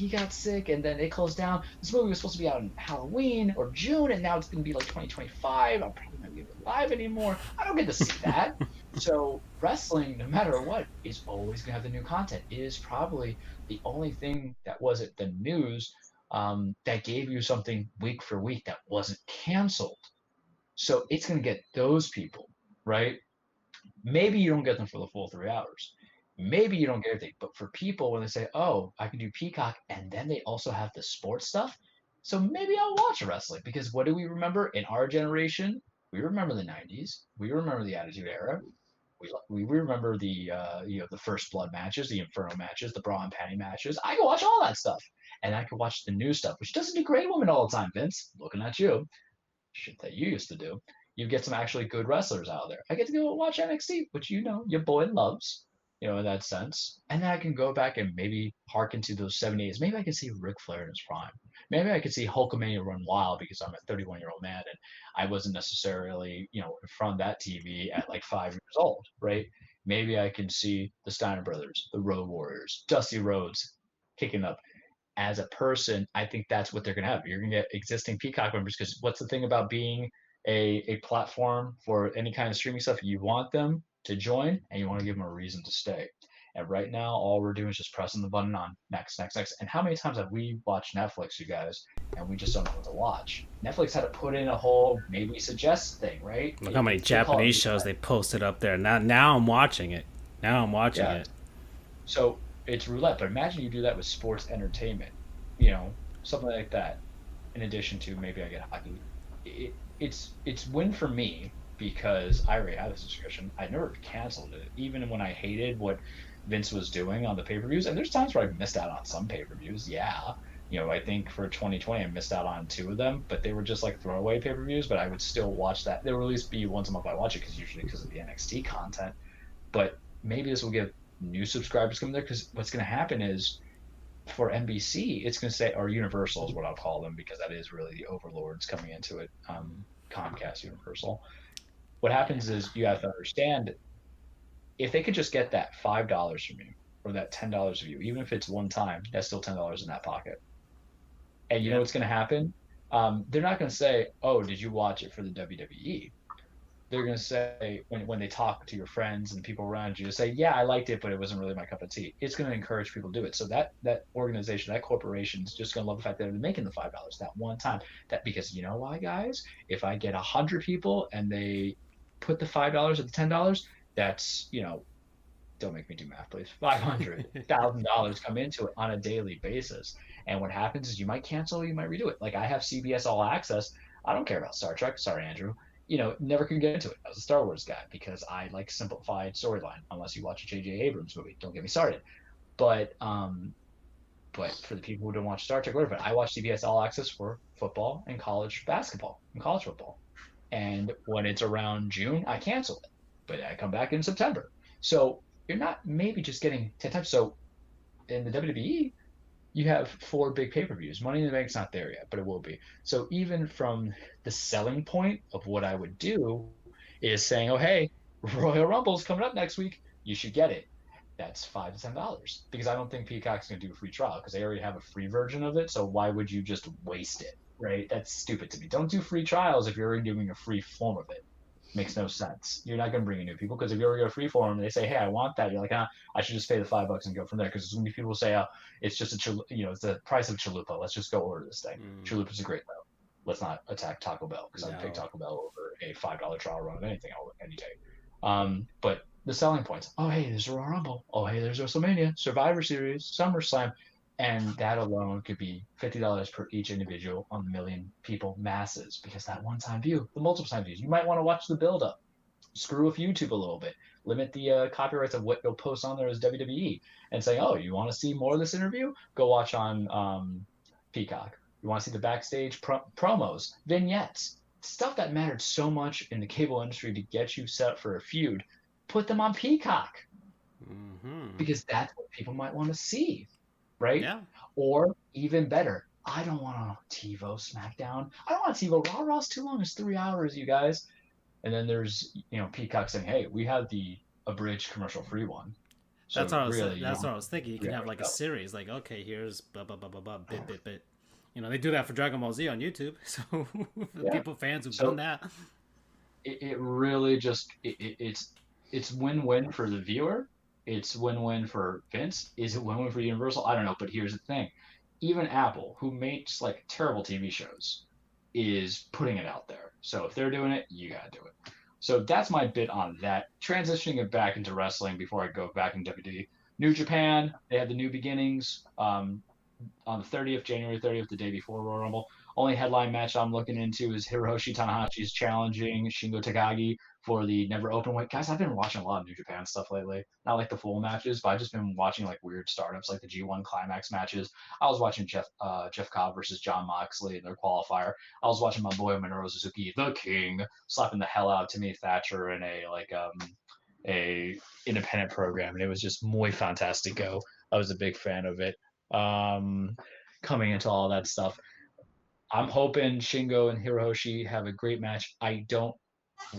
got sick, and then it closed down. This movie was supposed to be out in Halloween or June, and now it's going to be like 2025. I'm probably not going to be alive anymore. I don't get to see that. So wrestling, no matter what, is always going to have the new content. It is probably the only thing that wasn't the news that gave you something week for week that wasn't canceled. So it's going to get those people, right? Maybe you don't get them for the full 3 hours. Maybe you don't get everything. But for people, when they say, oh, I can do Peacock, and then they also have the sports stuff, so maybe I'll watch wrestling. Because what do we remember in our generation? We remember the 90s. We remember the Attitude Era. We remember the the first blood matches, the Inferno matches, the bra and panty matches. I can watch all that stuff, and I can watch the new stuff, which doesn't degrade women all the time. Vince, looking at you, shit that you used to do. You get some actually good wrestlers out there. I get to go watch NXT, which your boy loves, in that sense. And then I can go back and maybe harken to those 70s. Maybe I can see Ric Flair in his prime. Maybe I could see Hulkamania run wild because I'm a 31-year-old man and I wasn't necessarily, in front of that TV at like 5 years old, right? Maybe I can see the Steiner Brothers, the Road Warriors, Dusty Rhodes kicking up. As a person, I think that's what they're going to have. You're going to get existing Peacock members because what's the thing about being a platform for any kind of streaming stuff? You want them to join and you want to give them a reason to stay. And right now, all we're doing is just pressing the button on next, next, next. And how many times have we watched Netflix, you guys, and we just don't know what to watch? Netflix had to put in a whole maybe suggest thing, right? Look how many Japanese shows they posted up there. Now I'm watching it. It. So it's roulette, but imagine you do that with sports entertainment, something like that. In addition to maybe I get hockey, it's win for me because I already had a subscription. I never canceled it, even when I hated what Vince was doing on the pay-per-views. And there's times where I missed out on some pay-per-views. Yeah, I think for 2020 I missed out on 2 of them, but they were just like throwaway pay-per-views. But I would still watch that. There will at least be once a month I watch it because of the NXT content. But maybe this will give new subscribers coming there because what's going to happen is for NBC, it's going to say, or Universal is what I'll call them because that is really the overlords coming into it, Comcast, Universal. What happens is you have to understand if they could just get that $5 from you or that $10 of you, even if it's one time, that's still $10 in that pocket. And you know what's going to happen? They're not going to say, oh, did you watch it for the WWE? They're going to say, when they talk to your friends and people around you, to say, yeah, I liked it, but it wasn't really my cup of tea. It's going to encourage people to do it. So that organization, that corporation is just going to love the fact that they're making the $5 that one time. That because you know why, guys? If I get 100 people and they put the $5 or the $10, that's, don't make me do math, please. $500,000 come into it on a daily basis. And what happens is you might cancel, you might redo it. Like I have CBS All Access. I don't care about Star Trek. Sorry, Andrew. Never could get into it. I was a Star Wars guy because I like simplified storyline, unless you watch a J.J. Abrams movie. Don't get me started. But for the people who don't watch Star Trek, whatever, I watch CBS All Access for football and college basketball and college football. And when it's around June, I cancel it. But I come back in September. So you're not maybe just getting 10 times. So in the WWE, you have 4 big pay-per-views. Money in the Bank's not there yet, but it will be. So even from the selling point of what I would do is saying, oh, hey, Royal Rumble's coming up next week. You should get it. That's $5 to $10 because I don't think Peacock's going to do a free trial because they already have a free version of it. So why would you just waste it, right? That's stupid to me. Don't do free trials if you're already doing a free form of it. Makes no sense. You're not going to bring in new people because if you already go a free form and they say, hey, I want that, you're like, I should just pay the $5 and go from there because there's going to be people who say, it's just it's the price of chalupa. Let's just go order this thing. Chalupa's a great meal. Let's not attack Taco Bell because I'd pick Taco Bell over a $5 trial run of anything any day. But the selling points, oh, hey, there's a Royal Rumble. Oh, hey, there's WrestleMania, Survivor Series, SummerSlam. And that alone could be $50 per each individual on the million people masses because that one-time view, the multiple-time views. You might want to watch the build-up. Screw with YouTube a little bit. Limit the copyrights of what you'll post on there as WWE and say, oh, you want to see more of this interview? Go watch on Peacock. You want to see the backstage promos, vignettes, stuff that mattered so much in the cable industry to get you set up for a feud. Put them on Peacock because that's what people might want to see. Right? Yeah. Or even better, I don't want to TiVo SmackDown. I don't want to TiVo Raw. Raw's too long. It's 3 hours, you guys. And then there's Peacock saying, "Hey, we have the abridged commercial-free one." So that's what I was thinking. You can have like a series, like okay, here's blah blah blah blah blah bit. They do that for Dragon Ball Z on YouTube. So for the fans who've done that, it really just it's it's win-win for the viewer. It's win-win for Vince. Is it win-win for Universal? I don't know. But here's the thing: even Apple, who makes like terrible TV shows, is putting it out there. So if they're doing it, you gotta do it. So that's my bit on that. Transitioning it back into wrestling before I go back in WWE. New Japan, they had the New Beginnings. On the 30th, January 30th, the day before Royal Rumble. Only headline match I'm looking into is Hiroshi Tanahashi's challenging Shingo Takagi for the never open weight. Guys, I've been watching a lot of New Japan stuff lately. Not like the full matches, but I've just been watching like weird startups, like the G1 Climax matches. I was watching Jeff Cobb versus John Moxley in their qualifier. I was watching my boy Minoru Suzuki, the King, slapping the hell out of Timmy Thatcher in a independent program, and it was just muy fantastico. I was a big fan of it. Coming into all that stuff, I'm hoping Shingo and Hiroshi have a great match. I don't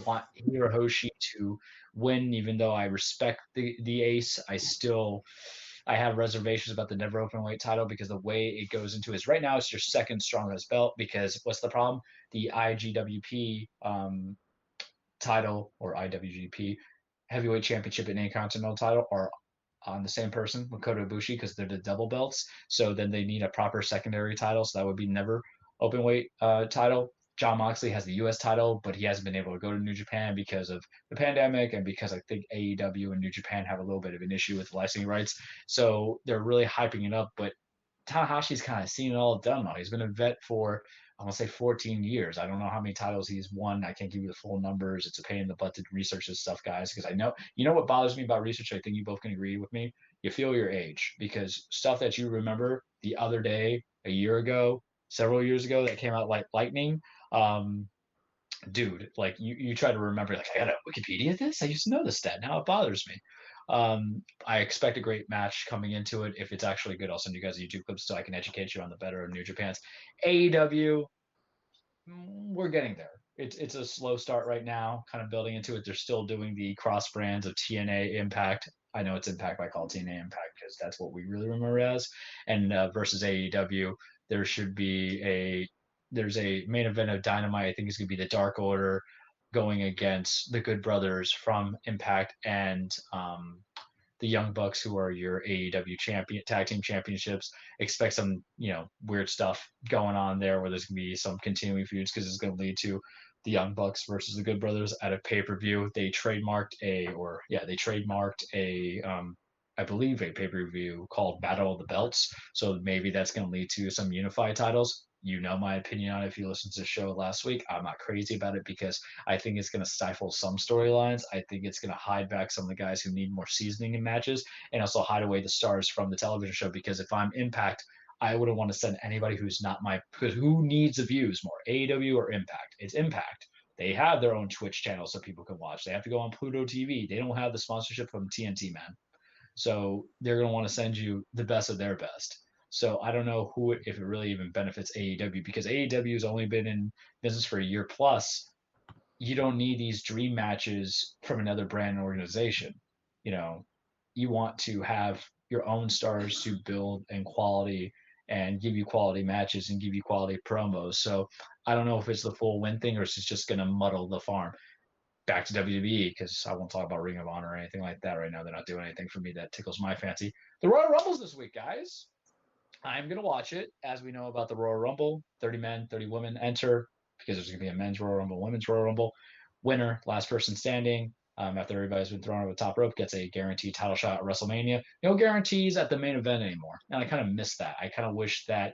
want Hiroshi to win, even though I respect the ace. I have reservations about the never open weight title because the way it goes into is right now it's your second strongest belt. Because what's the problem? The IGWP title or IWGP heavyweight championship and intercontinental title are on the same person, Makoto Ibushi, because they're the double belts. So then they need a proper secondary title. So that would be never open weight title. John Moxley has the U.S. title, but he hasn't been able to go to New Japan because of the pandemic and because I think AEW and New Japan have a little bit of an issue with licensing rights. So they're really hyping it up, but Tanahashi's kind of seen it all done now. He's been a vet for, I want to say 14 years. I don't know how many titles he's won. I can't give you the full numbers. It's a pain in the butt to research this stuff, guys, because I know, you know what bothers me about research? I think you both can agree with me. You feel your age because stuff that you remember the other day, a year ago, several years ago that came out like lightning. Dude, like you try to remember, like, I gotta Wikipedia this. I used to know this stat. Now it bothers me. I expect a great match coming into it. If it's actually good, I'll send you guys a YouTube clip so I can educate you on the better of New Japan's. AEW, we're getting there. It's a slow start right now, kind of building into it. They're still doing the cross brands of TNA Impact. I know it's Impact, but I call it TNA Impact because that's what we really remember it as. And versus AEW, there should be there's a main event of Dynamite. I think it's gonna be the Dark Order going against the Good Brothers from Impact and the Young Bucks, who are your AEW tag team championships. Expect some, weird stuff going on there where there's going to be some continuing feuds because it's going to lead to the Young Bucks versus the Good Brothers at a pay-per-view. They trademarked I believe a pay-per-view called Battle of the Belts. So maybe that's going to lead to some unified titles. You know my opinion on it if you listened to the show last week. I'm not crazy about it because I think it's going to stifle some storylines. I think it's going to hide back some of the guys who need more seasoning in matches and also hide away the stars from the television show. Because if I'm Impact, I wouldn't want to send anybody who's not because who needs the views more, AEW or Impact? It's Impact. They have their own Twitch channel so people can watch. They have to go on Pluto TV. They don't have the sponsorship from TNT, man. So they're going to want to send you the best of their best. So I don't know if it really even benefits AEW because AEW has only been in business for a year plus. You don't need these dream matches from another brand and organization. You want to have your own stars to build and quality and give you quality matches and give you quality promos. So I don't know if it's the full win thing or if it's just going to muddle the farm. Back to WWE because I won't talk about Ring of Honor or anything like that right now. They're not doing anything for me that tickles my fancy. The Royal Rumble's this week, guys. I'm going to watch it. As we know about the Royal Rumble, 30 men, 30 women enter because there's going to be a men's Royal Rumble, women's Royal Rumble. Winner, last person standing, after everybody's been thrown over the top rope, gets a guaranteed title shot at WrestleMania. No guarantees at the main event anymore. And I kind of miss that. I kind of wish that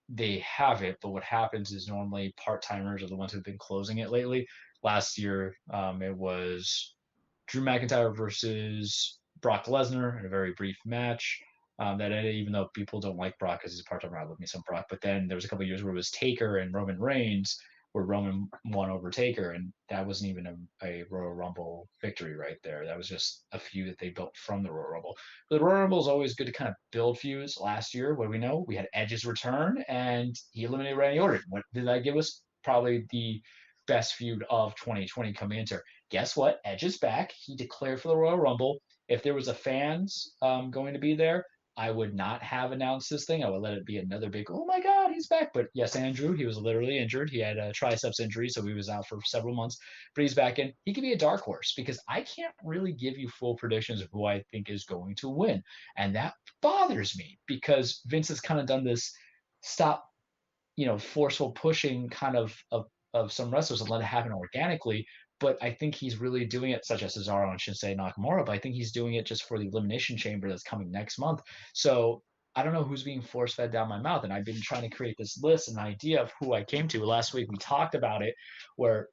they have it, but what happens is normally part-timers are the ones who've been closing it lately. Last year, it was Drew McIntyre versus Brock Lesnar in a very brief match. That ended, even though people don't like Brock because he's a part-timer. I love me some Brock. But then there was a couple of years where it was Taker and Roman Reigns, where Roman won over Taker, and that wasn't even a Royal Rumble victory right there. That was just a feud that they built from the Royal Rumble. But the Royal Rumble is always good to kind of build feuds. Last year, what do we know? We had Edge's return, and he eliminated Randy Orton. What did that give us? Probably the best feud of 2020 coming into. Guess what? Edge is back. He declared for the Royal Rumble. If there was a fans going to be there, I would not have announced this thing. I would let it be another big, oh my God, he's back. But yes, Andrew, he was literally injured. He had a triceps injury, so he was out for several months, but he's back in. He could be a dark horse because I can't really give you full predictions of who I think is going to win. And that bothers me because Vince has kind of done this stop, forceful pushing kind of some wrestlers and let it happen organically. But I think he's really doing it, such as Cesaro and Shinsei Nakamura, but I think he's doing it just for the Elimination Chamber that's coming next month. So I don't know who's being force fed down my mouth. And I've been trying to create this list and idea of who I came to. Last week we talked about it, where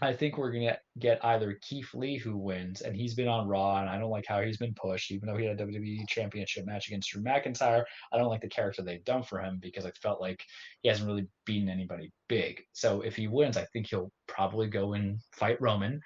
I think we're going to get either Keith Lee, who wins, and he's been on Raw, and I don't like how he's been pushed, even though he had a WWE Championship match against Drew McIntyre. I don't like the character they've done for him because I felt like he hasn't really beaten anybody big. So if he wins, I think he'll probably go and fight Roman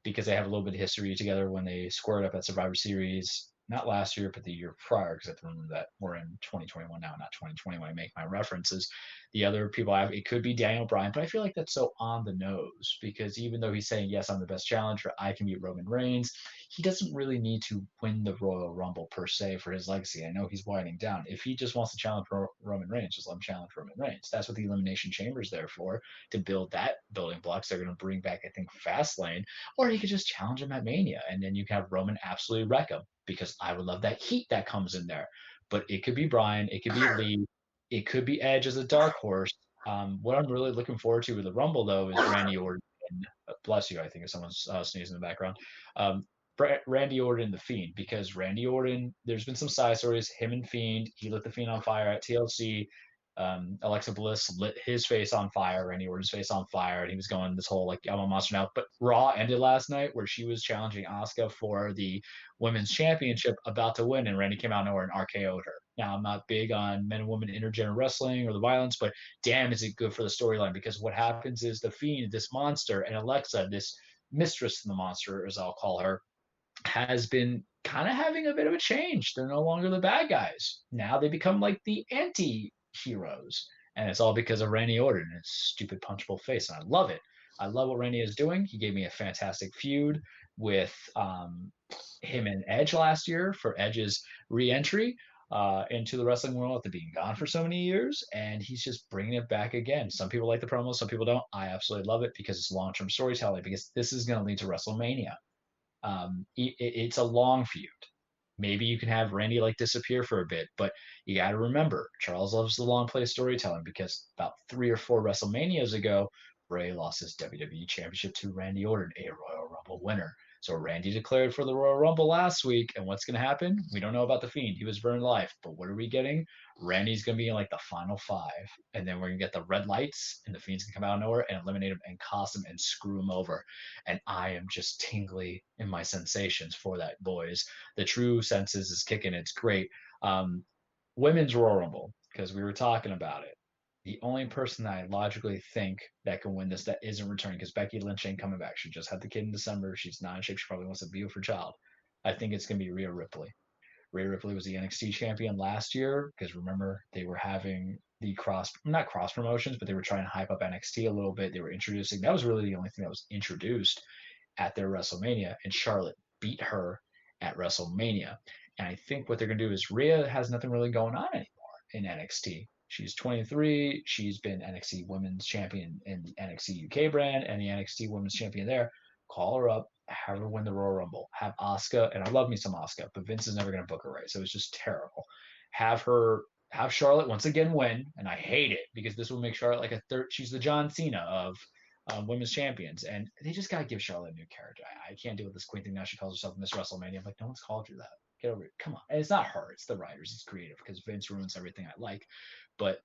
because they have a little bit of history together when they squared up at Survivor Series. Not last year, but the year prior, because I have to remember that we're in 2021 now, not 2020 when I make my references. The other people it could be Daniel Bryan, but I feel like that's so on the nose because even though he's saying, yes, I'm the best challenger, I can beat Roman Reigns, he doesn't really need to win the Royal Rumble per se for his legacy. I know he's winding down. If he just wants to challenge Roman Reigns, just let him challenge Roman Reigns. That's what the Elimination Chamber is there for, to build that building blocks. They're going to bring back, I think, Fastlane, or he could just challenge him at Mania, and then you can have Roman absolutely wreck him because I would love that heat that comes in there. But it could be Bryan, it could be Lee, it could be Edge as a dark horse. What I'm really looking forward to with the Rumble, though, is Randy Orton. Bless you, I think if someone's sneezing in the background. Randy Orton and The Fiend, because Randy Orton, there's been some side stories, him and Fiend, he lit the Fiend on fire at TLC. Alexa Bliss lit his face on fire, Randy Orton's face on fire, and he was going this whole like I'm a monster now. But Raw ended last night where she was challenging Asuka for the women's championship, about to win, and Randy came out of nowhere and RKO'd her. Now I'm not big on men and women intergender wrestling or the violence, but damn, is it good for the storyline? Because what happens is the Fiend, this monster, and Alexa, this mistress of the monster, as I'll call her, has been kind of having a bit of a change. They're no longer the bad guys. Now they become like the anti-heroes. And it's all because of Randy Orton and his stupid punchable face. And I love it. I love what Randy is doing. He gave me a fantastic feud with him and Edge last year for Edge's re-entry into the wrestling world after being gone for so many years. And he's just bringing it back again. Some people like the promos, some people don't. I absolutely love it because it's long-term storytelling, because this is going to lead to WrestleMania. It's a long feud. Maybe you can have Randy like disappear for a bit, but you got to remember, Charles loves the long play storytelling, because about 3 or 4 WrestleManias ago, Bray lost his WWE Championship to Randy Orton, a Royal Rumble winner. So Randy declared for the Royal Rumble last week, and what's going to happen? We don't know about The Fiend. He was burned alive, but what are we getting? Randy's going to be in like the final 5, and then we're going to get the red lights, and The Fiend's going to come out of nowhere and eliminate him and cost him and screw him over. And I am just tingly in my sensations for that, boys. The true senses is kicking. It's great. Women's Royal Rumble, because we were talking about it. The only person that I logically think that can win this that isn't returning, because Becky Lynch ain't coming back. She just had the kid in December. She's not in shape. She probably wants to be with her child. I think it's going to be Rhea Ripley. Rhea Ripley was the NXT champion last year, because remember, they were having the not cross promotions, but they were trying to hype up NXT a little bit. They were introducing, that was really the only thing that was introduced at their WrestleMania, and Charlotte beat her at WrestleMania. And I think what they're going to do is Rhea has nothing really going on anymore in NXT. She's 23. She's been NXT Women's Champion in the NXT UK brand and the NXT Women's Champion there. Call her up, have her win the Royal Rumble. Have Asuka, and I love me some Asuka, but Vince is never going to book her right, so it's just terrible. Have Charlotte once again win, and I hate it because this will make Charlotte like a third. She's the John Cena of women's champions, and they just got to give Charlotte a new character. I can't deal with this queen thing now. She calls herself Miss WrestleMania. I'm like, no one's called you that. Get over it. Come on. And it's not her. It's the writers. It's creative, because Vince ruins everything I like. But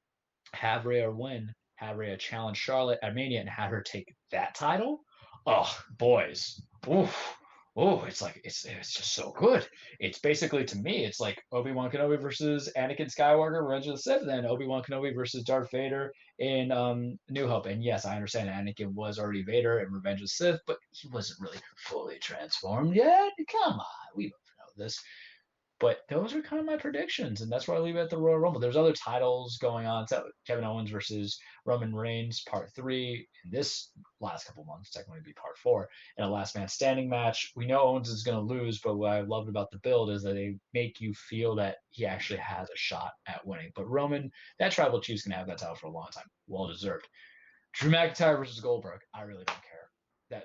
have Rhea win, have Rhea challenge Charlotte at Mania, and have her take that title. Oh, boys. Oof. Oh, it's just so good. It's basically, to me, it's like Obi-Wan Kenobi versus Anakin Skywalker, Revenge of the Sith, and then Obi-Wan Kenobi versus Darth Vader in New Hope. And yes, I understand Anakin was already Vader in Revenge of the Sith, but he wasn't really fully transformed yet. Come on, we both know this. But those are kind of my predictions, and that's where I leave it at the Royal Rumble. There's other titles going on. It's Kevin Owens versus Roman Reigns, Part 3. In this last couple months, technically be Part 4, in a last man standing match. We know Owens is going to lose, but what I loved about the build is that they make you feel that he actually has a shot at winning. But Roman, that tribal chief's going to have that title for a long time. Well deserved. Drew McIntyre versus Goldberg. I really don't care.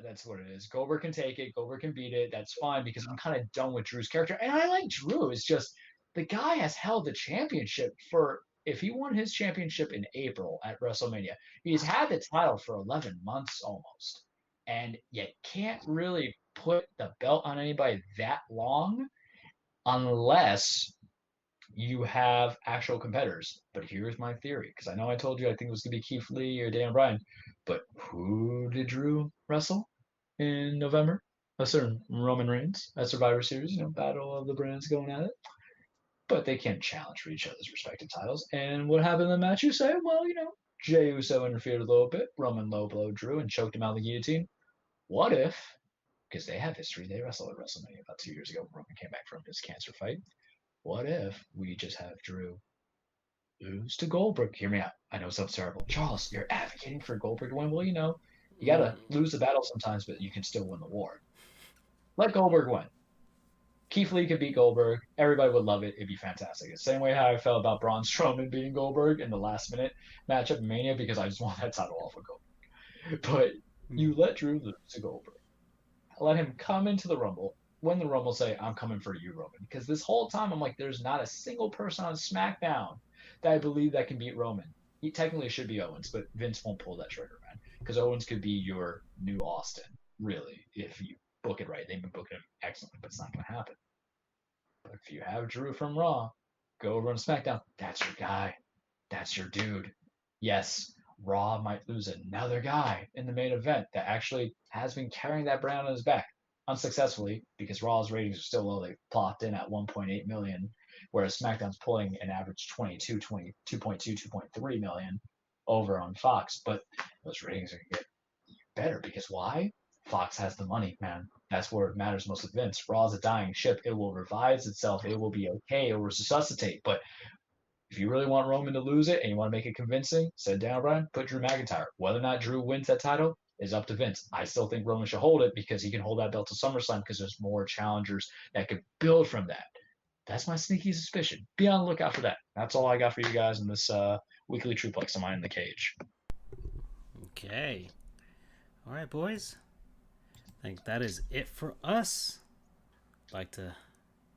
That's what it is. Goldberg can take it. Goldberg can beat it. That's fine because I'm kind of done with Drew's character. And I like Drew. It's just the guy has held the championship for, if he won his championship in April at WrestleMania, he's had the title for 11 months almost. And you can't really put the belt on anybody that long unless you have actual competitors. But here's my theory, because I know I told you I think it was going to be Keith Lee or Dan Bryan, but who did Drew wrestle in November? A certain Roman Reigns at Survivor Series, Battle of the Brands going at it. But they can't challenge for each other's respective titles. And what happened in the match? You say, well, Jey Uso interfered a little bit. Roman low blow Drew and choked him out of the guillotine. What if, because they have history, they wrestled at WrestleMania about 2 years ago when Roman came back from his cancer fight. What if we just have Drew lose to Goldberg? Hear me out. I know it sounds terrible. Charles, you're advocating for Goldberg to win. Well, you got to lose the battle sometimes, but you can still win the war. Let Goldberg win. Keith Lee could beat Goldberg. Everybody would love it. It'd be fantastic. The same way how I felt about Braun Strowman beating Goldberg in the last-minute matchup in Mania because I just want that title off of Goldberg. But you let Drew lose to Goldberg. Let him come into the Rumble. When the Rumble, say, I'm coming for you, Roman. Because this whole time, I'm like, there's not a single person on SmackDown that I believe that can beat Roman. He technically should be Owens, but Vince won't pull that trigger, man. Because Owens could be your new Austin, really, if you book it right. They've been booking him excellently, but it's not going to happen. But if you have Drew from Raw, go over on SmackDown, that's your guy. That's your dude. Yes, Raw might lose another guy in the main event that actually has been carrying that brand on his back. Unsuccessfully, because Raw's ratings are still low. They plopped in at 1.8 million, whereas SmackDown's pulling an average 2.2, 2.3 million over on Fox. But those ratings are going to get better because why? Fox has the money, man. That's where it matters most with Vince. Raw's a dying ship. It will revive itself. It will be okay. It will resuscitate. But if you really want Roman to lose it and you want to make it convincing, said Dan O'Brien, put Drew McIntyre. Whether or not Drew wins that title is up to Vince. I still think Roman should hold it because he can hold that belt to SummerSlam because there's more challengers that could build from that. That's my sneaky suspicion. Be on the lookout for that. That's all I got for you guys in this weekly Truplex of Mine in the Cage. Okay. All right, boys. I think that is it for us. I'd like to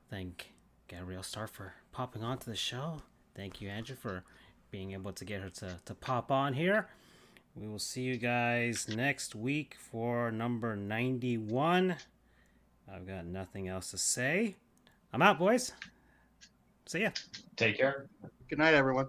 thank Gabrielle Starr for popping onto the show. Thank you, Andrew, for being able to get her to pop on here. We will see you guys next week for number 91. I've got nothing else to say. I'm out, boys. See ya. Take care. Good night, everyone.